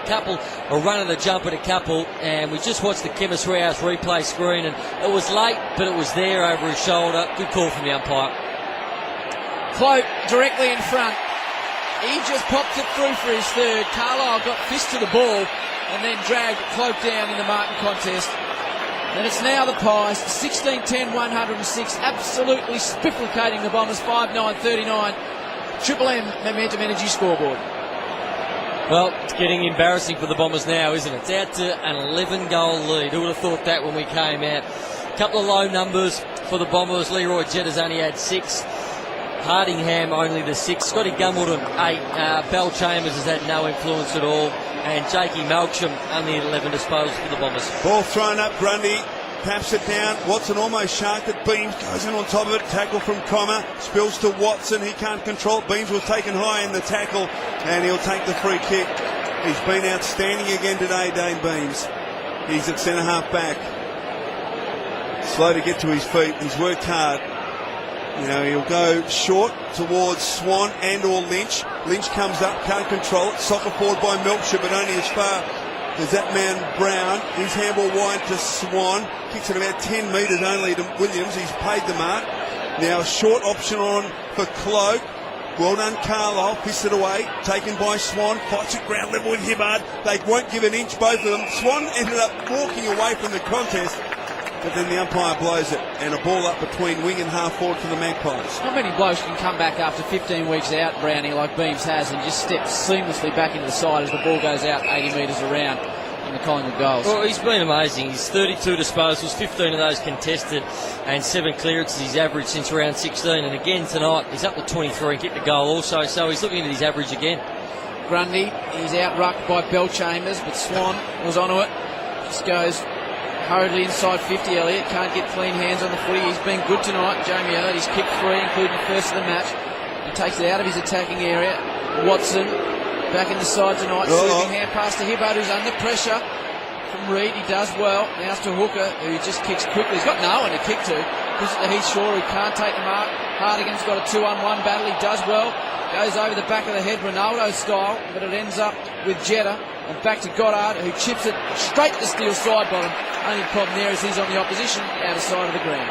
run of the jump at a couple, and we just watched the Chemistry House replay screen, and it was late, but it was there over his shoulder. Good call from the umpire. Cloak directly in front. He just popped it through for his 3rd. Carlisle got fist to the ball and then dragged Cloak down in the marking contest. And it's now the Pies, 16-10-106, absolutely spifflicating the Bombers, 5-9-39. Triple M Momentum Energy scoreboard. Well, it's getting embarrassing for the Bombers now, isn't it? It's out to an 11-goal lead. Who would have thought that when we came out? A couple of low numbers for the Bombers. Leroy Jeter's only had 6. Hardingham only the 6. Scotty Gumbleton 8. Bell Chambers has had no influence at all. And Jakey Melksham only 11 disposals for the Bombers. Ball thrown up, Grundy taps it down. Watson almost sharked it. Beams goes in on top of it. Tackle from Comer. Spills to Watson. He can't control it. Beams was taken high in the tackle, and he'll take the free kick. He's been outstanding again today, Dane Beams. He's at centre half back. Slow to get to his feet. He's worked hard. You know, he'll go short towards Swan and or Lynch. Lynch comes up, can't control it. Soccer forward by Melkshire, but only as far as that man Brown. His handball wide to Swan. Kicks it about 10 metres only to Williams. He's paid the mark. Now a short option on for Cloak. Well done, Carlisle. Piss it away. Taken by Swan. Fights at ground level with Hibbard. They won't give an inch, both of them. Swan ended up walking away from the contest, but then the umpire blows it, and a ball up between wing and half forward for the Magpies. Not many blokes can come back after 15 weeks out, Brownie, like Beams has, and just step seamlessly back into the side as the ball goes out 80 metres around in the Collingwood goals. Well, he's been amazing. He's 32 disposals, 15 of those contested, and 7 clearances he's averaged since round 16. And again tonight, he's up to 23 and kicked the goal also, so he's looking at his average again. Grundy, he's out-rucked by Bell Chambers, but Swan was onto it. This goes hurriedly inside 50. Elliott can't get clean hands on the footy. He's been good tonight. Jamie Elliott, he's kicked 3, including the first of the match. He takes it out of his attacking area. Watson back in the side tonight. Sweeping hand pass to Hibbard, who's under pressure from Reid. He does well. Now to Hooker, who just kicks quickly. He's got no one to kick to. Gives it to Heath Shaw, who can't take the mark. Hardigan's got a 2-on-1 battle. He does well. Goes over the back of the head, Ronaldo style, but it ends up with Jetta. And back to Goddard, who chips it straight to Steele's side bottom. Only problem there is he's on the opposition, outer side of the ground.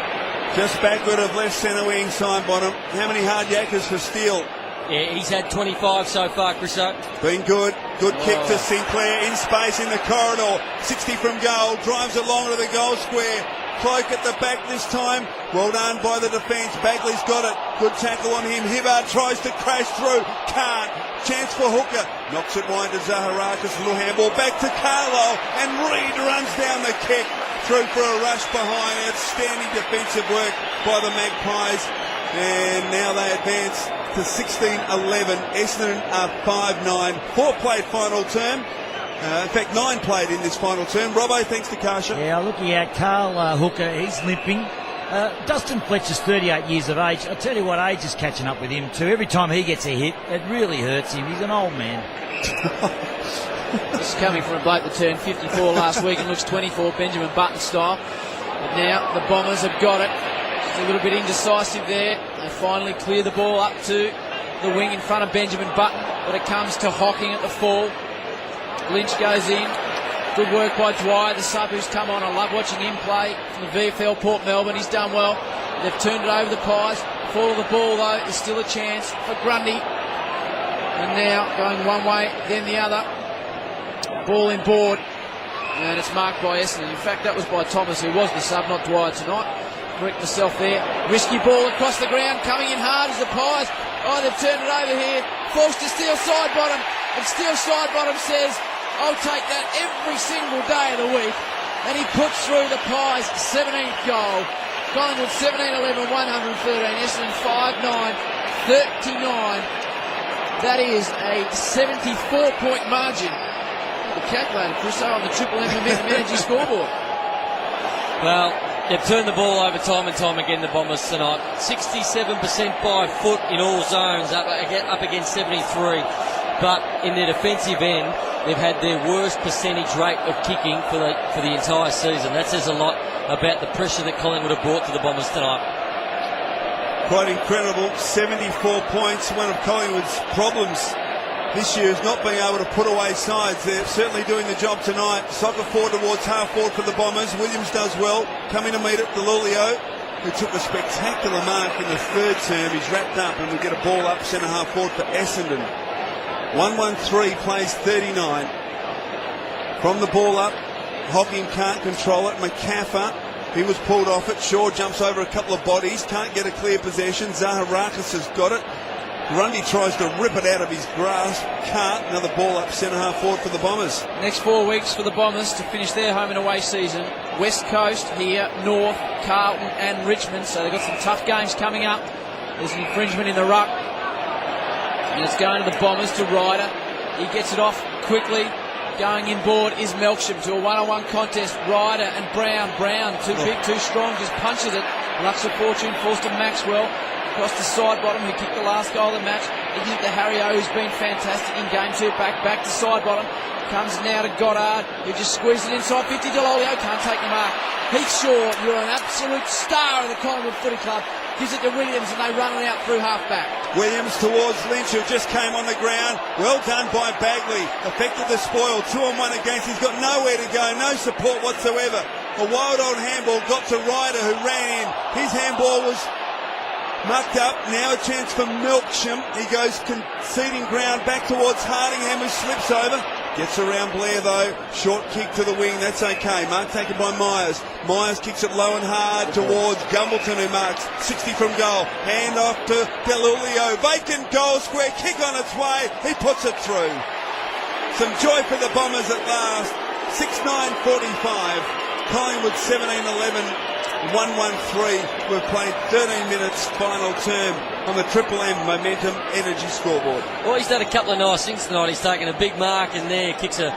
Just backward of left centre wing, side bottom. How many hard yackers for Steele? Yeah, he's had 25 so far, Chriso. Been good. Good kick to Sinclair. In space in the corridor. 60 from goal. Drives it long to the goal square. Cloak at the back this time. Well done by the defence. Bagley's got it. Good tackle on him. Hibbard tries to crash through. Can't. Chance for Hooker. Knocks it wide to Zaharakis. Little handball back to Carlo. And Reid runs down the kick. Through for a rush behind. Outstanding defensive work by the Magpies. And now they advance to 16-11. Essendon are 5-9. 4 played final term. In fact, 9 played in this final term. Robbo, thanks to Karsha. Yeah, looking at Carl Hooker, he's limping. Dustin Fletcher's 38 years of age. I tell you what, age is catching up with him too. Every time he gets a hit, it really hurts him. He's an old man. This is coming from a bloke that turned 54 last week and looks 24, Benjamin Button style. But now the Bombers have got it. Just a little bit indecisive there. They finally clear the ball up to the wing in front of Benjamin Button, but it comes to Hocking at the fall. Lynch goes in. Good work by Dwyer, the sub who's come on. I love watching him play from the VFL Port Melbourne. He's done well. They've turned it over the Pies. Fall of the ball though, there's still a chance for Grundy. And now going one way, then the other. Ball in board. And it's marked by Essendon. In fact, that was by Thomas, who was the sub, not Dwyer tonight. Correct myself there. Risky ball across the ground, coming in hard as the Pies. Oh, they've turned it over here. Falls to Steele side bottom. And Steele side bottom says, I'll take that every single day of the week. And he puts through the Pies' 17th goal. Collingwood 17-11, 113. Essendon 5-9, 39. That is a 74-point margin. The calculator, Chris, on the Triple M Momentum Energy scoreboard. Well, they've turned the ball over time and time again, the Bombers tonight. 67% by foot in all zones, up against 73. But in their defensive end, they've had their worst percentage rate of kicking for the entire season. That says a lot about the pressure that Collingwood have brought to the Bombers tonight. Quite incredible. 74 points. One of Collingwood's problems this year is not being able to put away sides. They're certainly doing the job tonight. Soccer forward towards half forward for the Bombers. Williams does well. Coming to meet it, DeLulio, who took a spectacular mark in the third term. He's wrapped up and we get a ball up centre half forward for Essendon. 1-1-3 plays 39. From the ball up, Hocking can't control it. McCaffer, he was pulled off it. Shaw jumps over a couple of bodies, can't get a clear possession. Zaharakis has got it. Grundy tries to rip it out of his grasp, can't. Another ball up centre half forward for the Bombers. Next 4 weeks for the Bombers to finish their home and away season. West Coast here, North, Carlton and Richmond. So they've got some tough games coming up. There's an infringement in the ruck. And it's going to the Bombers, to Ryder. He gets it off quickly. Going inboard is Melksham to a one-on-one contest. Ryder and Brown. Brown, too big, too strong, just punches it. Lucks of fortune, falls to Maxwell. Across the side bottom, who kicked the last goal of the match. He gives it to Harry O, who's been fantastic in game 2. Back to side bottom. Comes now to Goddard, who just squeezes it inside 50. DeLolio can't take the mark. Heath Shaw, you're an absolute star of the Collingwood Footy Club. Gives it to Williams and they run it out through half-back. Williams towards Lynch, who just came on the ground. Well done by Bagley. Affected the spoil. 2-on-1 against. He's got nowhere to go. No support whatsoever. A wild old handball got to Ryder, who ran in. His handball was mucked up. Now a chance for Melksham. He goes conceding ground back towards Hardingham, who slips over. Gets around Blair though. Short kick to the wing. That's okay. Mark taken by Myers. Myers kicks it low and hard towards Gumbleton, who marks 60 from goal. Hand off to DeLulio. Vacant goal square. Kick on its way. He puts it through. Some joy for the Bombers at last. 6-9-45. Collingwood 17-11. 1-1-3. We've played 13 minutes final term on the Triple M Momentum Energy scoreboard. Well, he's done a couple of nice things tonight. He's taken a big mark in there, kicks a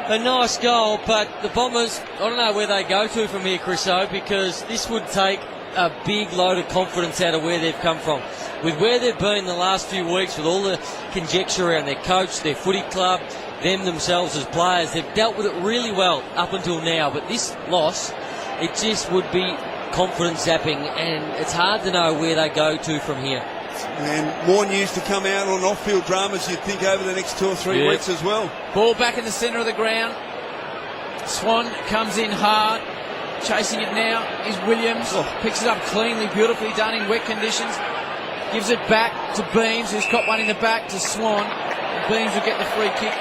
A nice goal, but the Bombers, I don't know where they go to from here, Chriso, because this would take a big load of confidence out of where they've come from. With where they've been the last few weeks, with all the conjecture around their coach, their footy club, them themselves as players, they've dealt with it really well up until now. But this loss, it just would be confidence zapping, and it's hard to know where they go to from here. And more news to come out on off-field dramas, you'd think, over the next 2 or 3 weeks as well. Ball back in the centre of the ground. Swan comes in hard. Chasing it now is Williams. Picks it up cleanly, beautifully done in wet conditions. Gives it back to Beams, who's got one in the back to Swan. And Beams will get the free kick.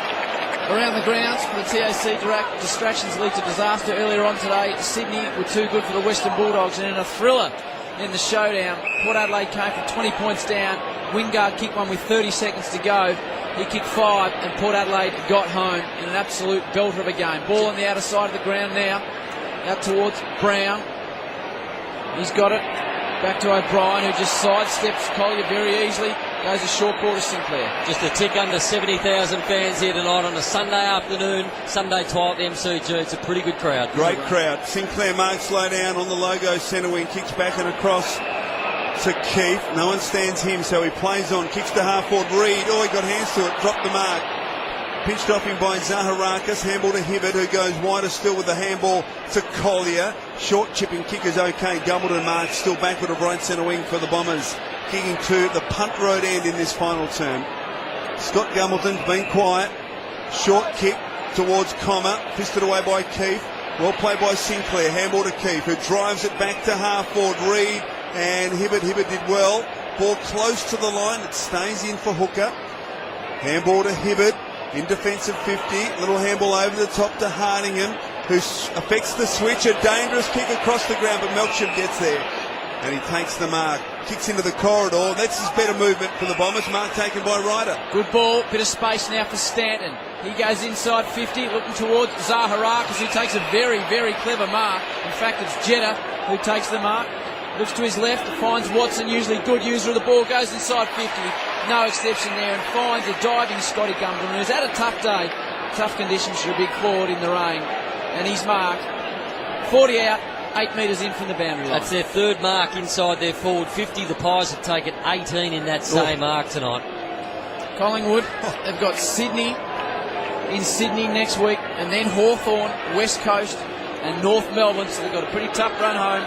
Around the grounds for the TAC distractions lead to disaster earlier on today. Sydney were too good for the Western Bulldogs, and in a thriller in the showdown, Port Adelaide came from 20 points down. Wingard kicked one with 30 seconds to go. He kicked 5, and Port Adelaide got home in an absolute belter of a game. Ball on the outer side of the ground now, out towards Brown. He's got it. Back to O'Brien, who just sidesteps Collier very easily. Goes a short ball to Sinclair. Just a tick under 70,000 fans here tonight on a Sunday afternoon, Sunday twilight at the MCG. It's a pretty good crowd. Great crowd. Sinclair marks low down on the logo centre wing, kicks back and across to Keith. No one stands him, so he plays on, kicks to half forward. Reid, he got hands to it, dropped the mark. Pinched off him by Zaharakis, handball to Hibbert, who goes wider still with the handball to Collier. Short chipping kick is okay. Gumbleton marks still backward of right centre wing for the Bombers. Kicking to the punt road end in this final term. Scott Gumbleton's been quiet. Short kick towards Comer, fisted away by Keith. Well played by Sinclair, handball to Keith, who drives it back to half forward. Reid and Hibbert. Hibbert did well. Ball close to the line. It stays in for Hooker. Handball to Hibbert. In defensive 50, little handball over the top to Hardingham, who affects the switch. A dangerous kick across the ground, but Melksham gets there. And he takes the mark, kicks into the corridor. That's his better movement for the Bombers. Mark taken by Ryder. Good ball, bit of space now for Stanton. He goes inside 50, looking towards Zaharakis, who takes a very, very clever mark. In fact, it's Jeddah who takes the mark. Looks to his left, finds Watson, usually good user of the ball, goes inside 50. No exception there, and finds a diving Scotty Gumbleton, who's had a tough day. Tough conditions for a big forward in the rain. And he's marked 40 out, 8 metres in from the boundary line. That's their third mark inside their forward 50. The Pies have taken 18 in that same arc tonight. Collingwood, they've got Sydney in Sydney next week, and then Hawthorn, West Coast, and North Melbourne, so they've got a pretty tough run home.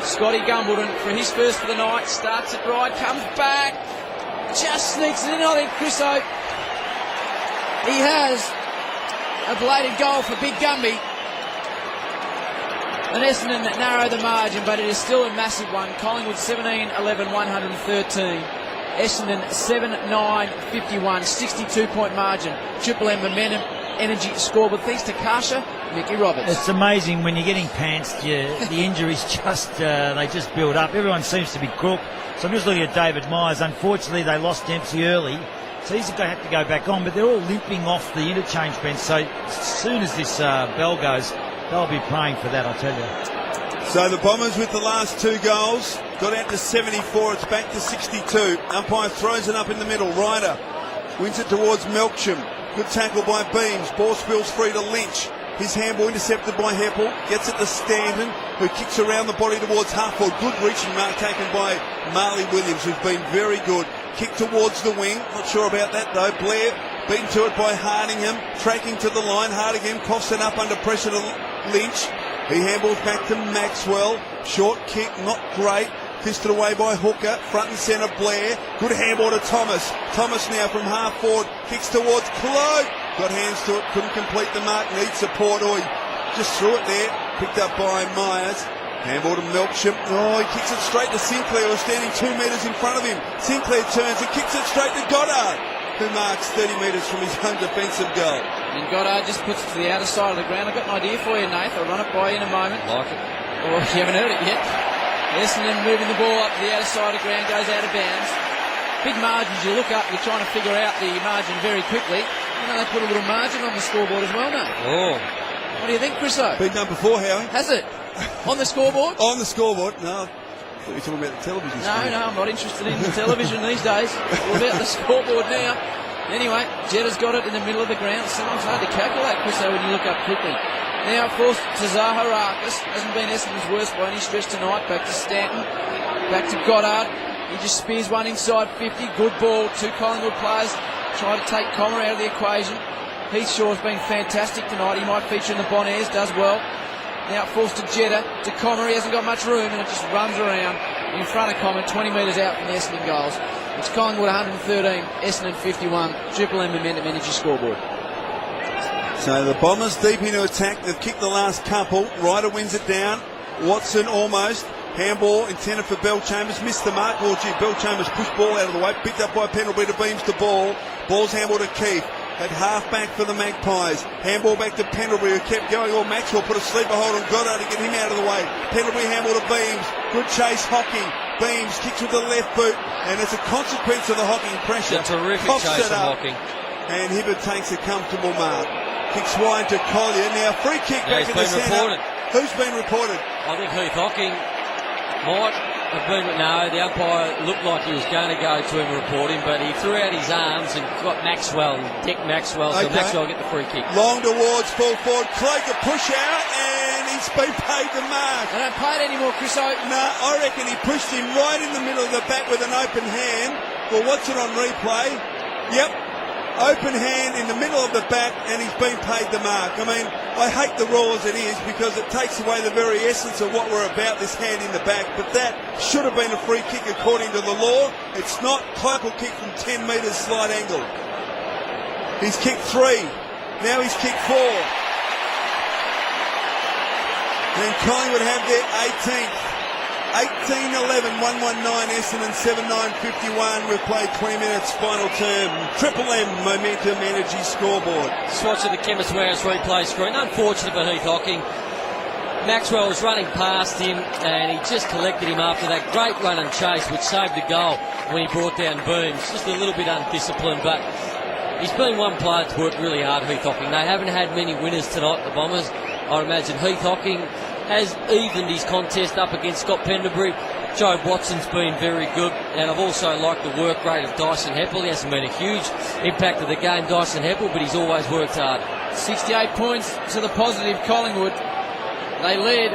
Scotty Gumbleton for his first for the night, starts it right, comes back, just sneaks it in. I think Chriso, he has a belated goal for Big Gumby. And Essendon narrow the margin, but it is still a massive one. Collingwood 17-11, 113. Essendon 7-9, 51, 62-point margin. Triple M momentum, energy score, but thanks to Kasha, Mickey Roberts. It's amazing when you're getting pantsed, the injuries they just build up. Everyone seems to be crook. So I'm just looking at David Myers. Unfortunately, they lost Dempsey early, so he's going to have to go back on, but they're all limping off the interchange bench. So as soon as this bell goes, they'll be praying for that, I'll tell you. So the Bombers with the last 2 goals got out to 74. It's back to 62. Umpire throws it up in the middle. Ryder wins it towards Melksham. Good tackle by Beams. Ball spills free to Lynch. His handball intercepted by Heppel. Gets it to Stanton, who kicks around the body towards Hartford. Good reaching mark taken by Marley Williams, who's been very good. Kick towards the wing. Not sure about that though. Blair beaten to it by Hardingham. Tracking to the line. Hardingham coughs it up under pressure to Lynch. He handballs back to Maxwell. Short kick, not great. Fisted away by Hooker. Front and centre Blair. Good handball to Thomas. Thomas now from half forward. Kicks towards Cloak. Got hands to it. Couldn't complete the mark. Needs support. He just threw it there. Picked up by Myers. Handball to Melksham. He kicks it straight to Sinclair, who's standing 2 metres in front of him. Sinclair turns and kicks it straight to Goddard, who marks 30 metres from his own defensive goal. And Goddard just puts it to the outer side of the ground. I've got an idea for you, Nath. I'll run it by you in a moment. Like it. Oh, you haven't heard it yet. Essendon moving the ball up to the outer side of the ground, goes out of bounds. Big margins, you look up, you're trying to figure out the margin very quickly. You know, they put a little margin on the scoreboard as well, mate. Oh. What do you think, Chriso? Been done before, Howie. Has it? On the scoreboard? On the scoreboard. No. I thought you were talking about the television screen. No, I'm not interested in the television these days. All about the scoreboard now. Anyway, Jetta's got it in the middle of the ground. Sometimes hard to calculate, Chris, when you look up quickly. Now forced to Zaharakis. Hasn't been Essendon's worst by any stretch tonight. Back to Stanton. Back to Goddard. He just spears one inside 50. Good ball. Two Collingwood players try to take Comer out of the equation. Heath Shaw's been fantastic tonight. He might feature in the Bonairs. Does well. Now forced to Jetta. To Comer. He hasn't got much room and it just runs around in front of Comer. 20 metres out from the Essendon goals. It's Collingwood 113. Essendon 51. Triple M Momentum Energy scoreboard. So the Bombers deep into attack. They've kicked the last couple. Ryder wins it down. Watson almost. Handball intended for Bellchambers. Missed the mark. Oh, gee, Bellchambers pushed ball out of the way. Picked up by Pendlebury to Beams to ball. Ball's handball to Keefe. At half back for the Magpies. Handball back to Pendlebury who kept going. Oh, Maxwell put a sleeper hold on Goddard to get him out of the way. Pendlebury handball to Beams. Good chase. Hocking. Beams kicks with the left boot. And it's a consequence of the Hocking pressure. A terrific Coughs chase it from up. Hocking. And Hibbert takes a comfortable mark. Kicks wide to Collier. Now free kick back in the centre. Who's been reported? I think Heath Hocking might have been. No, the umpire looked like he was going to go to him and report him, but he threw out his arms and got Maxwell, Dick Maxwell, so Maxwell get the free kick. Long towards full forward. Clegg a push out and he's been paid the mark. They don't pay it anymore, Chris. No, I reckon he pushed him right in the middle of the back with an open hand. Well, what's it on replay? Yep. Open hand in the middle of the back and he's been paid the mark. I mean, I hate the rule as it is because it takes away the very essence of what we're about, this hand in the back. But that should have been a free kick according to the law. It's not. Clark will kick from 10 metres slight angle. He's kicked 3. Now he's kicked 4. And Collingwood have their 18th. 18-11, 119 Essendon, 7-9-51. We've played 20 minutes, final term. Triple M Momentum Energy scoreboard. Just watching the Chemist Warehouse replay screen. Unfortunate for Heath Hocking. Maxwell was running past him and he just collected him after that great run and chase which saved the goal when he brought down Booms. Just a little bit undisciplined, but he's been one player to work really hard, Heath Hocking. They haven't had many winners tonight, the Bombers. I imagine Heath Hocking has evened his contest up against Scott Pendlebury. Joe Watson's been very good, and I've also liked the work rate of Dyson Heppel. He hasn't been a huge impact of the game, Dyson Heppel, but he's always worked hard. 68 points to the positive Collingwood. They led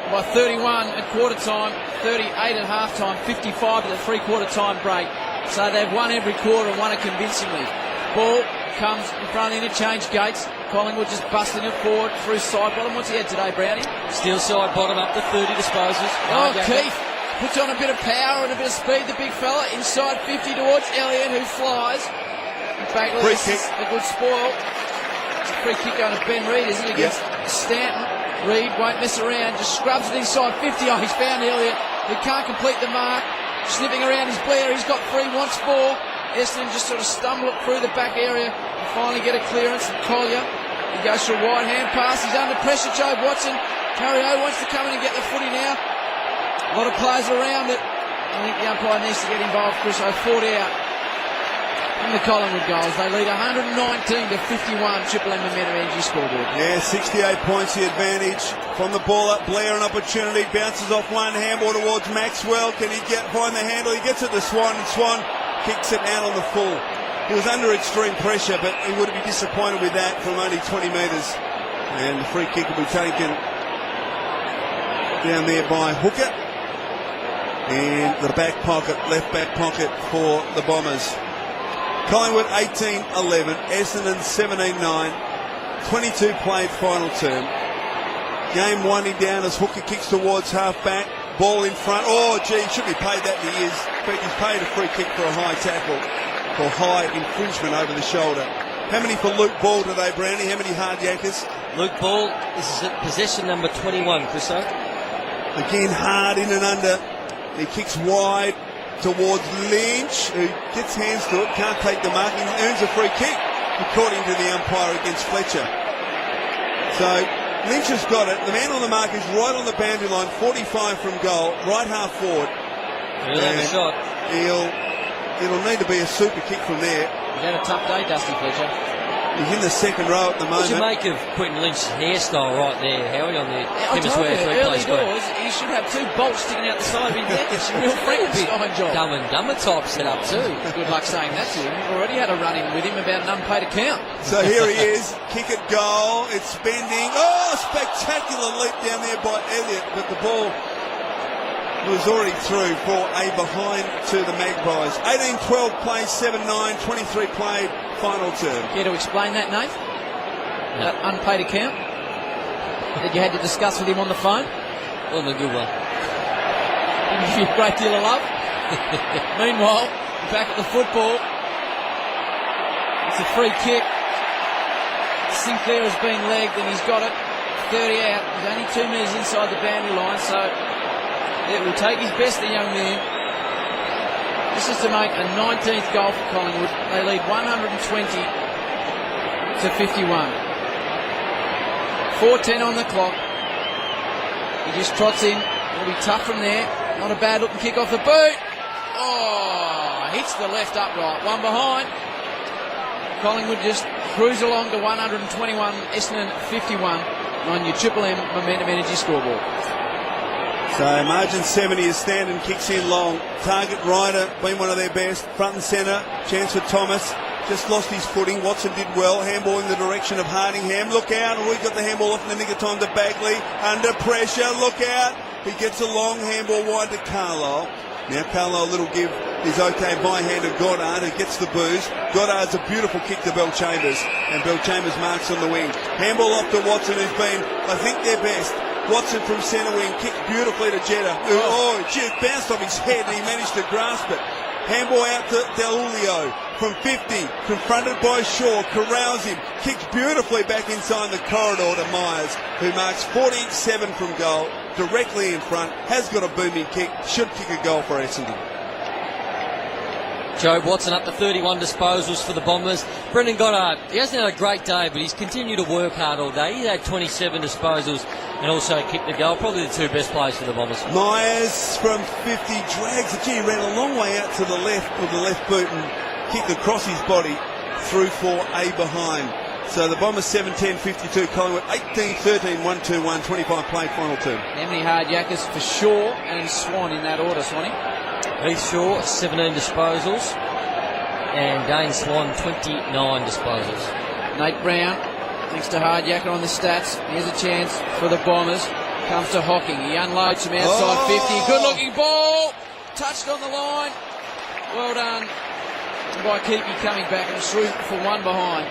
by 31 at quarter time, 38 at half time, 55 at the three-quarter time break. So they've won every quarter and won it convincingly. Ball comes in front of the interchange gates. Collingwood just busting it forward through side bottom. What's he had today, Brownie? Still side bottom up to 30 disposals. Oh, Keefe puts on a bit of power and a bit of speed, the big fella. Inside 50 towards Elliott, who flies. Back free kick. A good spoil. It's a free kick going to Ben Reid, isn't it, against Stanton. Reid won't mess around, just scrubs it inside 50. Oh, he's found Elliott, who can't complete the mark. Snipping around his Blair, he's got 3, wants 4. Essendon just sort of stumble it through the back area and finally get a clearance from Collier. He goes for a wide hand pass. He's under pressure, Joe Watson. Carrier wants to come in and get the footy now. A lot of players around it. I think the umpire needs to get involved, Chris. 40 out from the Collingwood goals. They lead 119 to 51. Triple M Momentum Energy scoreboard. Yeah, 68 points the advantage. From the ball up, Blair an opportunity. Bounces off one, handball towards Maxwell. Can he find the handle? He gets it to Swan, and Swan kicks it out on the full. He was under extreme pressure, but he would be disappointed with that from only 20 metres. And the free kick will be taken down there by Hooker. And the back pocket, left back pocket for the Bombers. Collingwood 18-11, Essendon 17-9, 22 played final term. Game winding down as Hooker kicks towards half back. Ball in front. Oh, gee, should be paid that he is. But he's paid a free kick for a high tackle, for high infringement over the shoulder. How many for Luke Ball today, Brownie? How many hard yankers? Luke Ball, this is possession number 21, Chriso. Again, hard in and under. He kicks wide towards Lynch, who gets hands to it, can't take the mark, and earns a free kick, according to the umpire against Fletcher. So Lynch has got it. The man on the mark is right on the boundary line, 45 from goal, right half forward. He'll have a shot. It'll need to be a super kick from there. He's had a tough day, Dusty Fletcher. He's in the second row at the What do you moment. make of Quentin Lynch's hairstyle right there, Howie, on the I Chemist told you, Warehouse replay early screen? doors, he should have 2 bolts sticking out the side of his neck. It's a real Frankenstein job. Dumb and Dumber type set up too. Good luck saying that to him. We've already had a run-in with him about an unpaid account. So here he is, kick at goal, it's spending. Oh, spectacular leap down there by Elliott, but the ball was already through for a behind to the Magpies. 18-12 played, 7-9, 23 played, final term. Care to explain that, Nate? No. That unpaid account that you had to discuss with him on the phone? Wasn't a good one. Didn't give you a great deal of love. Meanwhile, back at the football, it's a free kick. Sinclair has been legged and he's got it. 30 out. He's only 2 metres inside the boundary line, so it will take his best, the young man. This is to make a 19th goal for Collingwood. They lead 120 to 51. 4:10 on the clock. He just trots in. It'll be tough from there. Not a bad looking kick off the boot. Oh, hits the left upright. One behind. Collingwood just cruise along to 121, Essendon 51 on your Triple M Momentum Energy scoreboard. So margin 70 is standing, kicks in long. Target Ryder, been one of their best. Front and centre, chance for Thomas. Just lost his footing. Watson did well. Handball in the direction of Hardingham. Look out. We got the handball off in the nick of time to Bagley. Under pressure. Look out. He gets a long handball wide to Carlisle. Now Carlisle, little give is okay by hand to Goddard, who gets the boost. Goddard's a beautiful kick to Bell Chambers, and Bell Chambers marks on the wing. Handball off to Watson, who's been, I think, their best. Watson from centre wing, kicks beautifully to Jeddah. It bounced off his head and he managed to grasp it. Handball out to Del Julio from 50, confronted by Shaw, corrals him, kicks beautifully back inside the corridor to Myers, who marks 47 from goal, directly in front, has got a booming kick, should kick a goal for Essendon. Joe Watson up to 31 disposals for the Bombers. Brendan Goddard, he hasn't had a great day, but he's continued to work hard all day. He had 27 disposals and also kicked the goal. Probably the 2 best players for the Bombers. Myers from 50 drags it. Gee, ran a long way out to the left with the left boot and kicked across his body through for a behind. So the Bombers 7-10-52, Collingwood 18-13, 1-2-1, 25 played, final term. How many hard yackers for Shaw and Swan in that order, Swanee? Heath Shaw, 17 disposals, and Dane Swan, 29 disposals. Nate Brown, thanks to hard yacker on the stats. Here's a chance for the Bombers. Comes to Hocking. He unloads from outside 50. Good looking ball. Touched on the line. Well done by Keepy coming back and through for 1 behind.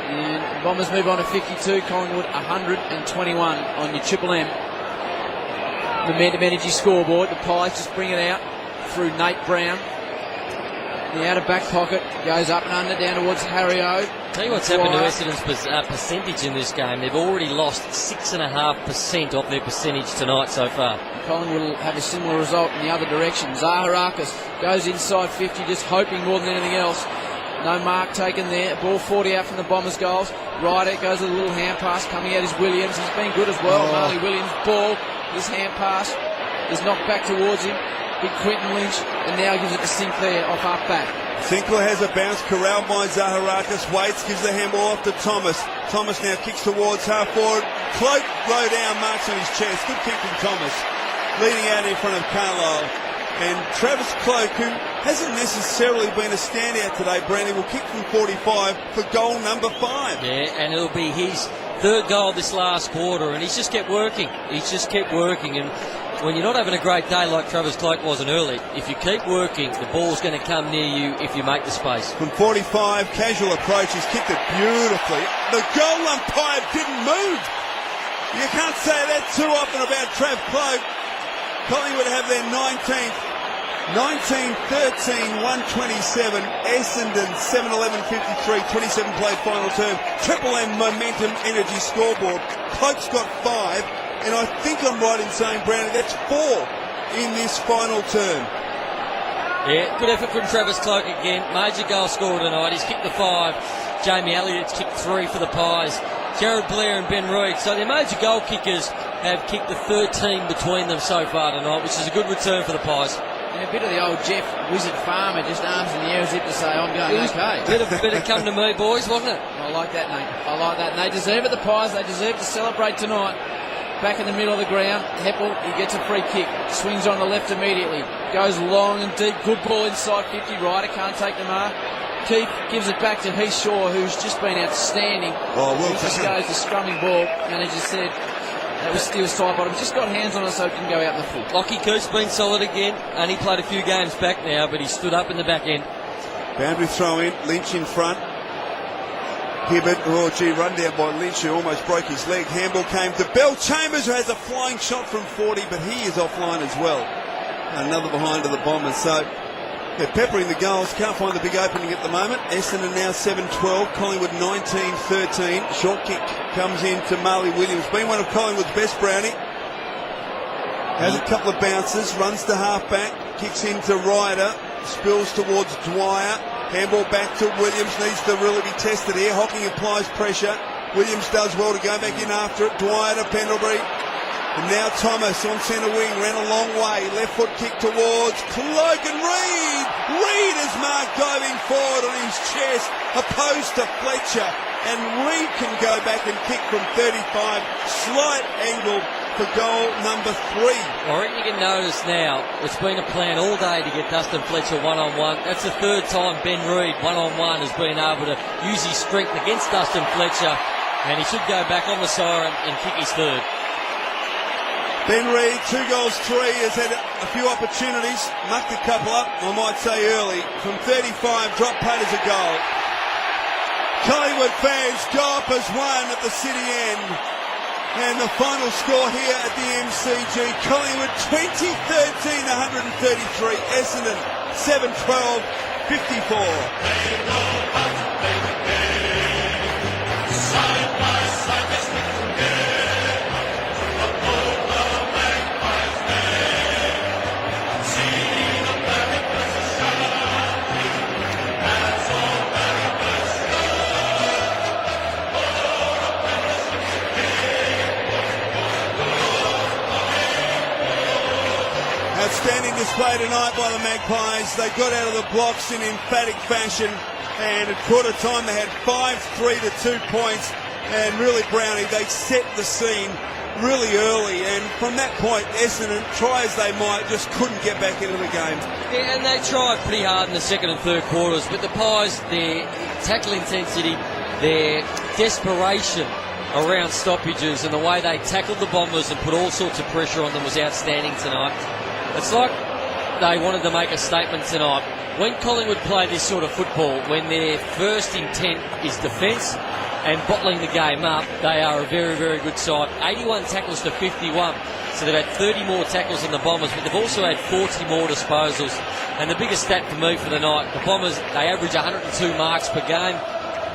And the Bombers move on to 52. Collingwood 121 on your Triple M Momentum Energy scoreboard. The Pies just bring it out through Nate Brown. The outer back pocket goes up and under down towards Harry O. Tell you what's happened to Essendon's percentage in this game. They've already lost 6.5% of their percentage tonight so far. Collingwood will have a similar result in the other direction. Zaharakis goes inside 50, just hoping more than anything else. No mark taken there. Ball 40 out from the Bombers' goals. Ryder goes with a little hand pass. Coming out is Williams. He's been good as well. Marley Williams' ball. His hand pass is knocked back towards him. Big Quentin Lynch, and now gives it to Sinclair off half back. Sinclair has a bounce, corralled by Zaharakis. Waits, gives the handball off to Thomas. Thomas now kicks towards half forward. Cloak low down, marks on his chest. Good kick from Thomas. Leading out in front of Carlisle. And Travis Cloak, who hasn't necessarily been a standout today, Brandon, will kick from 45 for goal number 5. Yeah, and it'll be his 3rd goal this last quarter, and he's just kept working. He's just kept working, and when you're not having a great day like Travis Cloak wasn't early, if you keep working, the ball's going to come near you if you make the space. From 45, casual approach, he's kicked it beautifully. The goal umpire didn't move. You can't say that too often about Trav Cloak. Collingwood have their 19th. 19-13, 127. Essendon 7-11-53, 27 played final term. Triple M Momentum Energy scoreboard. Cloak's got 5. And I think I'm right in saying, Brandon, that's 4 in this final term. Yeah, good effort from Travis Cloak again. Major goal scorer tonight. He's kicked the 5. Jamie Elliott's kicked 3 for the Pies. Jared Blair and Ben Reid. So their major goal kickers have kicked the 13 between them so far tonight, which is a good return for the Pies. And a bit of the old Jeff Wizard Farmer, just arms in the air as if to say, I'm going okay. Better come to me, boys, wasn't it? I like that, Nate. I like that. And they deserve it, the Pies. They deserve to celebrate tonight. Back in the middle of the ground, Heppel, he gets a free kick. Swings on the left immediately. Goes long and deep. Good ball inside 50. Ryder can't take the mark. Keith gives it back to Heath Shaw, who's just been outstanding. Oh, well he just goes the scrumming ball, and he just said, that was still side bottom. Just got hands on it so it didn't go out in the foot. Lockie Coote's been solid again. Only played a few games back now, but he stood up in the back end. Boundary throw in, Lynch in front. Hibbert, run down by Lynch, who almost broke his leg. Handball came to Bell Chambers, who has a flying shot from 40, but he is offline as well. Another behind to the Bombers. So they're peppering the goals. Can't find the big opening at the moment. Essendon now 7-12. Collingwood 19-13. Short kick comes in to Marley Williams. Been one of Collingwood's best, Brownie. Has a couple of bounces. Runs to half-back. Kicks into Ryder. Spills towards Dwyer. Handball back to Williams. Needs to really be tested here. Hocking applies pressure. Williams does well to go back in after it. Dwyer to Pendlebury. And now Thomas on centre wing, ran a long way, left foot kick towards Cloak and Reid. Reid is marked diving forward on his chest, opposed to Fletcher. And Reid can go back and kick from 35, slight angle for goal number 3. I reckon you can notice now, it's been a plan all day to get Dustin Fletcher one-on-one. That's the third time Ben Reid one-on-one has been able to use his strength against Dustin Fletcher. And he should go back on the siren and kick his third. Ben Reid, 2 goals, 3, has had a few opportunities, mucked a couple up, I might say early. From 35, drop paid as a goal. Collingwood fans go up as one at the city end. And the final score here at the MCG, Collingwood 2013, 133, Essendon 7-12, 54. Outstanding display tonight by the Magpies. They got out of the blocks in emphatic fashion, and at quarter time they had 5-3 to 2 points. And really, Brownie, they set the scene really early, and from that point, Essendon, try as they might, just couldn't get back into the game. Yeah, and they tried pretty hard in the second and third quarters, but the Pies, their tackle intensity, their desperation around stoppages, and the way they tackled the Bombers and put all sorts of pressure on them was outstanding tonight. It's like they wanted to make a statement tonight. When Collingwood play this sort of football, when their first intent is defence and bottling the game up, they are a very, very good side. 81 tackles to 51. So they've had 30 more tackles than the Bombers, but they've also had 40 more disposals. And the biggest stat for me for the night, the Bombers, they average 102 marks per game.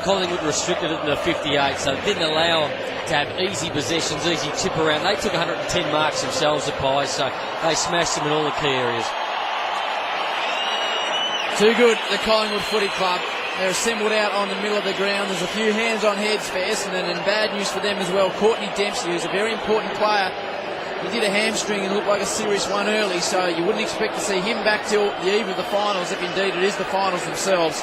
Collingwood restricted it to 58, so it didn't allow them to have easy possessions, easy tip around. They took 110 marks themselves, the Pies, so they smashed them in all the key areas. Too good, the Collingwood Footy Club. They're assembled out on the middle of the ground. There's a few hands on heads for Essendon, and bad news for them as well. Courtney Dempsey, who's a very important player, he did a hamstring and looked like a serious one early, so you wouldn't expect to see him back till the eve of the finals, if indeed it is the finals themselves.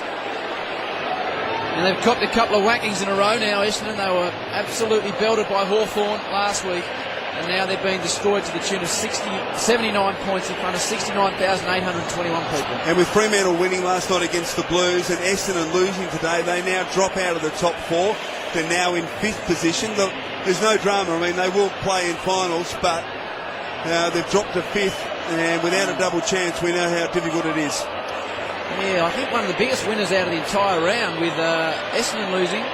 And they've copped a couple of whackings in a row now, Essendon. They were absolutely belted by Hawthorn last week, and now they're being destroyed to the tune of 79 points in front of 69,821 people. And with Fremantle winning last night against the Blues and Essendon losing today, they now drop out of the top 4. They're now in 5th position. Look, there's no drama. I mean, they will play in finals, but they've dropped to 5th, and without a double chance, we know how difficult it is. Yeah, I think one of the biggest winners out of the entire round, with Essendon losing,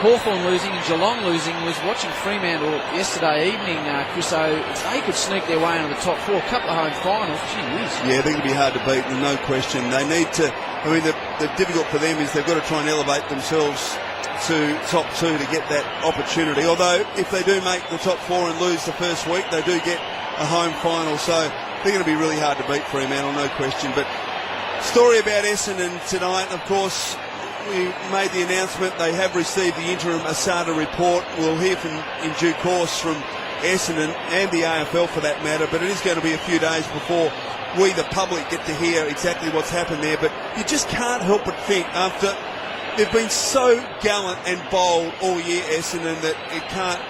Hawthorn losing and Geelong losing, was watching Fremantle yesterday evening, Chris. So if they could sneak their way into the top 4, a couple of home finals, gee whiz. Yeah, they're going to be hard to beat, no question. They need to, I mean, the difficult for them is they've got to try and elevate themselves to top 2 to get that opportunity. Although, if they do make the top 4 and lose the first week, they do get a home final. So they're going to be really hard to beat, Fremantle, no question. But story about Essendon tonight, of course, we made the announcement they have received the interim ASADA report. We'll hear in due course from Essendon and the AFL for that matter, but it is going to be a few days before we, the public, get to hear exactly what's happened there. But you just can't help but think, after they've been so gallant and bold all year, Essendon, that it can't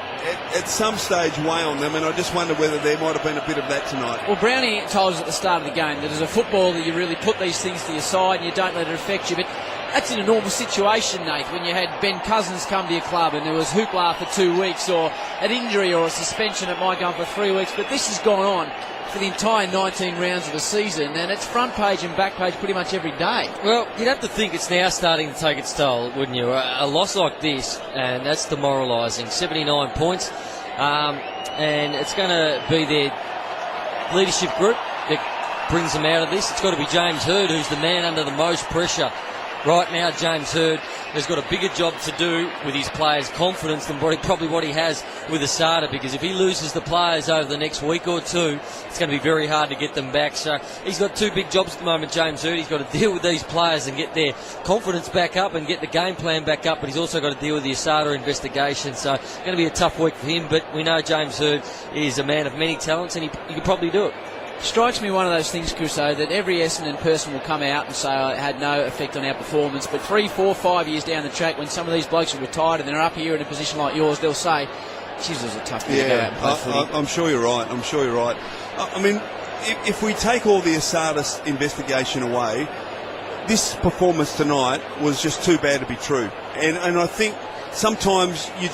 at some stage weigh on them, and I just wonder whether there might have been a bit of that tonight. Well, Brownie told us at the start of the game that as a footballer you really put these things to your side and you don't let it affect you, but that's in a normal situation, Nate, when you had Ben Cousins come to your club and there was hoopla for 2 weeks, or an injury or a suspension that might go on for 3 weeks, but this has gone on for the entire 19 rounds of the season, and it's front page and back page pretty much every day. Well, you'd have to think it's now starting to take its toll, wouldn't you? A loss like this, and that's demoralising. 79 points, and it's going to be their leadership group that brings them out of this. It's got to be James Hird, who's the man under the most pressure. Right now, James Hird has got a bigger job to do with his players' confidence than probably what he has with Asada, because if he loses the players over the next week or two, it's going to be very hard to get them back. So he's got two big jobs at the moment, James Hird. He's got to deal with these players and get their confidence back up and get the game plan back up, but he's also got to deal with the Asada investigation. So it's going to be a tough week for him, but we know James Hird is a man of many talents, and he could probably do it. Strikes me one of those things, Crusoe, that every Essendon person will come out and say it had no effect on our performance, but 3, 4, 5 years down the track, when some of these blokes are retired and they're up here in a position like yours, they'll say, geez, it was a tough thing to go out and play footy. I'm sure you're right. I mean, if we take all the Asada investigation away, this performance tonight was just too bad to be true. And I think sometimes you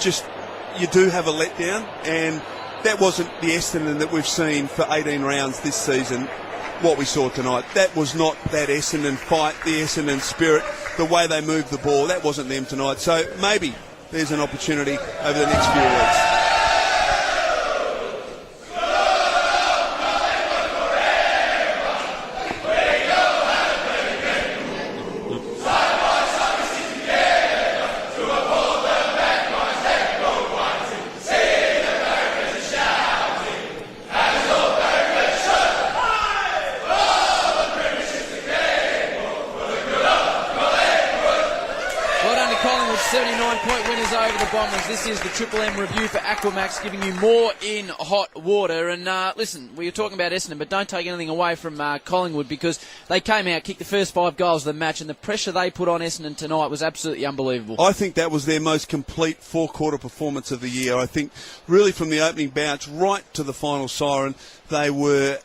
do have a letdown, and that wasn't the Essendon that we've seen for 18 rounds this season, what we saw tonight. That was not that Essendon fight, the Essendon spirit, the way they moved the ball. That wasn't them tonight. So maybe there's an opportunity over the next few weeks. Collingwood 79-point winners over the Bombers. This is the Triple M review for Aquamax, giving you more in hot water. And listen, we were talking about Essendon, but don't take anything away from Collingwood, because they came out, kicked the first 5 goals of the match, and the pressure they put on Essendon tonight was absolutely unbelievable. I think that was their most complete four-quarter performance of the year. I think really from the opening bounce right to the final siren, they were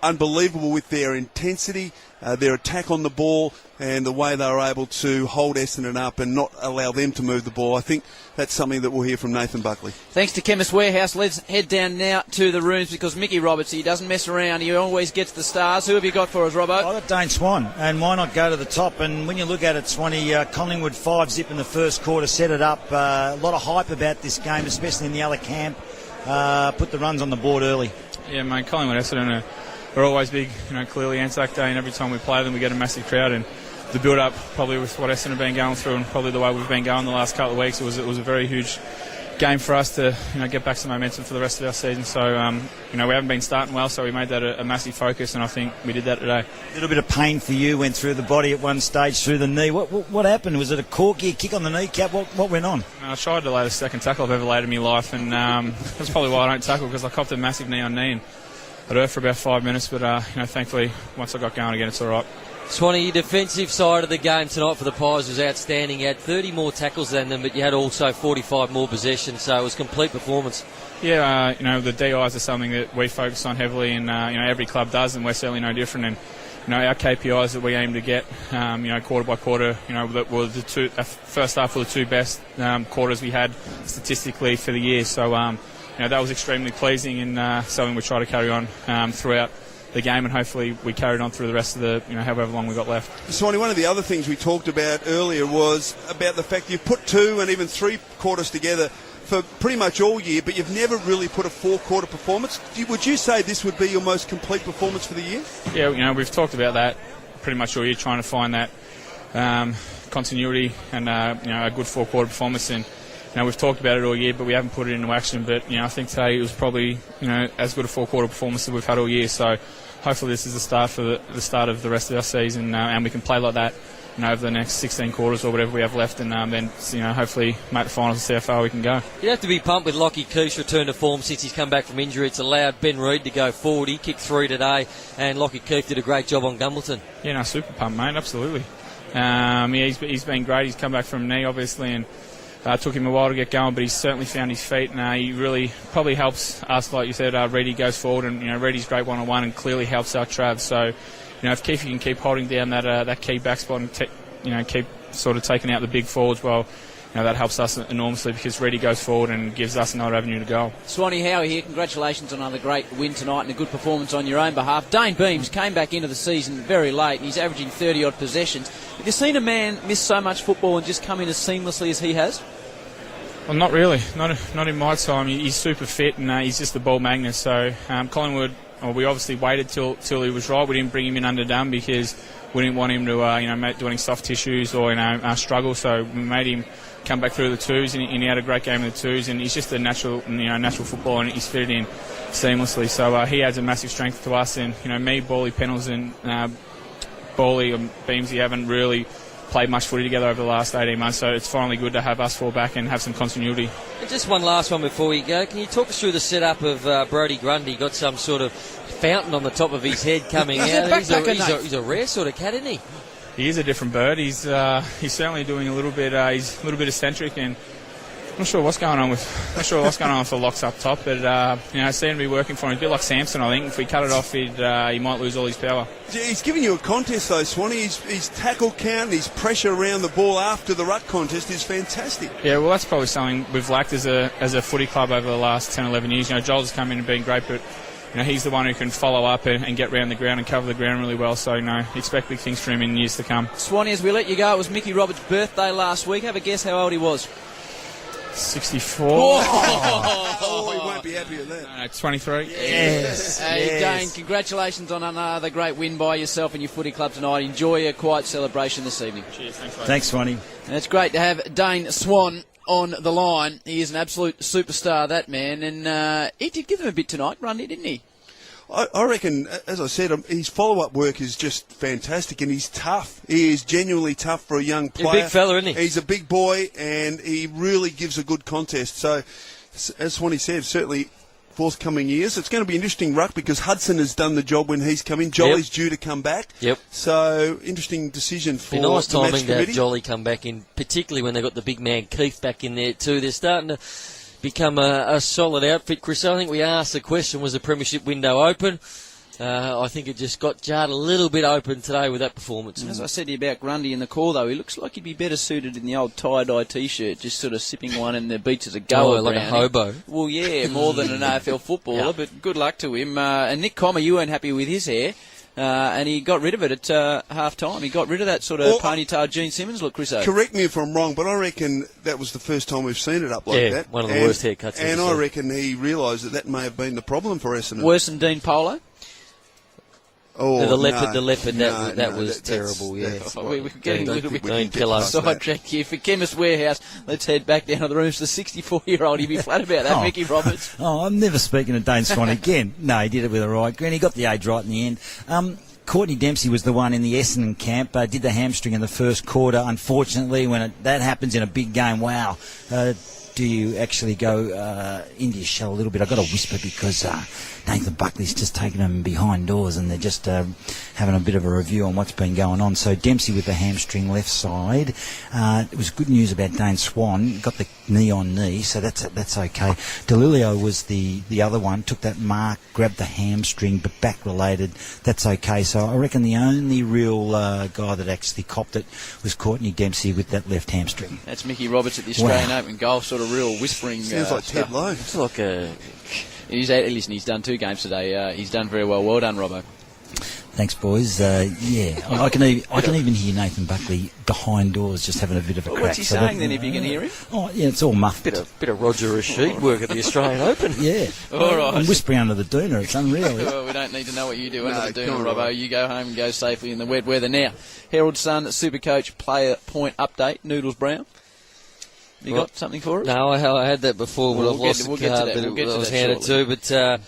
unbelievable with their intensity, their attack on the ball, and the way they were able to hold Essendon up and not allow them to move the ball. I think that's something that we'll hear from Nathan Buckley. Thanks to Chemist Warehouse. Let's head down now to the rooms, because Mickey Roberts, he doesn't mess around. He always gets the stars. Who have you got for us, Robbo? I got Dane Swan, and why not go to the top? And when you look at it, Swanee, Collingwood 5-zip in the first quarter, set it up. A lot of hype about this game, especially in the other camp. Put the runs on the board early. Yeah, mate, Collingwood Essendon are always big, clearly Anzac Day, and every time we play them we get a massive crowd, and the build-up probably with what Essendon have been going through and probably the way we've been going the last couple of weeks, it was a very huge game for us to get back some momentum for the rest of our season. So we haven't been starting well, so we made that a massive focus, and I think we did that today. A little bit of pain for you, went through the body at one stage, through the knee. What happened? Was it a corky, kick on the kneecap? What went on? I tried to lay the second tackle I've ever laid in my life, and that's probably why I don't tackle, because I copped a massive knee on knee, and it hurt for about 5 minutes, but thankfully once I got going again, it's all right. Swanee, your defensive side of the game tonight for the Pies was outstanding. You had 30 more tackles than them, but you had also 45 more possessions, so it was a complete performance. Yeah, the DIs are something that we focus on heavily, and every club does, and we're certainly no different. And our KPIs that we aim to get, quarter by quarter, that were the first half were the two best quarters we had statistically for the year. So that was extremely pleasing, and something we try to carry on throughout the game, and hopefully we carried on through the rest of the however long we got left. Swanee, one of the other things we talked about earlier was about the fact you've put 2 and even 3 quarters together for pretty much all year, but you've never really put a 4-quarter performance. Would you say this would be your most complete performance for the year? Yeah, we've talked about that pretty much all year, trying to find that continuity and a good 4-quarter performance. And we've talked about it all year, but we haven't put it into action. But I think today it was probably as good a 4-quarter performance as we've had all year. So hopefully this is the start for the start of the rest of our season, and we can play like that over the next 16 quarters or whatever we have left, and then hopefully make the finals and see how far we can go. You have to be pumped with Lockie Keefe's return to form since he's come back from injury. It's allowed Ben Reid to go forward. He kicked 3 today, and Lockie Keefe did a great job on Gumbleton. Yeah, no, super pumped, mate, absolutely. He's been great. He's come back from knee, obviously, and took him a while to get going, but he's certainly found his feet, and he really probably helps us, like you said. Reedy goes forward, and Reedy's great one-on-one and clearly helps our Trav. So, if Keefe can keep holding down that key back spot and keep sort of taking out the big forwards, well, that helps us enormously because Reedy goes forward and gives us another avenue to go. Swanee Howie here. Congratulations on another great win tonight and a good performance on your own behalf. Dane Beams came back into the season very late, and he's averaging 30-odd possessions. Have you seen a man miss so much football and just come in as seamlessly as he has? Well, not really. Not in my time. He's super fit, and he's just a ball magnet. So Collingwood, we obviously waited till he was right. We didn't bring him in underdone because we didn't want him to do any soft tissues or struggle. So we made him come back through the twos, and he had a great game in the twos. And he's just a natural footballer, and he's fitted in seamlessly. So he adds a massive strength to us. And me, Bawley, Pennells, and Bawley and Beamsy haven't really played much footy together over the last 18 months, so it's finally good to have us fall back and have some continuity. And just one last one before you go. Can you talk us through the setup of Brodie Grundy? Got some sort of fountain on the top of his head coming out. He's a rare sort of cat, isn't he? He is a different bird. He's certainly doing a little bit. He's a little bit eccentric, and I'm not sure what's going on with the locks up top, but it seemed to be working for him. A bit like Samson, I think. If we cut it off, he might lose all his power. He's giving you a contest though, Swanee. His tackle count, his pressure around the ball after the ruck contest is fantastic. Yeah, well, that's probably something we've lacked as a footy club over the last 10, 11 years. Joel's come in and been great, but he's the one who can follow up and get round the ground and cover the ground really well. So, expect big things from him in years to come. Swanee, as we let you go, it was Mickey Roberts' birthday last week. Have a guess how old he was. 64. Oh, he won't be happy with that. No, 23. Yes. Hey, Dane, congratulations on another great win by yourself and your footy club tonight. Enjoy a quiet celebration this evening. Cheers. Thanks, Swanee. And it's great to have Dane Swan on the line. He is an absolute superstar, that man. And he did give them a bit tonight, Grundy, didn't he? I reckon, as I said, his follow-up work is just fantastic, and he's tough. He is genuinely tough for a young player. He's a big fella, isn't he? He's a big boy, and he really gives a good contest. So, as Swanee said, certainly forthcoming years. It's going to be interesting, Ruck, because Hudson has done the job when he's come in. Jolly's due to come back. Yep. So, interesting decision for the nice the match timing to have committee. Jolly come back in, particularly when they've got the big man Keith back in there too. They're starting to become a solid outfit, Chris. I think we asked the question, was the premiership window open? I think it just got jarred a little bit open today with that performance. As I said to you about Grundy in the call, though, he looks like he'd be better suited in the old tie-dye T-shirt, just sort of sipping one in the beaches of Goa. Like a hobo. Well, yeah, more than an AFL footballer, but good luck to him. And Nick Comer, you weren't happy with his hair. And he got rid of it at half-time. He got rid of that sort of ponytail Gene Simmons look, Chris. Correct me if I'm wrong, but I reckon that was the first time we've seen it up like that. One of the worst haircuts And I reckon he realised that may have been the problem for Essendon. Worse than Dean Polo? Oh, the leopard, that was terrible, We're getting a little bit sidetracked here. For Chemist Warehouse, let's head back down to the rooms. The 64-year-old, he'd be flat about that, Mickey Roberts. I'm never speaking to Dane Swan again. No, he did it with a right grin. He got the age right in the end. Courtney Dempsey was the one in the Essendon camp, did the hamstring in the first quarter. Unfortunately, when that happens in a big game, wow. Do you actually go into your shell a little bit? I've got to whisper because Nathan Buckley's just taken them behind doors and they're just having a bit of a review on what's been going on. So Dempsey with the hamstring left side. It was good news about Dane Swan. Got the knee on knee, so that's okay. DeLilio was the other one. Took that mark, grabbed the hamstring, but back related. That's okay. So I reckon the only real guy that actually copped it was Courtney Dempsey with that left hamstring. That's Mickey Roberts at the Australian Open golf, sort of real whispering. Sounds like Ted Lowe. It's like listen, he's done 2 games today. He's done very well. Well done, Robbo. Thanks, boys. I can even hear Nathan Buckley behind doors just having a bit of a crack. What's he saying then, if you can hear him? Oh, yeah, it's all muffled. Bit of Roger Rasheed work at the Australian Open. Yeah. All right. I'm whispering under the doona. It's unreal. Well, we don't need to know what you do under the doona, Robbo. You go home and go safely in the wet weather. Now, Herald Sun Supercoach player point update. Noodles Brown. You got something for us? No, I had that before, but we'll get to that. We'll get to I was that handed shortly. to.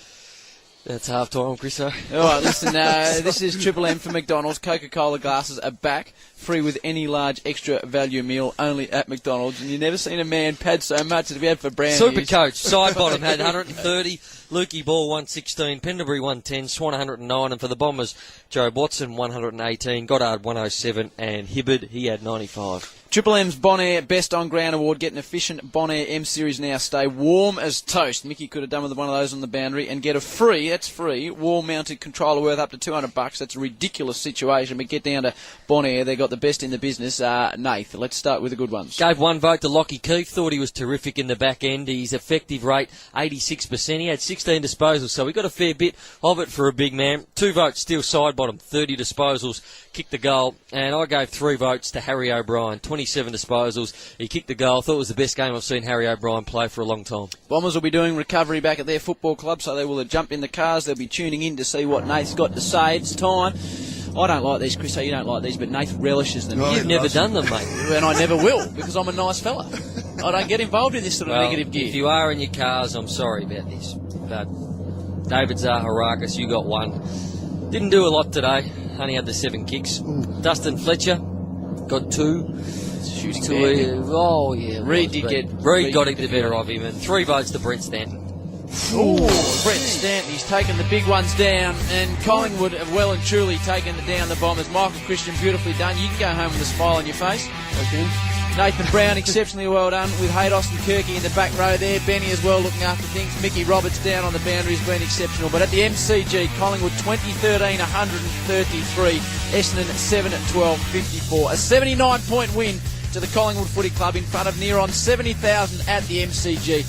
But That's half time, Chris. All right, listen, this is Triple M for McDonald's. Coca-Cola glasses are back, free with any large extra value meal, only at McDonald's. And you've never seen a man pad so much as we had for brand Super news. Coach, side bottom had 130, Lukey Ball 116, Pendlebury 110, Swan 109, and for the Bombers, Joe Watson 118, Goddard 107, and Hibbard, he had 95. Triple M's Bonaire Best on Ground Award. Get an efficient Bonaire M Series now. Stay warm as toast. Mickey could have done with one of those on the boundary and get a free, that's free, wall-mounted controller worth up to $200. That's a ridiculous situation, but get down to Bonaire. They've got the best in the business. Nath, let's start with the good ones. Gave one vote to Lockie Keefe, thought he was terrific in the back end. His effective rate, 86%. He had 16 disposals, so we got a fair bit of it for a big man. 2 votes, still side bottom, 30 disposals, kicked the goal. And I gave 3 votes to Harry O'Brien, 27 disposals. He kicked the goal. Thought it was the best game I've seen Harry O'Brien play for a long time. Bombers will be doing recovery back at their football club, so they will have jumped in the cars. They'll be tuning in to see what Nath's got to say. It's time. I don't like these, Chris, so you don't like these, but Nath relishes them. No, You've never done them, mate. And I never will, because I'm a nice fella. I don't get involved in this sort of negative gear. If you are in your cars, I'm sorry about this. But David Zaharakis, you got 1. Didn't do a lot today. Only had the 7 kicks. Dustin Fletcher got 2. Shooting Reid got the better of him, and 3 votes to Brent Stanton. Brett Stanton, he's taken the big ones down, and Collingwood have well and truly taken down the Bombers. Michael Christian, beautifully done. You can go home with a smile on your face. Okay. Nathan Brown, exceptionally well done, with Haydos and Kirky in the back row there. Benny as well looking after things. Mickey Roberts down on the boundary has been exceptional. But at the MCG, Collingwood 2013, 133. Essendon 7-12, 54. A 79-point win to the Collingwood Footy Club in front of near on 70,000 at the MCG.